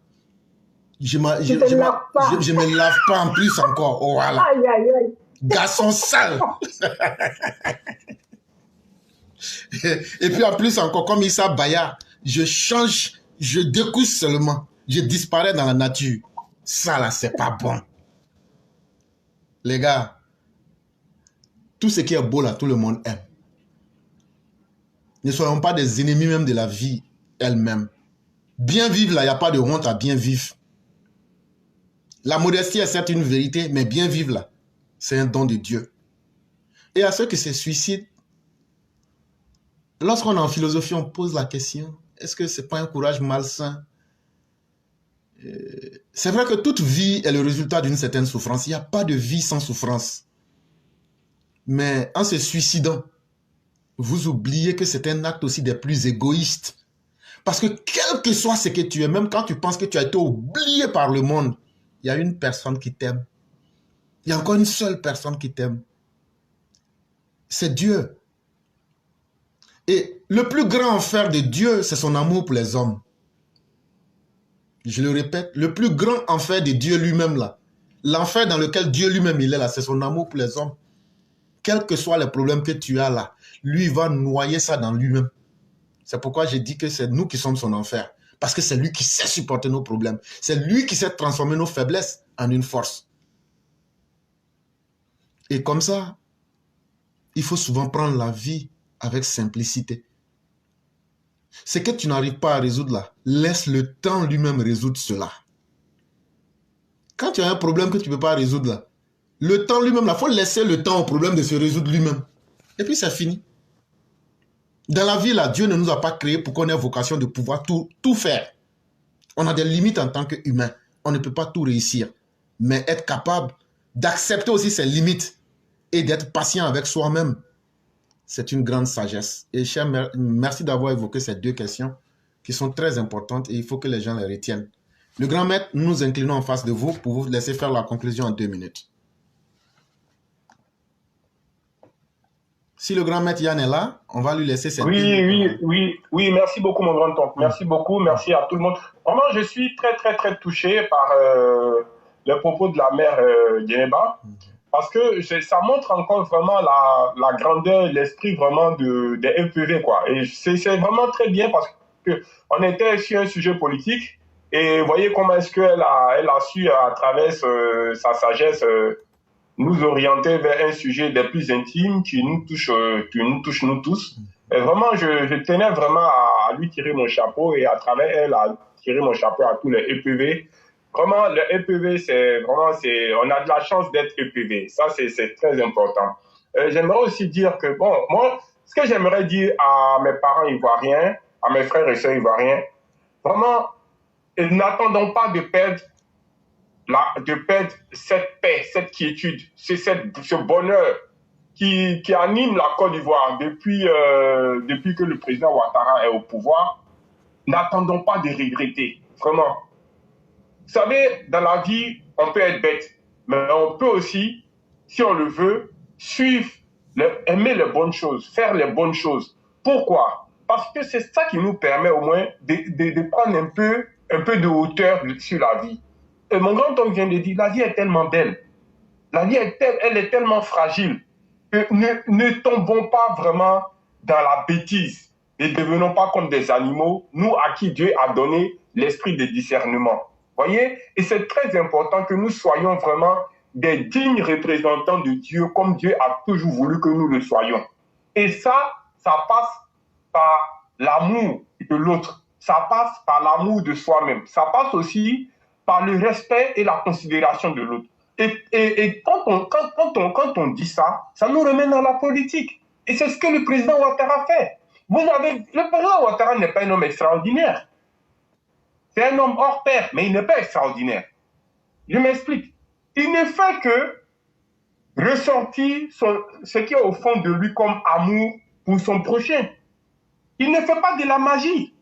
Je me lave pas en plus encore. Oh, voilà. Aïe, aïe, aïe. Garçon sale. Et puis en plus encore, comme Issa Baya, je change, je découche seulement. Je disparais dans la nature. Ça là, c'est pas bon. Les gars, tout ce qui est beau là, tout le monde aime. Ne soyons pas des ennemis même de la vie elle-même. Bien vivre là, il n'y a pas de honte à bien vivre. La modestie est certes une vérité, mais bien vivre là, c'est un don de Dieu. Et à ceux qui se suicident, lorsqu'on est en philosophie, on pose la question, est-ce que ce n'est pas un courage malsain? C'est vrai que toute vie est le résultat d'une certaine souffrance. Il n'y a pas de vie sans souffrance. Mais en se suicidant, vous oubliez que c'est un acte aussi des plus égoïstes. Parce que quel que soit ce que tu es, même quand tu penses que tu as été oublié par le monde, il y a une personne qui t'aime. Il y a encore une seule personne qui t'aime. C'est Dieu. Et le plus grand enfer de Dieu, c'est son amour pour les hommes. Je le répète, le plus grand enfer de Dieu lui-même là, l'enfer dans lequel Dieu lui-même il est là, c'est son amour pour les hommes. Quels que soient les problèmes que tu as là, lui va noyer ça dans lui-même. C'est pourquoi j'ai dit que c'est nous qui sommes son enfer. Parce que c'est lui qui sait supporter nos problèmes. C'est lui qui sait transformer nos faiblesses en une force. Et comme ça, il faut souvent prendre la vie avec simplicité. Ce que tu n'arrives pas à résoudre là, laisse le temps lui-même résoudre cela. Quand tu as un problème que tu ne peux pas résoudre là, le temps lui-même, il faut laisser le temps au problème de se résoudre lui-même. Et puis c'est fini. Dans la vie là, Dieu ne nous a pas créés pour qu'on ait vocation de pouvoir tout faire. On a des limites en tant qu'humain. On ne peut pas tout réussir. Mais être capable d'accepter aussi ses limites et d'être patient avec soi-même, c'est une grande sagesse. Et cher, merci d'avoir évoqué ces deux questions qui sont très importantes et il faut que les gens les retiennent. Le grand maître, nous nous inclinons en face de vous pour vous laisser faire la conclusion en 2 minutes. Si le grand maître Yann est là, on va lui laisser cette... Oui, merci beaucoup mon grand oncle. Merci beaucoup, merci à tout le monde. Vraiment, je suis très touché par les propos de la mère Djeneba. Parce que ça montre encore vraiment la grandeur, l'esprit vraiment des EPV, quoi. Et c'est vraiment très bien parce qu'on était sur un sujet politique et vous voyez comment est-ce qu'elle a su, à travers sa sagesse, nous orienter vers un sujet des plus intimes qui nous touche nous tous. Et vraiment, je tenais vraiment à lui tirer mon chapeau et à travers elle, à tirer mon chapeau à tous les EPV. Vraiment, le EPV, on a de la chance d'être EPV. Ça, c'est très important. J'aimerais aussi dire que, bon, moi, ce que j'aimerais dire à mes parents ivoiriens, à mes frères et sœurs ivoiriens, vraiment, n'attendons pas de perdre cette paix, cette quiétude, ce bonheur qui anime la Côte d'Ivoire depuis que le président Ouattara est au pouvoir. N'attendons pas de regretter, vraiment. Vous savez, dans la vie, on peut être bête, mais on peut aussi, si on le veut, aimer les bonnes choses, faire les bonnes choses. Pourquoi? Parce que c'est ça qui nous permet au moins de prendre un peu de hauteur sur la vie. Et mon grand-oncle vient de dire, la vie est tellement belle, la vie elle est tellement fragile, que ne tombons pas vraiment dans la bêtise et ne devenons pas comme des animaux, nous à qui Dieu a donné l'esprit de discernement. Voyez, et c'est très important que nous soyons vraiment des dignes représentants de Dieu comme Dieu a toujours voulu que nous le soyons. Et ça passe par l'amour de l'autre, ça passe par l'amour de soi-même, ça passe aussi par le respect et la considération de l'autre. Et quand on dit ça, ça nous remet dans la politique. Et c'est ce que le président Ouattara fait. Le président Ouattara n'est pas un homme extraordinaire. C'est un homme hors pair, mais il n'est pas extraordinaire. Je m'explique. Il ne fait que ressortir ce qui est au fond de lui comme amour pour son prochain. Il ne fait pas de la magie.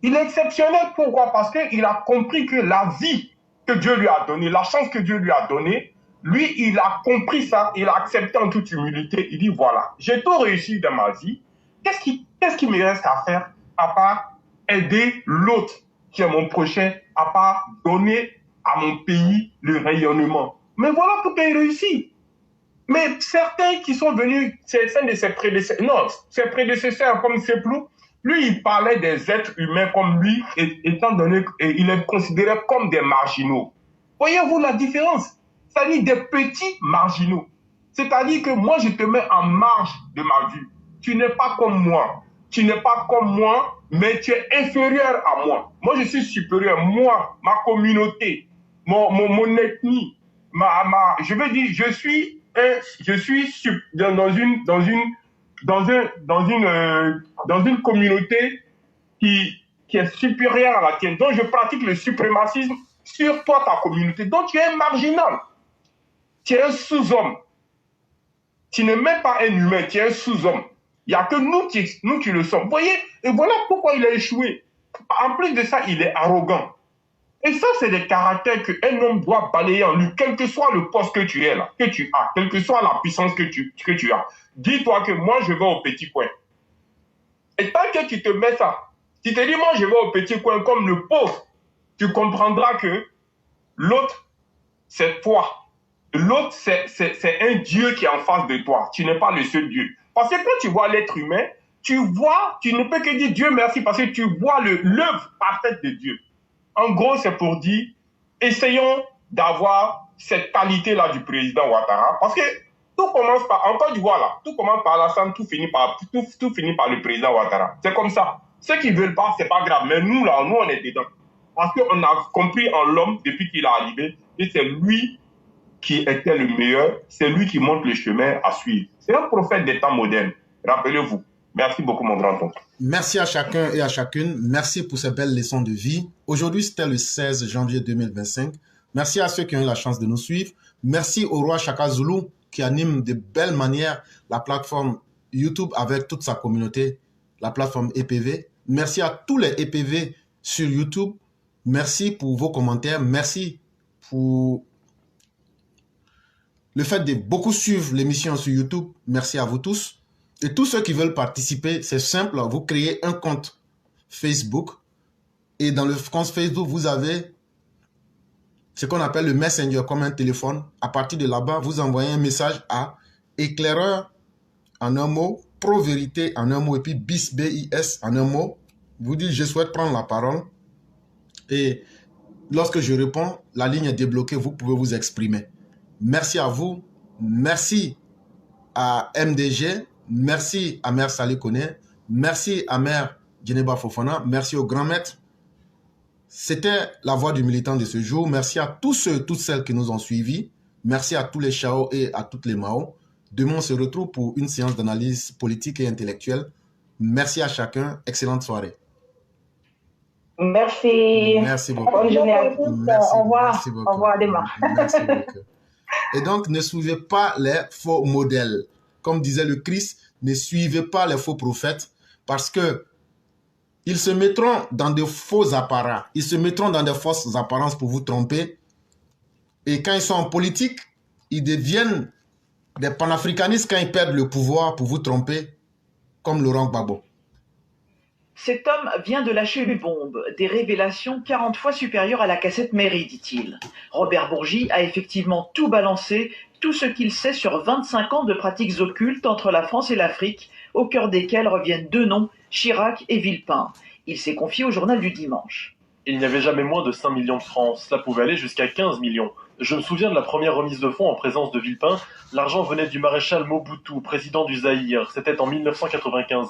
Il est exceptionnel. Pourquoi? Parce qu'il a compris que la vie que Dieu lui a donnée, la chance que Dieu lui a donnée, lui, il a compris ça, il a accepté en toute humilité. Il dit, voilà, j'ai tout réussi dans ma vie. Qu'est-ce qui me reste à faire à part aider l'autre qui est mon prochain, à part donner à mon pays le rayonnement? Mais voilà, tout est réussi. Mais certains qui sont venus, c'est un de ses prédécesseurs, non, ses prédécesseurs comme Seplou, lui, il parlait des êtres humains comme lui, étant donné qu'il est considéré comme des marginaux. Voyez-vous la différence? C'est-à-dire des petits marginaux. C'est-à-dire que moi, je te mets en marge de ma vie. Tu n'es pas comme moi. Tu n'es pas comme moi, mais tu es inférieur à moi. Moi, je suis supérieur. Moi, ma communauté, mon ethnie, je veux dire, je suis dans une communauté qui est supérieure à la tienne. Donc, je pratique le suprémacisme sur toi, ta communauté. Donc, tu es un marginal. Tu es un sous-homme. Tu n'es même pas un humain, tu es un sous-homme. Il n'y a que nous qui le sommes. Vous voyez, et voilà pourquoi il a échoué. En plus de ça, il est arrogant. Et ça, c'est des caractères qu'un homme doit balayer en lui, quel que soit le poste que tu es là, que tu as, quelle que soit la puissance que tu as. Dis-toi que moi, je vais au petit coin. Et tant que tu te mets ça, tu te dis, moi, je vais au petit coin comme le pauvre, tu comprendras que l'autre, c'est toi. L'autre, c'est un Dieu qui est en face de toi. Tu n'es pas le seul Dieu. Parce que quand tu vois l'être humain, tu ne peux que dire Dieu merci parce que tu vois l'œuvre parfaite de Dieu. En gros, c'est pour dire, essayons d'avoir cette qualité-là du président Ouattara. Parce que tout commence par, en Côte d'Ivoire là, tout commence par Alassane, tout finit par le président Ouattara. C'est comme ça. Ceux qui ne veulent pas, c'est pas grave. Mais nous là, nous on est dedans. Parce qu'on a compris en l'homme depuis qu'il est arrivé, et c'est lui qui était le meilleur, c'est lui qui montre le chemin à suivre. C'est un prophète des temps modernes. Rappelez-vous. Merci beaucoup, mon grand-oncle. Merci à chacun et à chacune. Merci pour ces belles leçons de vie. Aujourd'hui, c'était le 16 janvier 2025. Merci à ceux qui ont eu la chance de nous suivre. Merci au roi Chaka Zulu qui anime de belle manière la plateforme YouTube avec toute sa communauté, la plateforme EPV. Merci à tous les EPV sur YouTube. Merci pour vos commentaires. Merci pour le fait de beaucoup suivre l'émission sur YouTube. Merci à vous tous. Et tous ceux qui veulent participer, c'est simple. Vous créez un compte Facebook. Et dans le compte Facebook, vous avez ce qu'on appelle le Messenger comme un téléphone. À partir de là-bas, vous envoyez un message à éclaireur en un mot, pro-vérité en un mot et puis bis, B-I-S en un mot. Vous dites, je souhaite prendre la parole. Et lorsque je réponds, la ligne est débloquée. Vous pouvez vous exprimer. Merci à vous. Merci à MDG. Merci à Mère Salé Kone. Merci à Mère Djeneba Fofana. Merci au grand maître. C'était la voix du militant de ce jour. Merci à tous ceux, toutes celles qui nous ont suivis. Merci à tous les Chao et à toutes les Mao. Demain, on se retrouve pour une séance d'analyse politique et intellectuelle. Merci à chacun. Excellente soirée. Merci. Merci beaucoup. Bonne journée à tous. Au revoir. Merci beaucoup. Au revoir demain. Merci beaucoup. Et donc, ne suivez pas les faux modèles. Comme disait le Christ, ne suivez pas les faux prophètes parce que ils se mettront dans de faux apparats. Ils se mettront dans de fausses apparences pour vous tromper. Et quand ils sont en politique, ils deviennent des panafricanistes quand ils perdent le pouvoir pour vous tromper, comme Laurent Gbagbo. Cet homme vient de lâcher une bombe, des révélations 40 fois supérieures à la cassette Mairie, dit-il. Robert Bourgi a effectivement tout balancé, tout ce qu'il sait sur 25 ans de pratiques occultes entre la France et l'Afrique, au cœur desquelles reviennent deux noms, Chirac et Villepin. Il s'est confié au journal du dimanche. Il n'y avait jamais moins de 5 millions de francs, cela pouvait aller jusqu'à 15 millions. Je me souviens de la première remise de fonds en présence de Villepin. L'argent venait du maréchal Mobutu, président du Zaïre, c'était en 1995.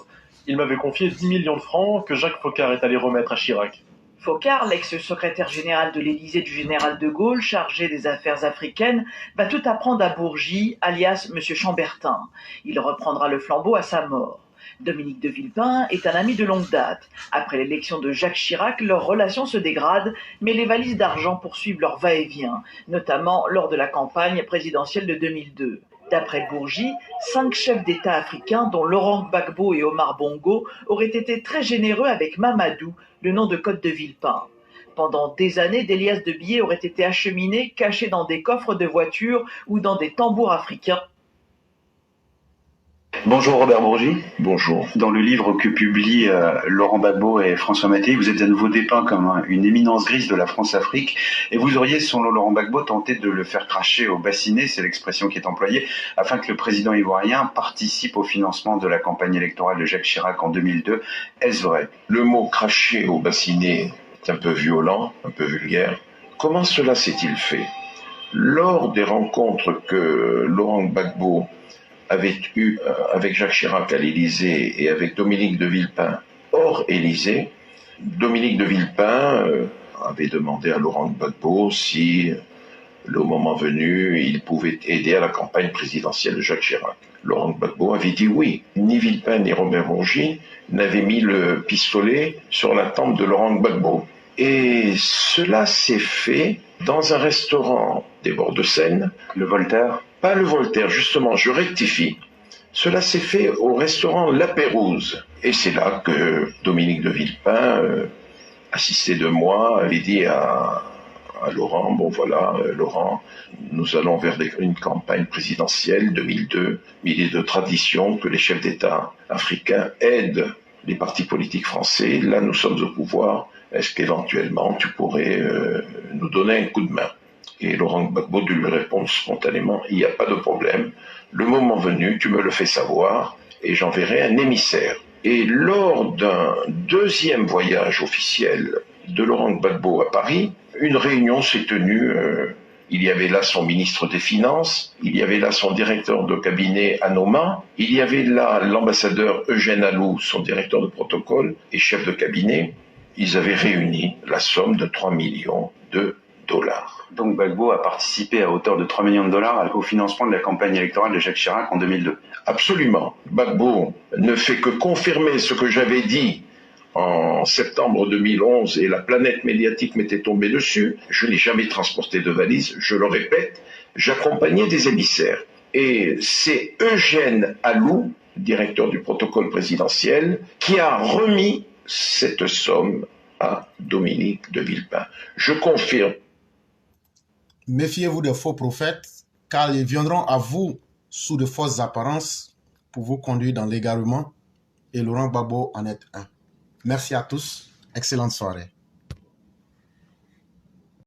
Il m'avait confié 10 millions de francs que Jacques Foccart est allé remettre à Chirac. Foccart, l'ex-secrétaire général de l'Élysée du général de Gaulle, chargé des affaires africaines, va tout apprendre à Bourgi, alias M. Chambertin. Il reprendra le flambeau à sa mort. Dominique de Villepin est un ami de longue date. Après l'élection de Jacques Chirac, leurs relations se dégradent, mais les valises d'argent poursuivent leur va-et-vient, notamment lors de la campagne présidentielle de 2002. D'après Bourgi, 5 chefs d'État africains, dont Laurent Gbagbo et Omar Bongo, auraient été très généreux avec Mamadou, le nom de code de Villepin. Pendant des années, des liasses de billets auraient été acheminées, cachées dans des coffres de voitures ou dans des tambours africains. Bonjour Robert Bourgi. Bonjour. Dans le livre que publient Laurent Gbagbo et François Mattei, vous êtes à nouveau dépeint comme une éminence grise de la France-Afrique et vous auriez, selon Laurent Gbagbo, tenté de le faire cracher au bassinet, c'est l'expression qui est employée, afin que le président ivoirien participe au financement de la campagne électorale de Jacques Chirac en 2002. Est-ce vrai? Le mot cracher au bassinet est un peu violent, un peu vulgaire. Comment cela s'est-il fait? Lors des rencontres que Laurent Gbagbo avait eu avec Jacques Chirac à l'Élysée et avec Dominique de Villepin hors Élysée, Dominique de Villepin avait demandé à Laurent Gbagbo si, le moment venu, il pouvait aider à la campagne présidentielle de Jacques Chirac. Laurent Gbagbo avait dit oui. Ni Villepin ni Robert Bourgi n'avaient mis le pistolet sur la tempe de Laurent Gbagbo. Et cela s'est fait dans un restaurant des bords de Seine. Le Voltaire? Pas le Voltaire, justement, je rectifie. Cela s'est fait au restaurant La Pérouse. Et c'est là que Dominique de Villepin, assisté de moi, avait dit à Laurent, bon voilà, Laurent, nous allons vers une campagne présidentielle 2002, mais il est de tradition que les chefs d'État africains aident les partis politiques français. Là, nous sommes au pouvoir. Est-ce qu'éventuellement, tu pourrais nous donner un coup de main? Et Laurent Gbagbo de lui répondre spontanément, il n'y a pas de problème. Le moment venu, tu me le fais savoir et j'enverrai un émissaire. Et lors d'un deuxième voyage officiel de Laurent Gbagbo à Paris, une réunion s'est tenue. Il y avait là son ministre des Finances, il y avait là son directeur de cabinet Anoma, il y avait là l'ambassadeur Eugène Alou, son directeur de protocole et chef de cabinet. Ils avaient réuni la somme de 3 millions de dollars. Donc Gbagbo a participé à hauteur de 3 millions de dollars au financement de la campagne électorale de Jacques Chirac en 2002. Absolument. Gbagbo ne fait que confirmer ce que j'avais dit en septembre 2011 et la planète médiatique m'était tombée dessus. Je n'ai jamais transporté de valise, je le répète, j'accompagnais des émissaires. Et c'est Eugène Alou, directeur du protocole présidentiel, qui a remis cette somme à Dominique de Villepin. Je confirme. Méfiez-vous des faux prophètes, car ils viendront à vous sous de fausses apparences pour vous conduire dans l'égarement. Et Laurent Gbagbo en est un. Merci à tous. Excellente soirée.